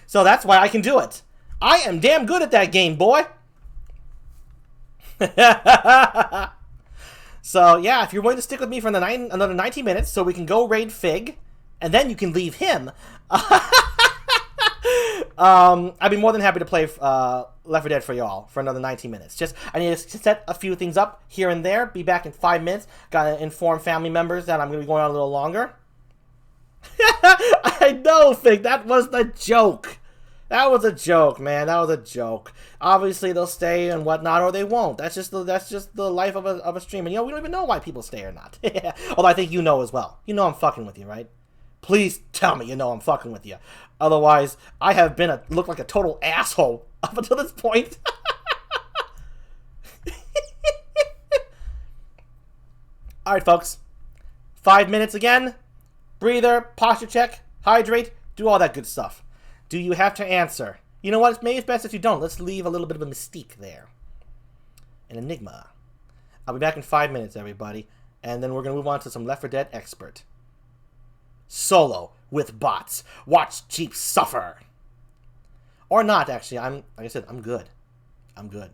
So that's why I can do it. I am damn good at that game, boy. So, yeah, if you're willing to stick with me for another 90 minutes so we can go raid Fig, and then you can leave him, I'd be more than happy to play Left 4 Dead for y'all for another 90 minutes. Just, I need to set a few things up here and there. Be back in 5 minutes. Gotta inform family members that I'm gonna be going on a little longer. I know, Fig, that was the joke. That was a joke, man. That was a joke. Obviously, they'll stay and whatnot, or they won't. That's just the life of a stream. And, you know, we don't even know why people stay or not. Although I think you know as well. You know I'm fucking with you, right? Please tell me you know I'm fucking with you. Otherwise, I have been looked like a total asshole up until this point. Alright, folks. 5 minutes again. Breather, posture check, hydrate, do all that good stuff. Do you have to answer? You know what? Maybe it's best if you don't. Let's leave a little bit of a mystique there. An enigma. I'll be back in 5 minutes, everybody. And then we're going to move on to some Left 4 Dead Expert. Solo with bots. Watch GEEP suffer. Or not, actually. Like I said, I'm good. I'm good.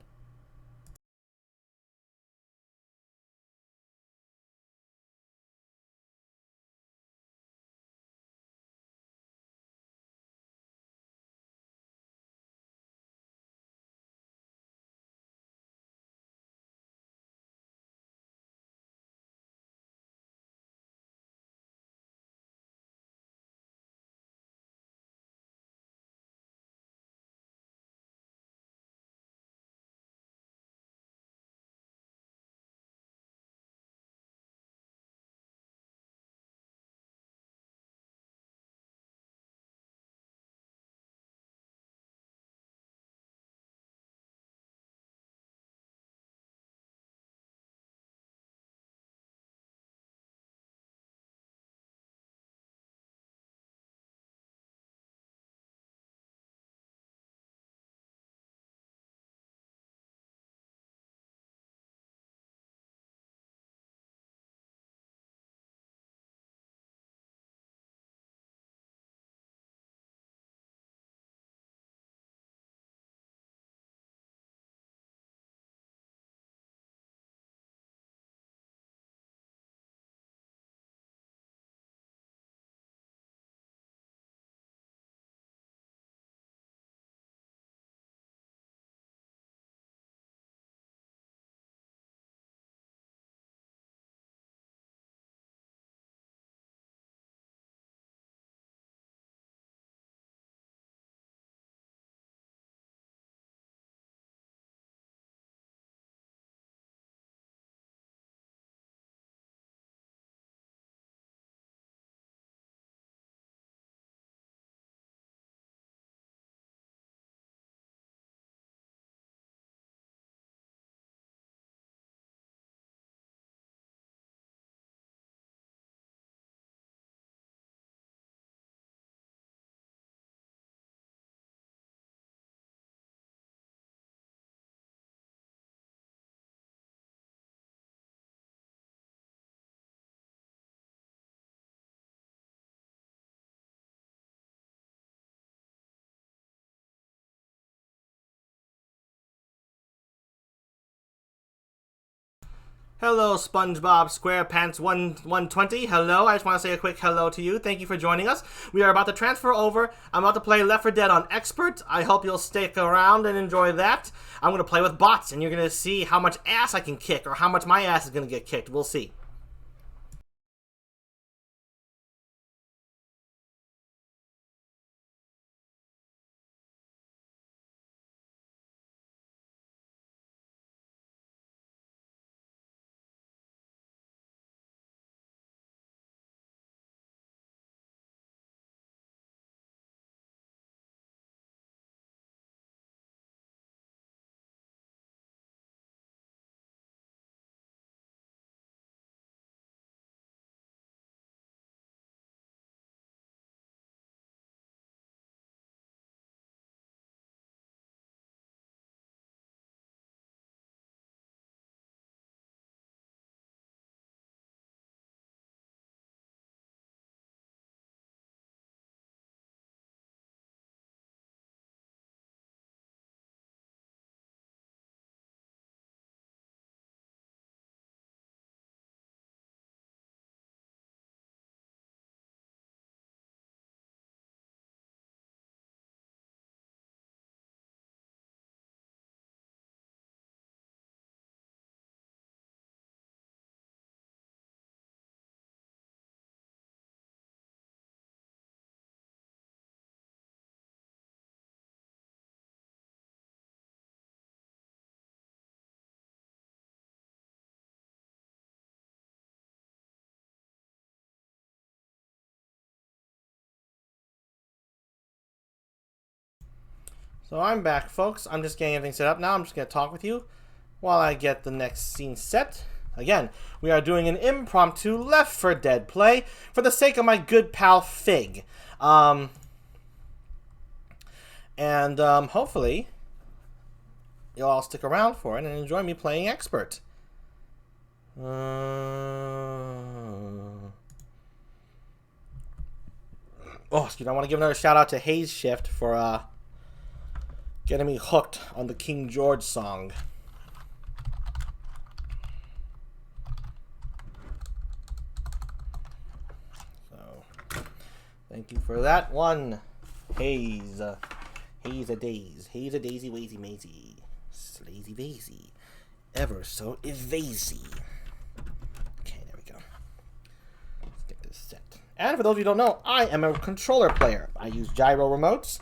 Hello, SpongeBob SquarePants 120. Hello, I just want to say a quick hello to you. Thank you for joining us. We are about to transfer over. I'm about to play Left 4 Dead on Expert. I hope you'll stick around and enjoy that. I'm going to play with bots, and you're going to see how much ass I can kick, or how much my ass is going to get kicked. We'll see. So I'm back, folks. I'm just getting everything set up now. I'm just going to talk with you while I get the next scene set. Again, we are doing an impromptu Left 4 Dead play for the sake of my good pal Fig. Hopefully you'll all stick around for it and enjoy me playing Expert. Excuse me. I want to give another shout out to Haze Shift for getting me hooked on the King George song. So, thank you for that one, Haze. Haze a daze. Haze a daisy wazy mazy. Slazy vazy. Ever so evasy. Okay, there we go. Let's get this set. And for those of you who don't know, I am a controller player. I use gyro remotes.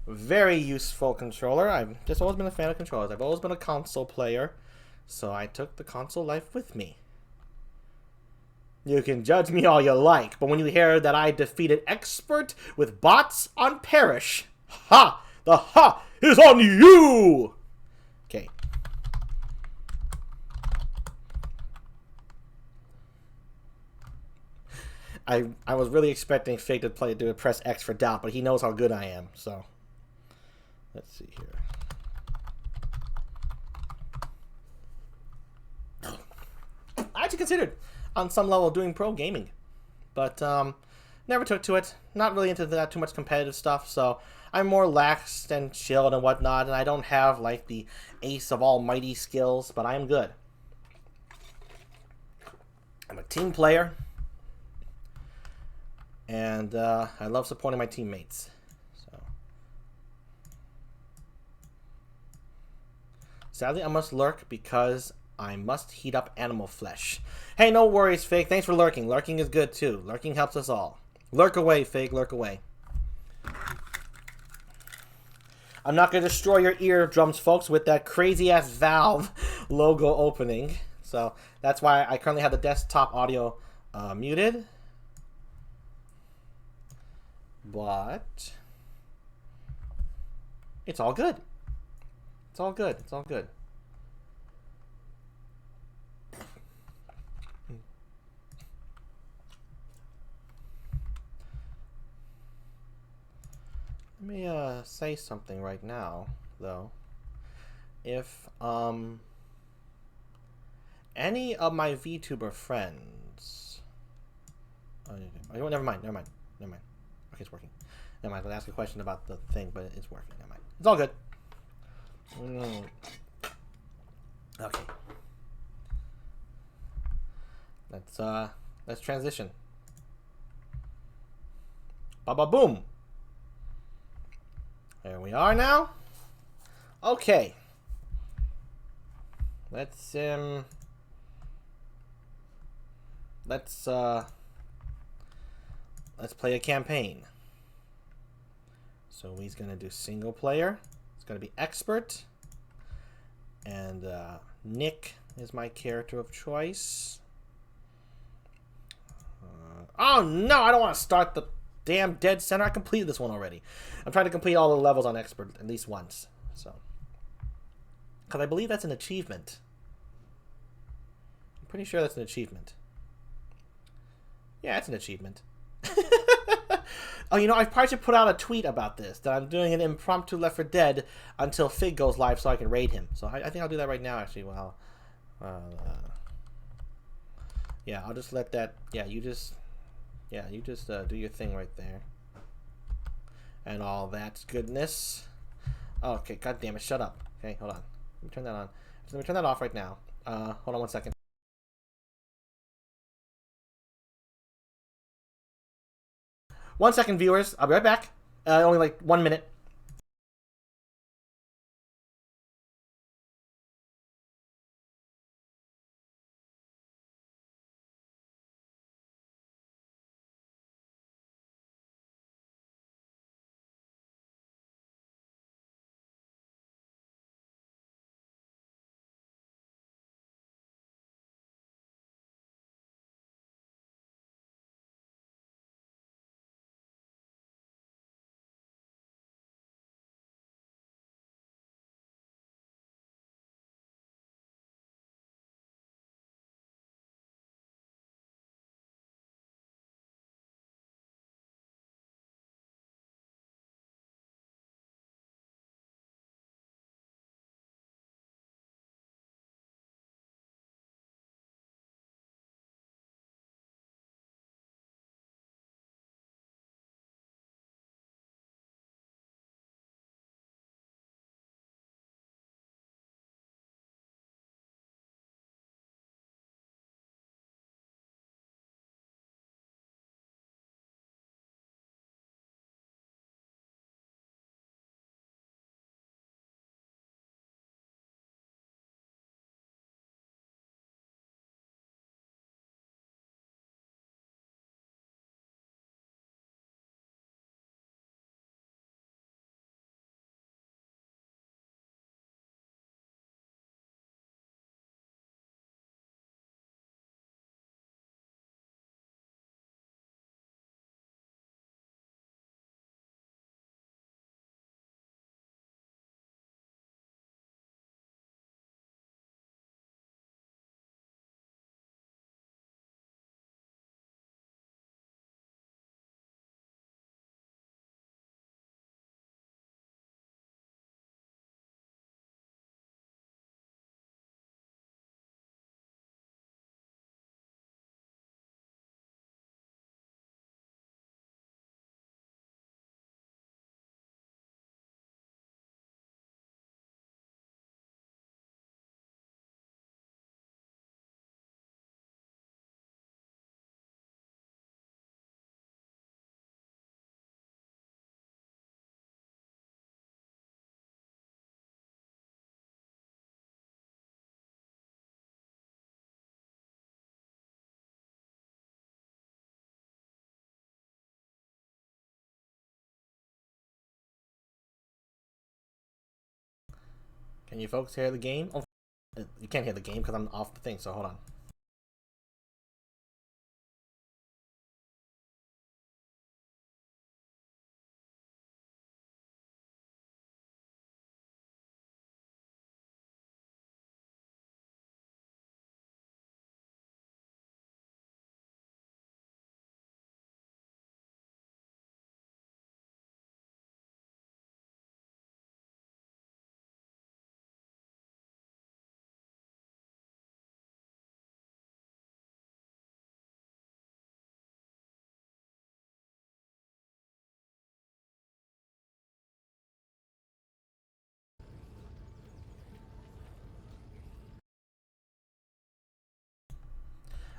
Very useful controller. I've just always been a fan of controllers. I've always been a console player, so I took the console life with me. You can judge me all you like, but when you hear that I defeated Expert with bots on Parish, ha! The ha is on you! Okay. I was really expecting Fig to press X for doubt, but he knows how good I am, so... Let's see here. I actually considered on some level doing pro gaming, but never took to it. Not really into that too much competitive stuff, so I'm more lax and chilled and whatnot, and I don't have like the ace of almighty skills, but I am good. I'm a team player, and I love supporting my teammates. Sadly, I must lurk because I must heat up animal flesh. Hey, no worries, Fig. Thanks for lurking. Lurking is good, too. Lurking helps us all. Lurk away, Fig. Lurk away. I'm not going to destroy your eardrums, folks, with that crazy-ass Valve logo opening. So that's why I currently have the desktop audio muted. But it's all good. It's all good. It's all good. Let me say something right now, though. If any of my VTuber friends, oh, never mind. Okay, it's working. Never mind. I'll ask a question about the thing, but it's working. Never mind. It's all good. Okay. let's transition. Ba ba boom. There we are now. Okay. Let's play a campaign. So he's gonna do single player. It's gonna be expert. And Nick is my character of choice. Oh no, I don't want to start the damn dead center. I completed this one already. I'm trying to complete all the levels on expert at least once. So, because I believe that's an achievement. I'm pretty sure that's an achievement. Yeah, it's an achievement. Oh, you know, I probably should put out a tweet about this, that I'm doing an impromptu Left 4 Dead until Fig goes live so I can raid him. So I think I'll do that right now, actually. Well, yeah, I'll just let that, yeah, you just do your thing right there. And all that goodness. Oh, okay, god damn it, shut up. Okay, hold on. Let me turn that on. Let me turn that off right now. Hold on 1 second. 1 second, viewers. I'll be right back. Only like 1 minute. Can you folks hear the game? Oh, you can't hear the game because I'm off the thing, so hold on.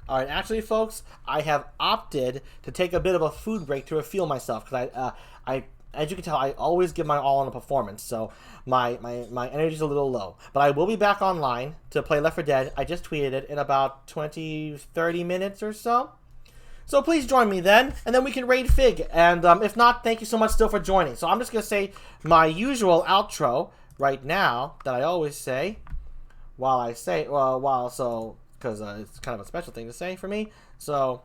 All right, actually, folks, I have opted to take a bit of a food break to refuel myself because as you can tell, I always give my all on a performance, so my energy's a little low. But I will be back online to play Left 4 Dead. I just tweeted it in about 30 minutes or so. So please join me then, and then we can raid Fig. And if not, thank you so much still for joining. So I'm just going to say my usual outro right now that I always say because it's kind of a special thing to say for me. So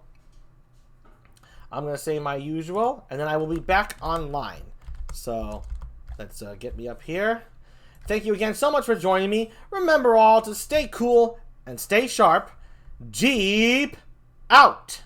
I'm going to say my usual, and then I will be back online. So let's get me up here. Thank you again so much for joining me. Remember all to stay cool and stay sharp. GEEP out!